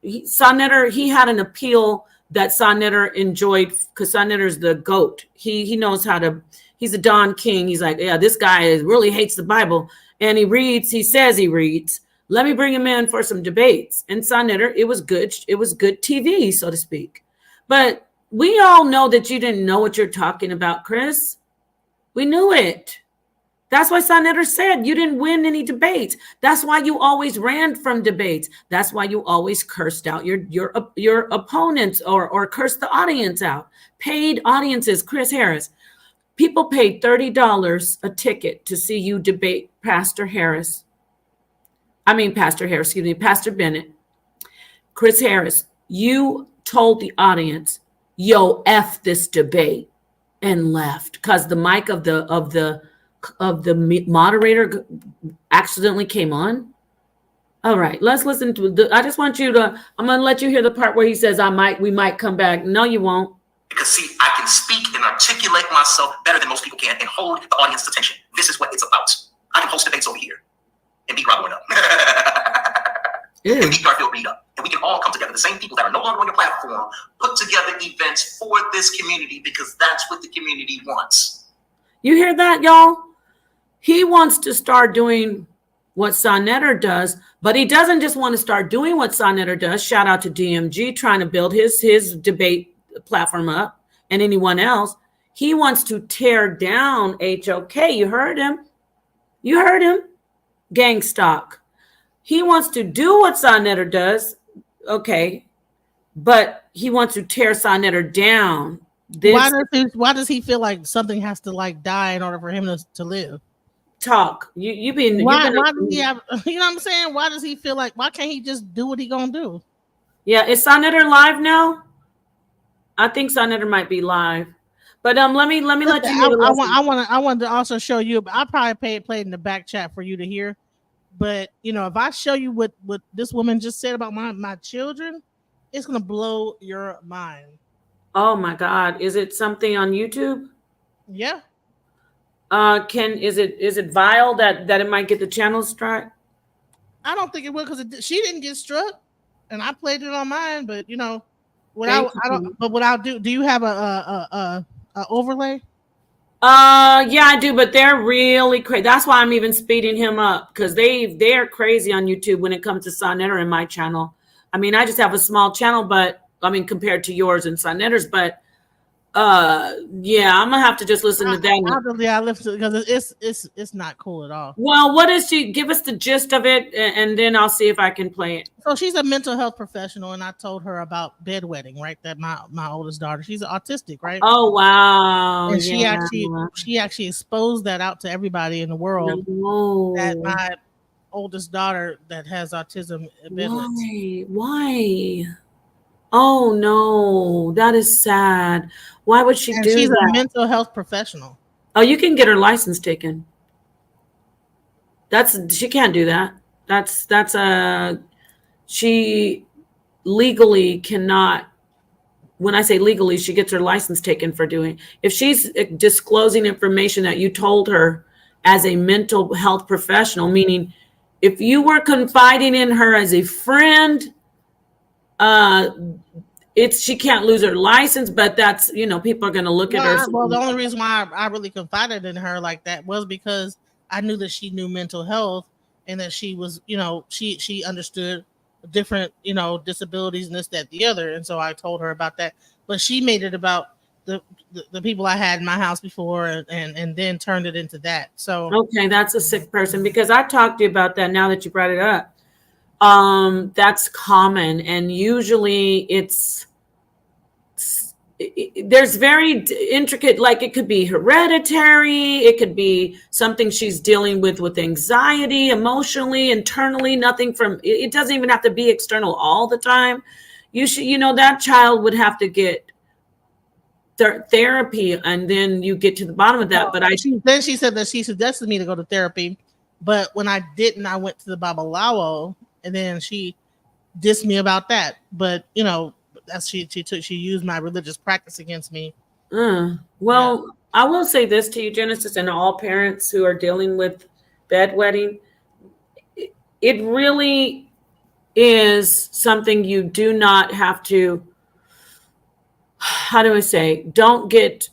Sonnetter, he had an appeal that Sonnetter enjoyed because Sonnetter's the GOAT. He knows how to, he's a Don King. He's like, yeah, this guy really hates the Bible. And he says he reads. Let me bring him in for some debates. And Sonnetter, it was good TV, so to speak. But we all know that you didn't know what you're talking about, Chris. We knew it. That's why Sonnetter said you didn't win any debates. That's why you always ran from debates. That's why you always cursed out your opponents or cursed the audience out. Paid audiences, Chris Harris. People paid $30 a ticket to see you debate Pastor Bennett. Chris Harris, you told the audience, yo, F this debate, and left because the mic of the moderator accidentally came on. All right, let's listen to I just want you to, I'm going to let you hear the part where he says we might come back. No, you won't. Because see, I can speak and articulate myself better than most people can and hold the audience's attention. This is what it's about. I can host debates over here and beat Rob up. And beat Garfield Reed up. And we can all come together. The same people that are no longer on your platform put together events for this community because that's what the community wants. You hear that, y'all? He wants to start doing what Sonnetter does, but he doesn't just want to start doing what Sonnetter does. Shout out to DMG trying to build his debate platform up, and anyone else. He wants to tear down HOK. You heard him. Gang stock. He wants to do what Sonnetter does. Okay. But he wants to tear Sonnetter down. Why does he feel like something has to die in order for him to live? Talk. Why does he have, you know what I'm saying? Why does he feel like, why can't he just do what he gonna do? Yeah, is Sonetter live now? I think Sonetter might be live. But let me let Listen, you hear the lesson. I wanted to also show you, but I'll probably play it in the back chat for you to hear. But if I show you what this woman just said about my children, it's gonna blow your mind. Oh my God. Is it something on YouTube? Yeah. Is it vile that it might get the channel strike? I don't think it will because she didn't get struck, and I played it on mine. But Thank I don't. you. But what I'll do? Do you have a overlay? Yeah, I do, but they're really crazy. That's why I'm even speeding him up because they're crazy on YouTube when it comes to Sonetter and my channel. I mean, I just have a small channel, but I mean, compared to yours and Sonetter's, but yeah, I'm gonna have to just listen to that. I listen because it's not cool at all. Well, what is she? Give us the gist of it, and then I'll see if I can play it. So she's a mental health professional, and I told her about bedwetting, right? That my oldest daughter, she's autistic, right? Oh wow, And yeah. she actually exposed that out to everybody in the world that No. my oldest daughter that has autism bedwets. Why? Oh no, that is sad. Why would she And do she's a that? mental health professional. Oh, you can get her license taken. She can't do that. That's a she legally cannot. When I say legally, she gets her license taken for doing. If she's disclosing information that you told her as a mental health professional, meaning if you were confiding in her as a friend, she can't lose her license, but that's people are going to look at her. Well, the only reason why I really confided in her like that was because I knew that she knew mental health and that she was, she understood different, disabilities and this, that, the other. And so I told her about that. But she made it about the people I had in my house before and then turned it into that. So Okay, that's a sick person because I talked to you about that now that you brought it up. That's common, and usually there's very intricate, like it could be hereditary, it could be something she's dealing with anxiety, emotionally, internally, nothing from it doesn't even have to be external all the time. That child would have to get therapy, and then you get to the bottom of that. But then she said that she suggested me to go to therapy, but when I didn't, I went to the Babalawo, and then she dissed me about that. But she used my religious practice against me. Well, yeah. I will say this to you, Genesis, and all parents who are dealing with bedwetting. It really is something you do not have to. How do I say? Don't get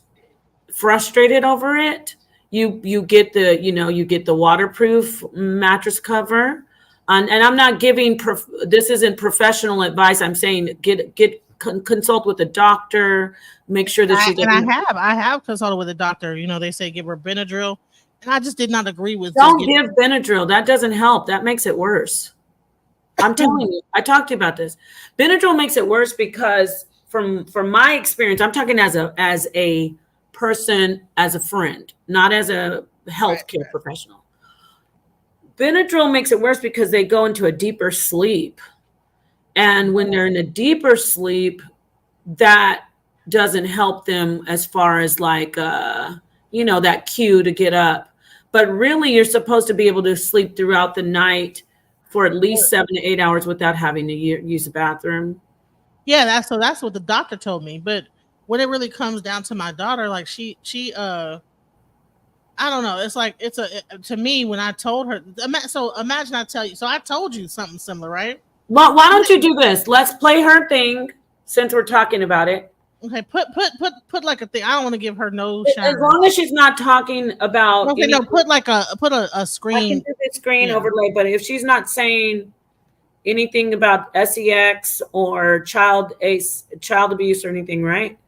frustrated over it. You get the waterproof mattress cover, and I'm not giving this isn't professional advice. I'm saying consult with a doctor. Make sure that I have consulted with a doctor. They say give her Benadryl, and I just did not agree with. Don't give Benadryl. That doesn't help. That makes it worse. I'm telling you. I talked to you about this. Benadryl makes it worse because from my experience, I'm talking as a person, as a friend, not as a healthcare professional. Benadryl makes it worse because they go into a deeper sleep. And when they're in a deeper sleep, that doesn't help them as far as like, that cue to get up. But really, you're supposed to be able to sleep throughout the night for at least 7 to 8 hours without having to use the bathroom. Yeah, that's what the doctor told me. But when it really comes down to my daughter, like she I don't know. It's like to me when I told her. So imagine I tell you. So I told you something similar, right? Well, why don't you do this? Let's play her thing since we're talking about it. Okay, put like a thing. I don't want to give her no shine. As long as she's not talking about. Okay, no, put a screen. I can do the screen overlay, but if she's not saying anything about SEX or child abuse or anything, right?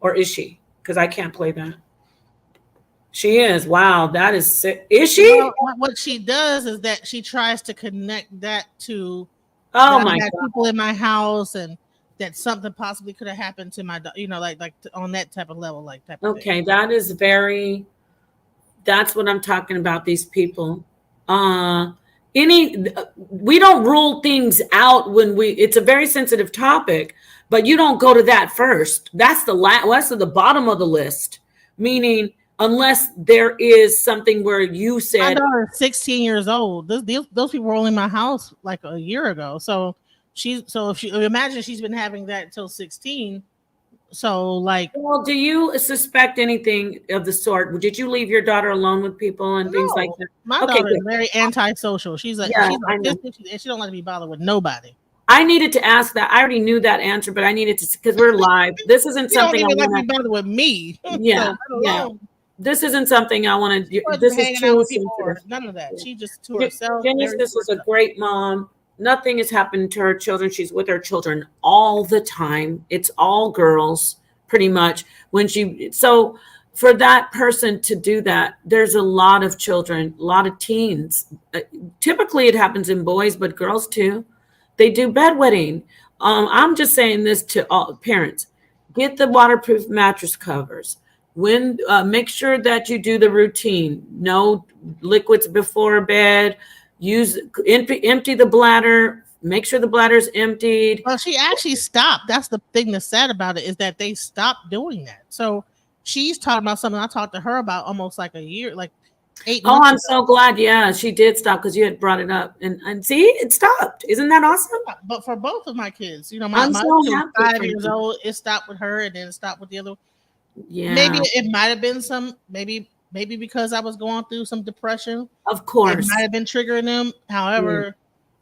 Or is she? Because I can't play that. She is. Wow, that is sick. Is she? Well, what she does is that she tries to connect that to my God. People in my house and that something possibly could have happened to my, like on that type of level, like type of thing. That is that's what I'm talking about. These people. we don't rule things out when it's a very sensitive topic, but you don't go to that first. That's that's at the bottom of the list, meaning unless there is something where you My said, daughter is 16 years old. Those people were only in my house like a year ago. So if she imagine she's been having that until 16. So like, well, do you suspect anything of the sort? Did you leave your daughter alone with people and things like no, that? my Okay, daughter is good. very antisocial. She's Yeah, I know. autistic and she don't like to be bothered with nobody. I needed to ask that. I already knew that answer, but I needed to, because we're live. This isn't She don't something I even like to want be bothered with me. to. Yeah, So let yeah. alone This isn't something I want to. she wasn't This is hanging out too with people or sensitive. none of that. She just to herself. Genesis is a great mom. Nothing has happened to her children. She's with her children all the time. It's all girls, pretty much. So for that person to do that, there's a lot of children, a lot of teens. Typically, it happens in boys, but girls too. They do bedwetting. I'm just saying this to all parents: get the waterproof mattress covers. Make sure that you do the routine. No liquids before bed. Empty the bladder. Make sure the bladder's emptied. Well, she actually stopped. That's the thing that's sad about it, is that they stopped doing that. So she's talking about something I talked to her about almost like a year, like 8 Oh, months I'm ago. so glad. Yeah, she did stop because you had brought it up. And see, it stopped. Isn't that awesome? But for both of my kids, you know, my I'm my so was happy 5 for years you. old. It stopped with her, and then it stopped with the other. Yeah, Maybe it might have been maybe because I was going through some depression. of It course. might have been triggering them. However,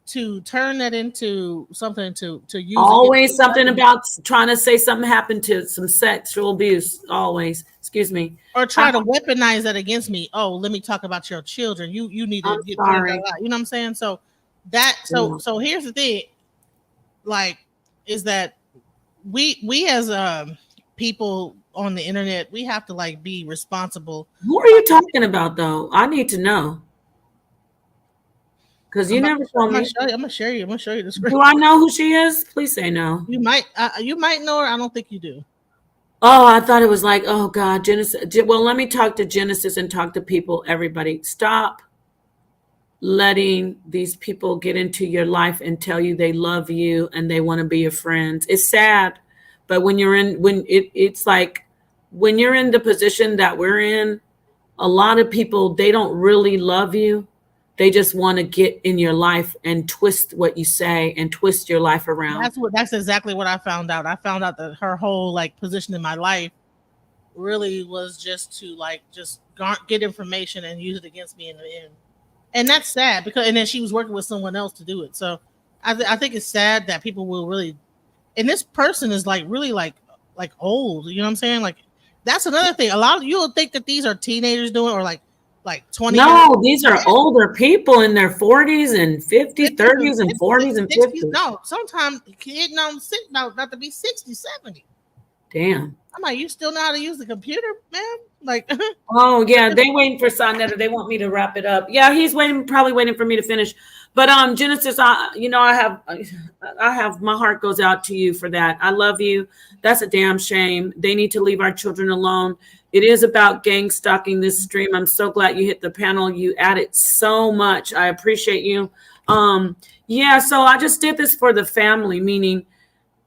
to turn that into something to use Always against something them, about trying to say something happened to some sexual abuse. Always. Excuse me. or try to weaponize that against me. Oh, let me talk about your children. You need to I'm get sorry. you know what I'm saying? So so here's the thing, like, is that we as people on the internet, we have to like be responsible. Who are you talking about, though? I need to know. Because you never told me. I'm gonna show you the screen. Do I know who she is? Please say no. You might know her. I don't think you do. Oh, I thought it was like, oh God, Genesis. Well, let me talk to Genesis and talk to people, everybody. Stop letting these people get into your life and tell you they love you and they want to be your friends. It's sad, but when you're in, it's like when you're in the position that we're in, a lot of people, they don't really love you. They just want to get in your life and twist what you say and twist your life around. That's exactly what I found out. I found out that her whole like position in my life really was just to like just get information and use it against me in the end. And that's sad because and then she was working with someone else to do it. So I think it's sad that people will really, and this person is like really like old. You know what I'm saying? Like that's another thing. A lot of you will think that these are teenagers doing or like 20. No, these are older people in their 40s and 50s, 30s and 40s and 50s. No, sometimes kid not to be 60, 70. Damn. I'm like, you still know how to use the computer, man? Like, oh yeah, they waiting for Sonetta. They want me to wrap it up. Yeah, he's probably waiting for me to finish. But Genesis, I have my heart goes out to you for that. I love you. That's a damn shame. They need to leave our children alone. It is about gang stalking this stream. I'm so glad you hit the panel. You added so much. I appreciate you. Yeah, so I just did this for the family, meaning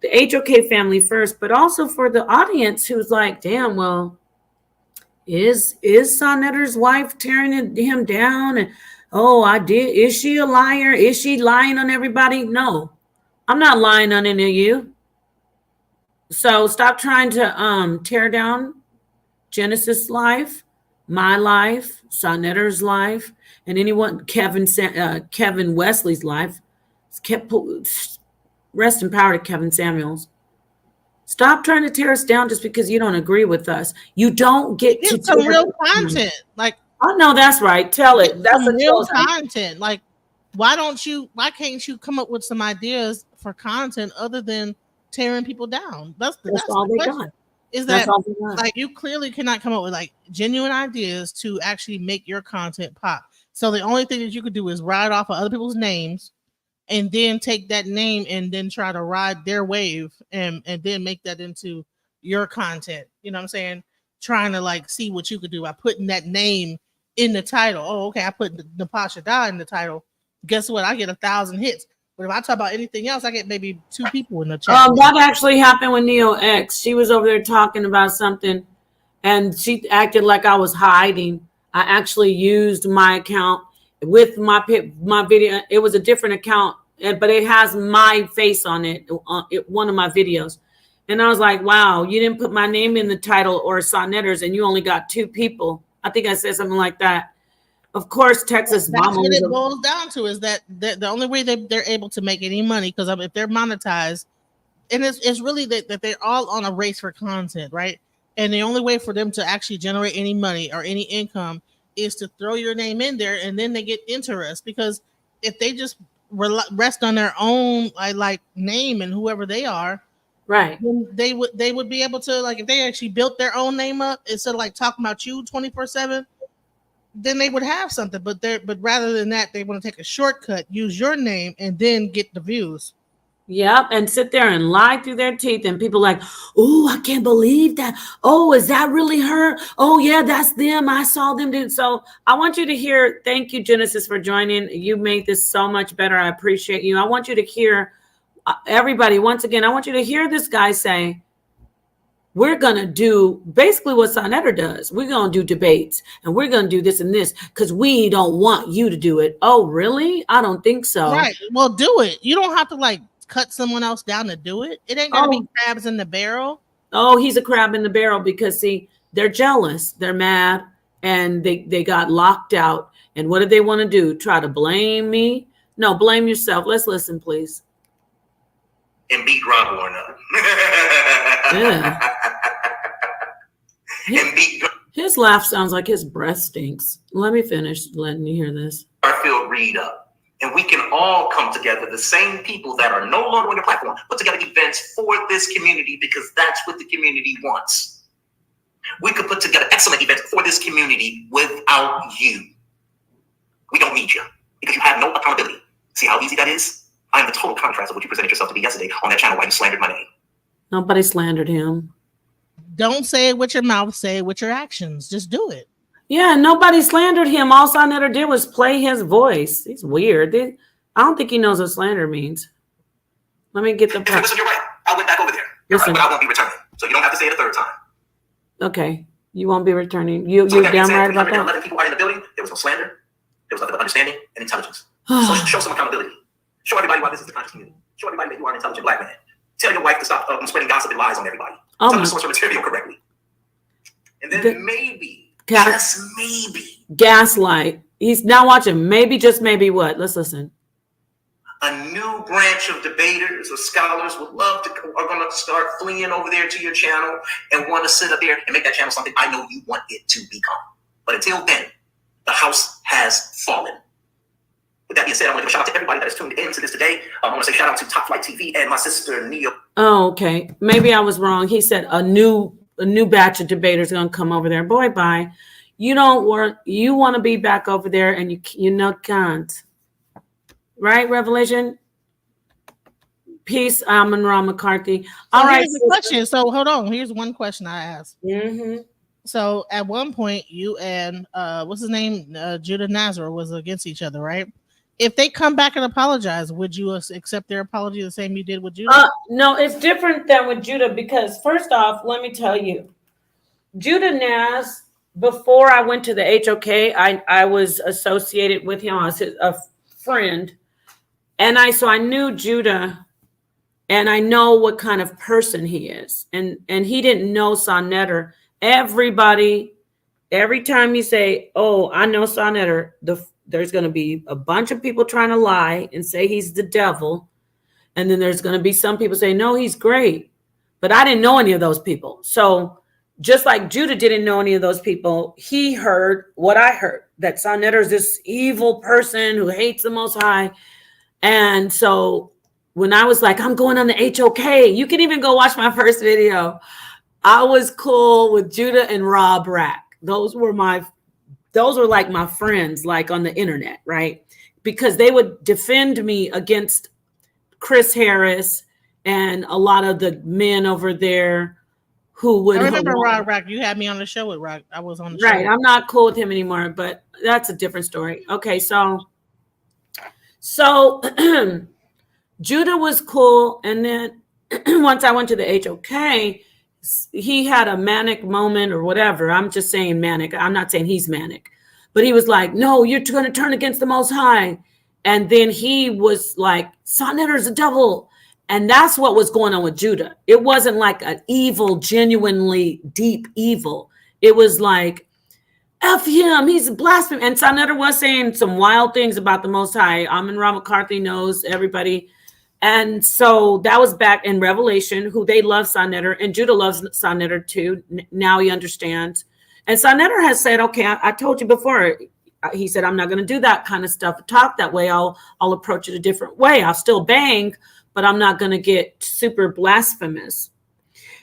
the HOK family first, but also for the audience who's like, damn, well, is Sonetter's wife tearing him down? And is she a liar? Is she lying on everybody? No, I'm not lying on any of you. So stop trying to tear down Genesis' life, my life, Sonetter's life, and anyone, Kevin Wesley's life. Rest in power to Kevin Samuels. Stop trying to tear us down just because you don't agree with us. You don't get to some real content. Like, I know that's right. Tell it. That's some real content. Like, why can't you come up with some ideas for content other than tearing people down? That's all the they question. got. Is that like you clearly cannot come up with like genuine ideas to actually make your content pop. So the only thing that you could do is ride off of other people's names and then take that name and then try to ride their wave and then make that into your content. You know what I'm saying? Trying to like see what you could do by putting that name in the title. Oh, okay, I put Napah SHADAH in the title. guess what? I get 1,000 hits. But if I talk about anything else, I get maybe 2 people in the chat. That actually happened with Neo X. She was over there talking about something, and she acted like I was hiding. I actually used my account with my video. It was a different account, but it has my face on it, one of my videos. And I was like, wow, you didn't put my name in the title or Sonnetters, and you only got 2 people. I think I said something like that. Of course, Texas. That's what it boils down to, is that the only way they're able to make any money, because if they're monetized, and it's really that they're all on a race for content, right? And the only way for them to actually generate any money or any income is to throw your name in there, and then they get interest. Because if they just rest on their own like name and whoever they are, right, then they would be able to, like, if they actually built their own name up instead of like talking about you 24/7, then they would have something. But rather than that, they want to take a shortcut, use your name, and then get the views. Yep, and sit there and lie through their teeth, and people like, oh, I can't believe that. Oh, is that really her? Oh yeah, that's them. I saw them do. So I want you to hear. Thank you, Genesis, for joining. You made this so much better. I appreciate you. I want you to hear, everybody, once again, I want you to hear this guy say, we're going to do basically what Sonnetter does. We're going to do debates, and we're going to do this and this because we don't want you to do it. Oh, really? I don't think so. Right. Well, do it. You don't have to like cut someone else down to do it. It ain't going to be crabs in the barrel. Oh, he's a crab in the barrel because, see, they're jealous. They're mad, and they got locked out. And what do they want to do? Try to blame me? No, blame yourself. Let's listen, please. And beat Rob Warner. Yeah. And beat His laugh sounds like his breath stinks. Let me finish letting you hear this. Garfield Reed up. And we can all come together, the same people that are no longer on the platform, put together events for this community, because that's what the community wants. We could put together excellent events for this community without you. We don't need you because you have no accountability. See how easy that is? I am the total contrast of what you presented yourself to be yesterday on that channel while you slandered my name. Nobody slandered him. Don't say it with your mouth, say it with your actions. Just do it. Yeah, nobody slandered him. All Sonnetter did was play his voice. He's weird. I don't think he knows what slander means. Let me get the part. Listen, you're right. I went back over there. You're right, but I won't be returning. So you don't have to say it a third time. Okay. You won't be returning. You're damn right about that. 11 people are in the building. There was no slander. There was nothing but understanding and intelligence. So show some accountability. Show everybody why this is the conscious community. Show everybody that you are an intelligent black man. Tell your wife to stop spreading gossip and lies on everybody. Tell them to source your material correctly. And then maybe, just maybe, gaslight. He's now watching. Maybe, just maybe what? Let's listen. A new branch of debaters or scholars are going to start fleeing over there to your channel and want to sit up there and make that channel something I know you want it to become. But until then, the house has fallen. With that being said, I want to give a shout out to everybody that is tuned in to this today. I want to say shout out to Top Flight TV and my sister Neo. Oh, okay. Maybe I was wrong. He said a new batch of debaters going to come over there. Boy, bye. You want to be back over there, and you can't. Right, Revelation? Peace, Amon-Ra McCarthy. All right. Here's the question. So hold on. Here's one question I asked. Mm-hmm. So at one point, you and what's his name, Judah Nazareth, was against each other, right? If they come back and apologize, would you accept their apology the same you did with Judah? No, it's different than with Judah, because first off, let me tell you, Judah Naz, before I went to the HOK, I was associated with him. I was a friend. And so I knew Judah, and I know what kind of person he is. And he didn't know Sonnetter. Everybody, every time you say, oh, I know Sonnetter, there's going to be a bunch of people trying to lie and say he's the devil. And then there's going to be some people say, no, he's great. But I didn't know any of those people. So just like Judah didn't know any of those people, he heard what I heard, that Sonnetter is this evil person who hates the Most High. And so when I was like, I'm going on the HOK, you can even go watch my first video. I was cool with Judah and Rob Rack. Those were like my friends, like on the internet, right? Because they would defend me against Chris Harris and a lot of the men over there who would. I remember Rob Rack. You had me on the show with Rock. I was on the show. Right. I'm not cool with him anymore, but that's a different story. Okay, so So Judah was cool. And then once I went to the HOK, he had a manic moment or whatever. I'm just saying manic. I'm not saying he's manic. But he was like, no, you're going to turn against the Most High. And then he was like, Sonetter's a devil. And that's what was going on with Judah. It wasn't like an evil, genuinely deep evil. It was like, F him, he's a blasphemer. And Sonetter was saying some wild things about the Most High. Amon-Ra McCarthy knows everybody. And so that was back in Revelation, who they love Sonetter. And Judah loves Sonetter too. Now he understands. And Sonetter has said, okay, I told you before. He said, I'm not going to do that kind of stuff, talk that way. I'll approach it a different way. I'll still bang, but I'm not going to get super blasphemous.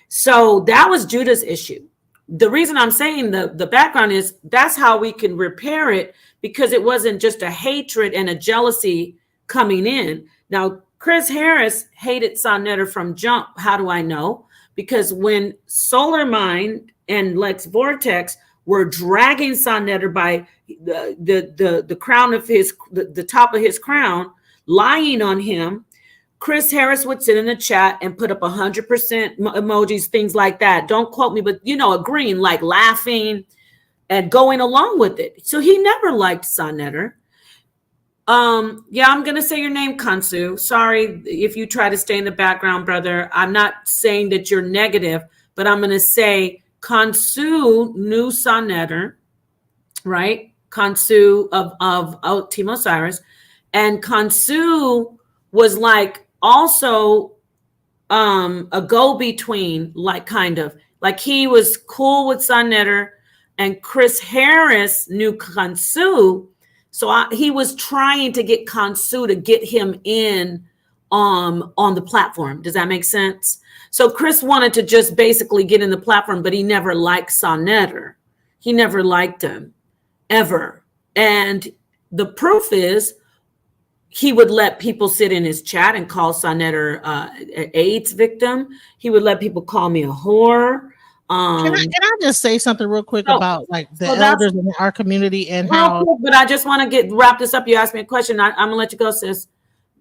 So that was Judah's issue. The reason I'm saying the background is that's how we can repair it, because it wasn't just a hatred and a jealousy coming in. Now, Chris Harris hated Sonetter from jump. How do I know? Because when Solar Mind and Lex Vortex were dragging Sonetter by the crown of the top of his crown, lying on him, Chris Harris would sit in the chat and put up 100% emojis, things like that. Don't quote me, but agreeing, like laughing and going along with it. So he never liked Sonetter. Yeah, I'm going to say your name, Kansu. Sorry if you try to stay in the background, brother. I'm not saying that you're negative, but I'm going to say Kansu knew Sonetter, right? Kansu of Team Osiris. And Kansu was like also a go-between, kind of. Like he was cool with Sonetter, and Chris Harris knew Kansu. So he was trying to get Kansu to get him in on the platform. Does that make sense? So Chris wanted to just basically get in the platform, but he never liked Sonetter. He never liked him, ever. And the proof is he would let people sit in his chat and call Sonetter an AIDS victim. He would let people call me a whore. Can I just say something real quick about like the elders in our community and how? Quick, but I just want to wrap this up. You asked me a question. I'm gonna let you go, sis.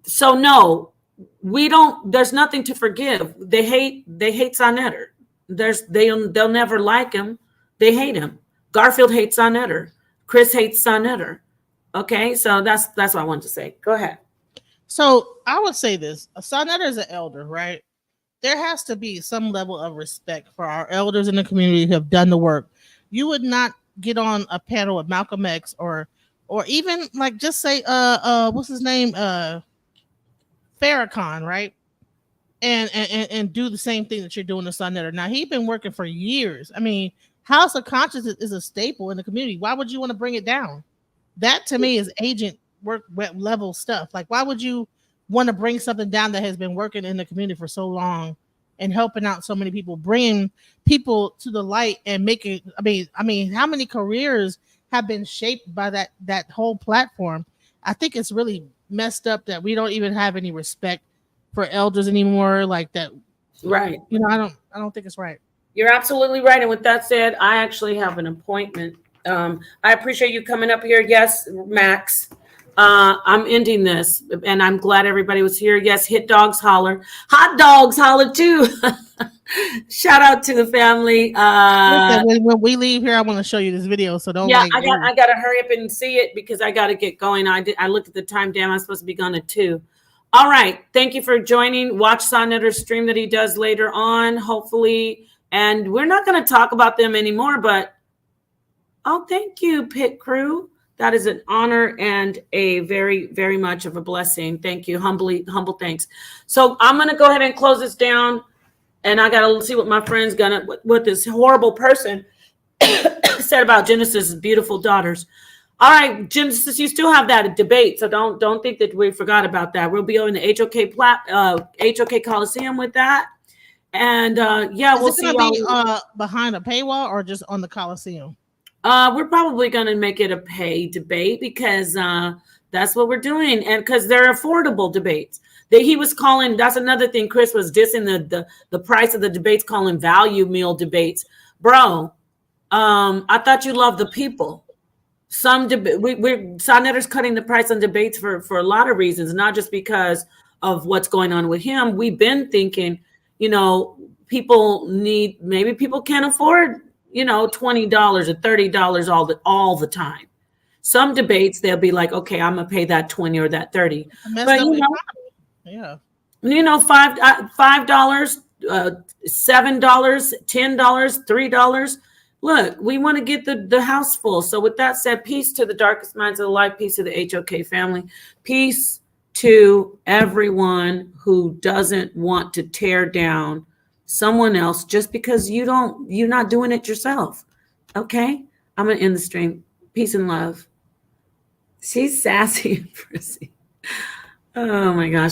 So no, we don't. There's nothing to forgive. They hate Sonetter. They'll never like him. They hate him. Garfield hates Sonetter. Chris hates Sonetter. Okay, so that's what I wanted to say. Go ahead. So I would say this: Sonetter is an elder, right? There has to be some level of respect for our elders in the community who have done the work. You would not get on a panel with Malcolm X or even like just say what's his name, Farrakhan, right? And do the same thing that you're doing to Sonetter. Now he's been working for years. I mean, House of Conscience is a staple in the community. Why would you want to bring it down? That to me is agent work level stuff. Like, why would you want to bring something down that has been working in the community for so long and helping out so many people, bringing people to the light and making, I mean, how many careers have been shaped by that whole platform? I think it's really messed up that we don't even have any respect for elders anymore. Like that. Right. I don't think it's right. You're absolutely right. And with that said, I actually have an appointment. I appreciate you coming up here. Yes, Max. I'm ending this, and I'm glad everybody was here. Yes, hit dogs holler. Hot dogs holler too. Shout out to the family. When we leave here, I want to show you this video. So don't. Yeah, I gotta hurry up and see it because I gotta get going. I looked at the time. Damn, I'm supposed to be gone at 2. All right. Thank you for joining. Watch Sonetter's stream that he does later on, hopefully. And we're not going to talk about them anymore, but thank you, Pit Crew. That is an honor and a very, very much of a blessing. Thank you. Humble thanks. So I'm going to go ahead and close this down. And I got to see what my friend's what this horrible person said about Genesis' beautiful daughters. All right, Genesis, you still have that debate. So don't think that we forgot about that. We'll be on the HOK Coliseum with that. And we'll see you behind a paywall or just on the Coliseum. We're probably going to make it a pay debate because that's what we're doing. And because they're affordable debates. He was calling, that's another thing. Chris was dissing the price of the debates, calling value meal debates. Bro, I thought you loved the people. Some Sonetter's cutting the price on debates for a lot of reasons, not just because of what's going on with him. We've been thinking, maybe people can't afford, $20 or $30 all the time. Some debates, they'll be like, okay, I'm gonna pay that 20 or that 30. But yeah. $5, $7, $10, $3. Look, we want to get the house full. So with that said, peace to the darkest minds of the light, peace to the HOK family, peace to everyone who doesn't want to tear down someone else just because you're not doing it yourself. Okay? I'm gonna end the stream. Peace and love. She's sassy and prissy. Oh my gosh.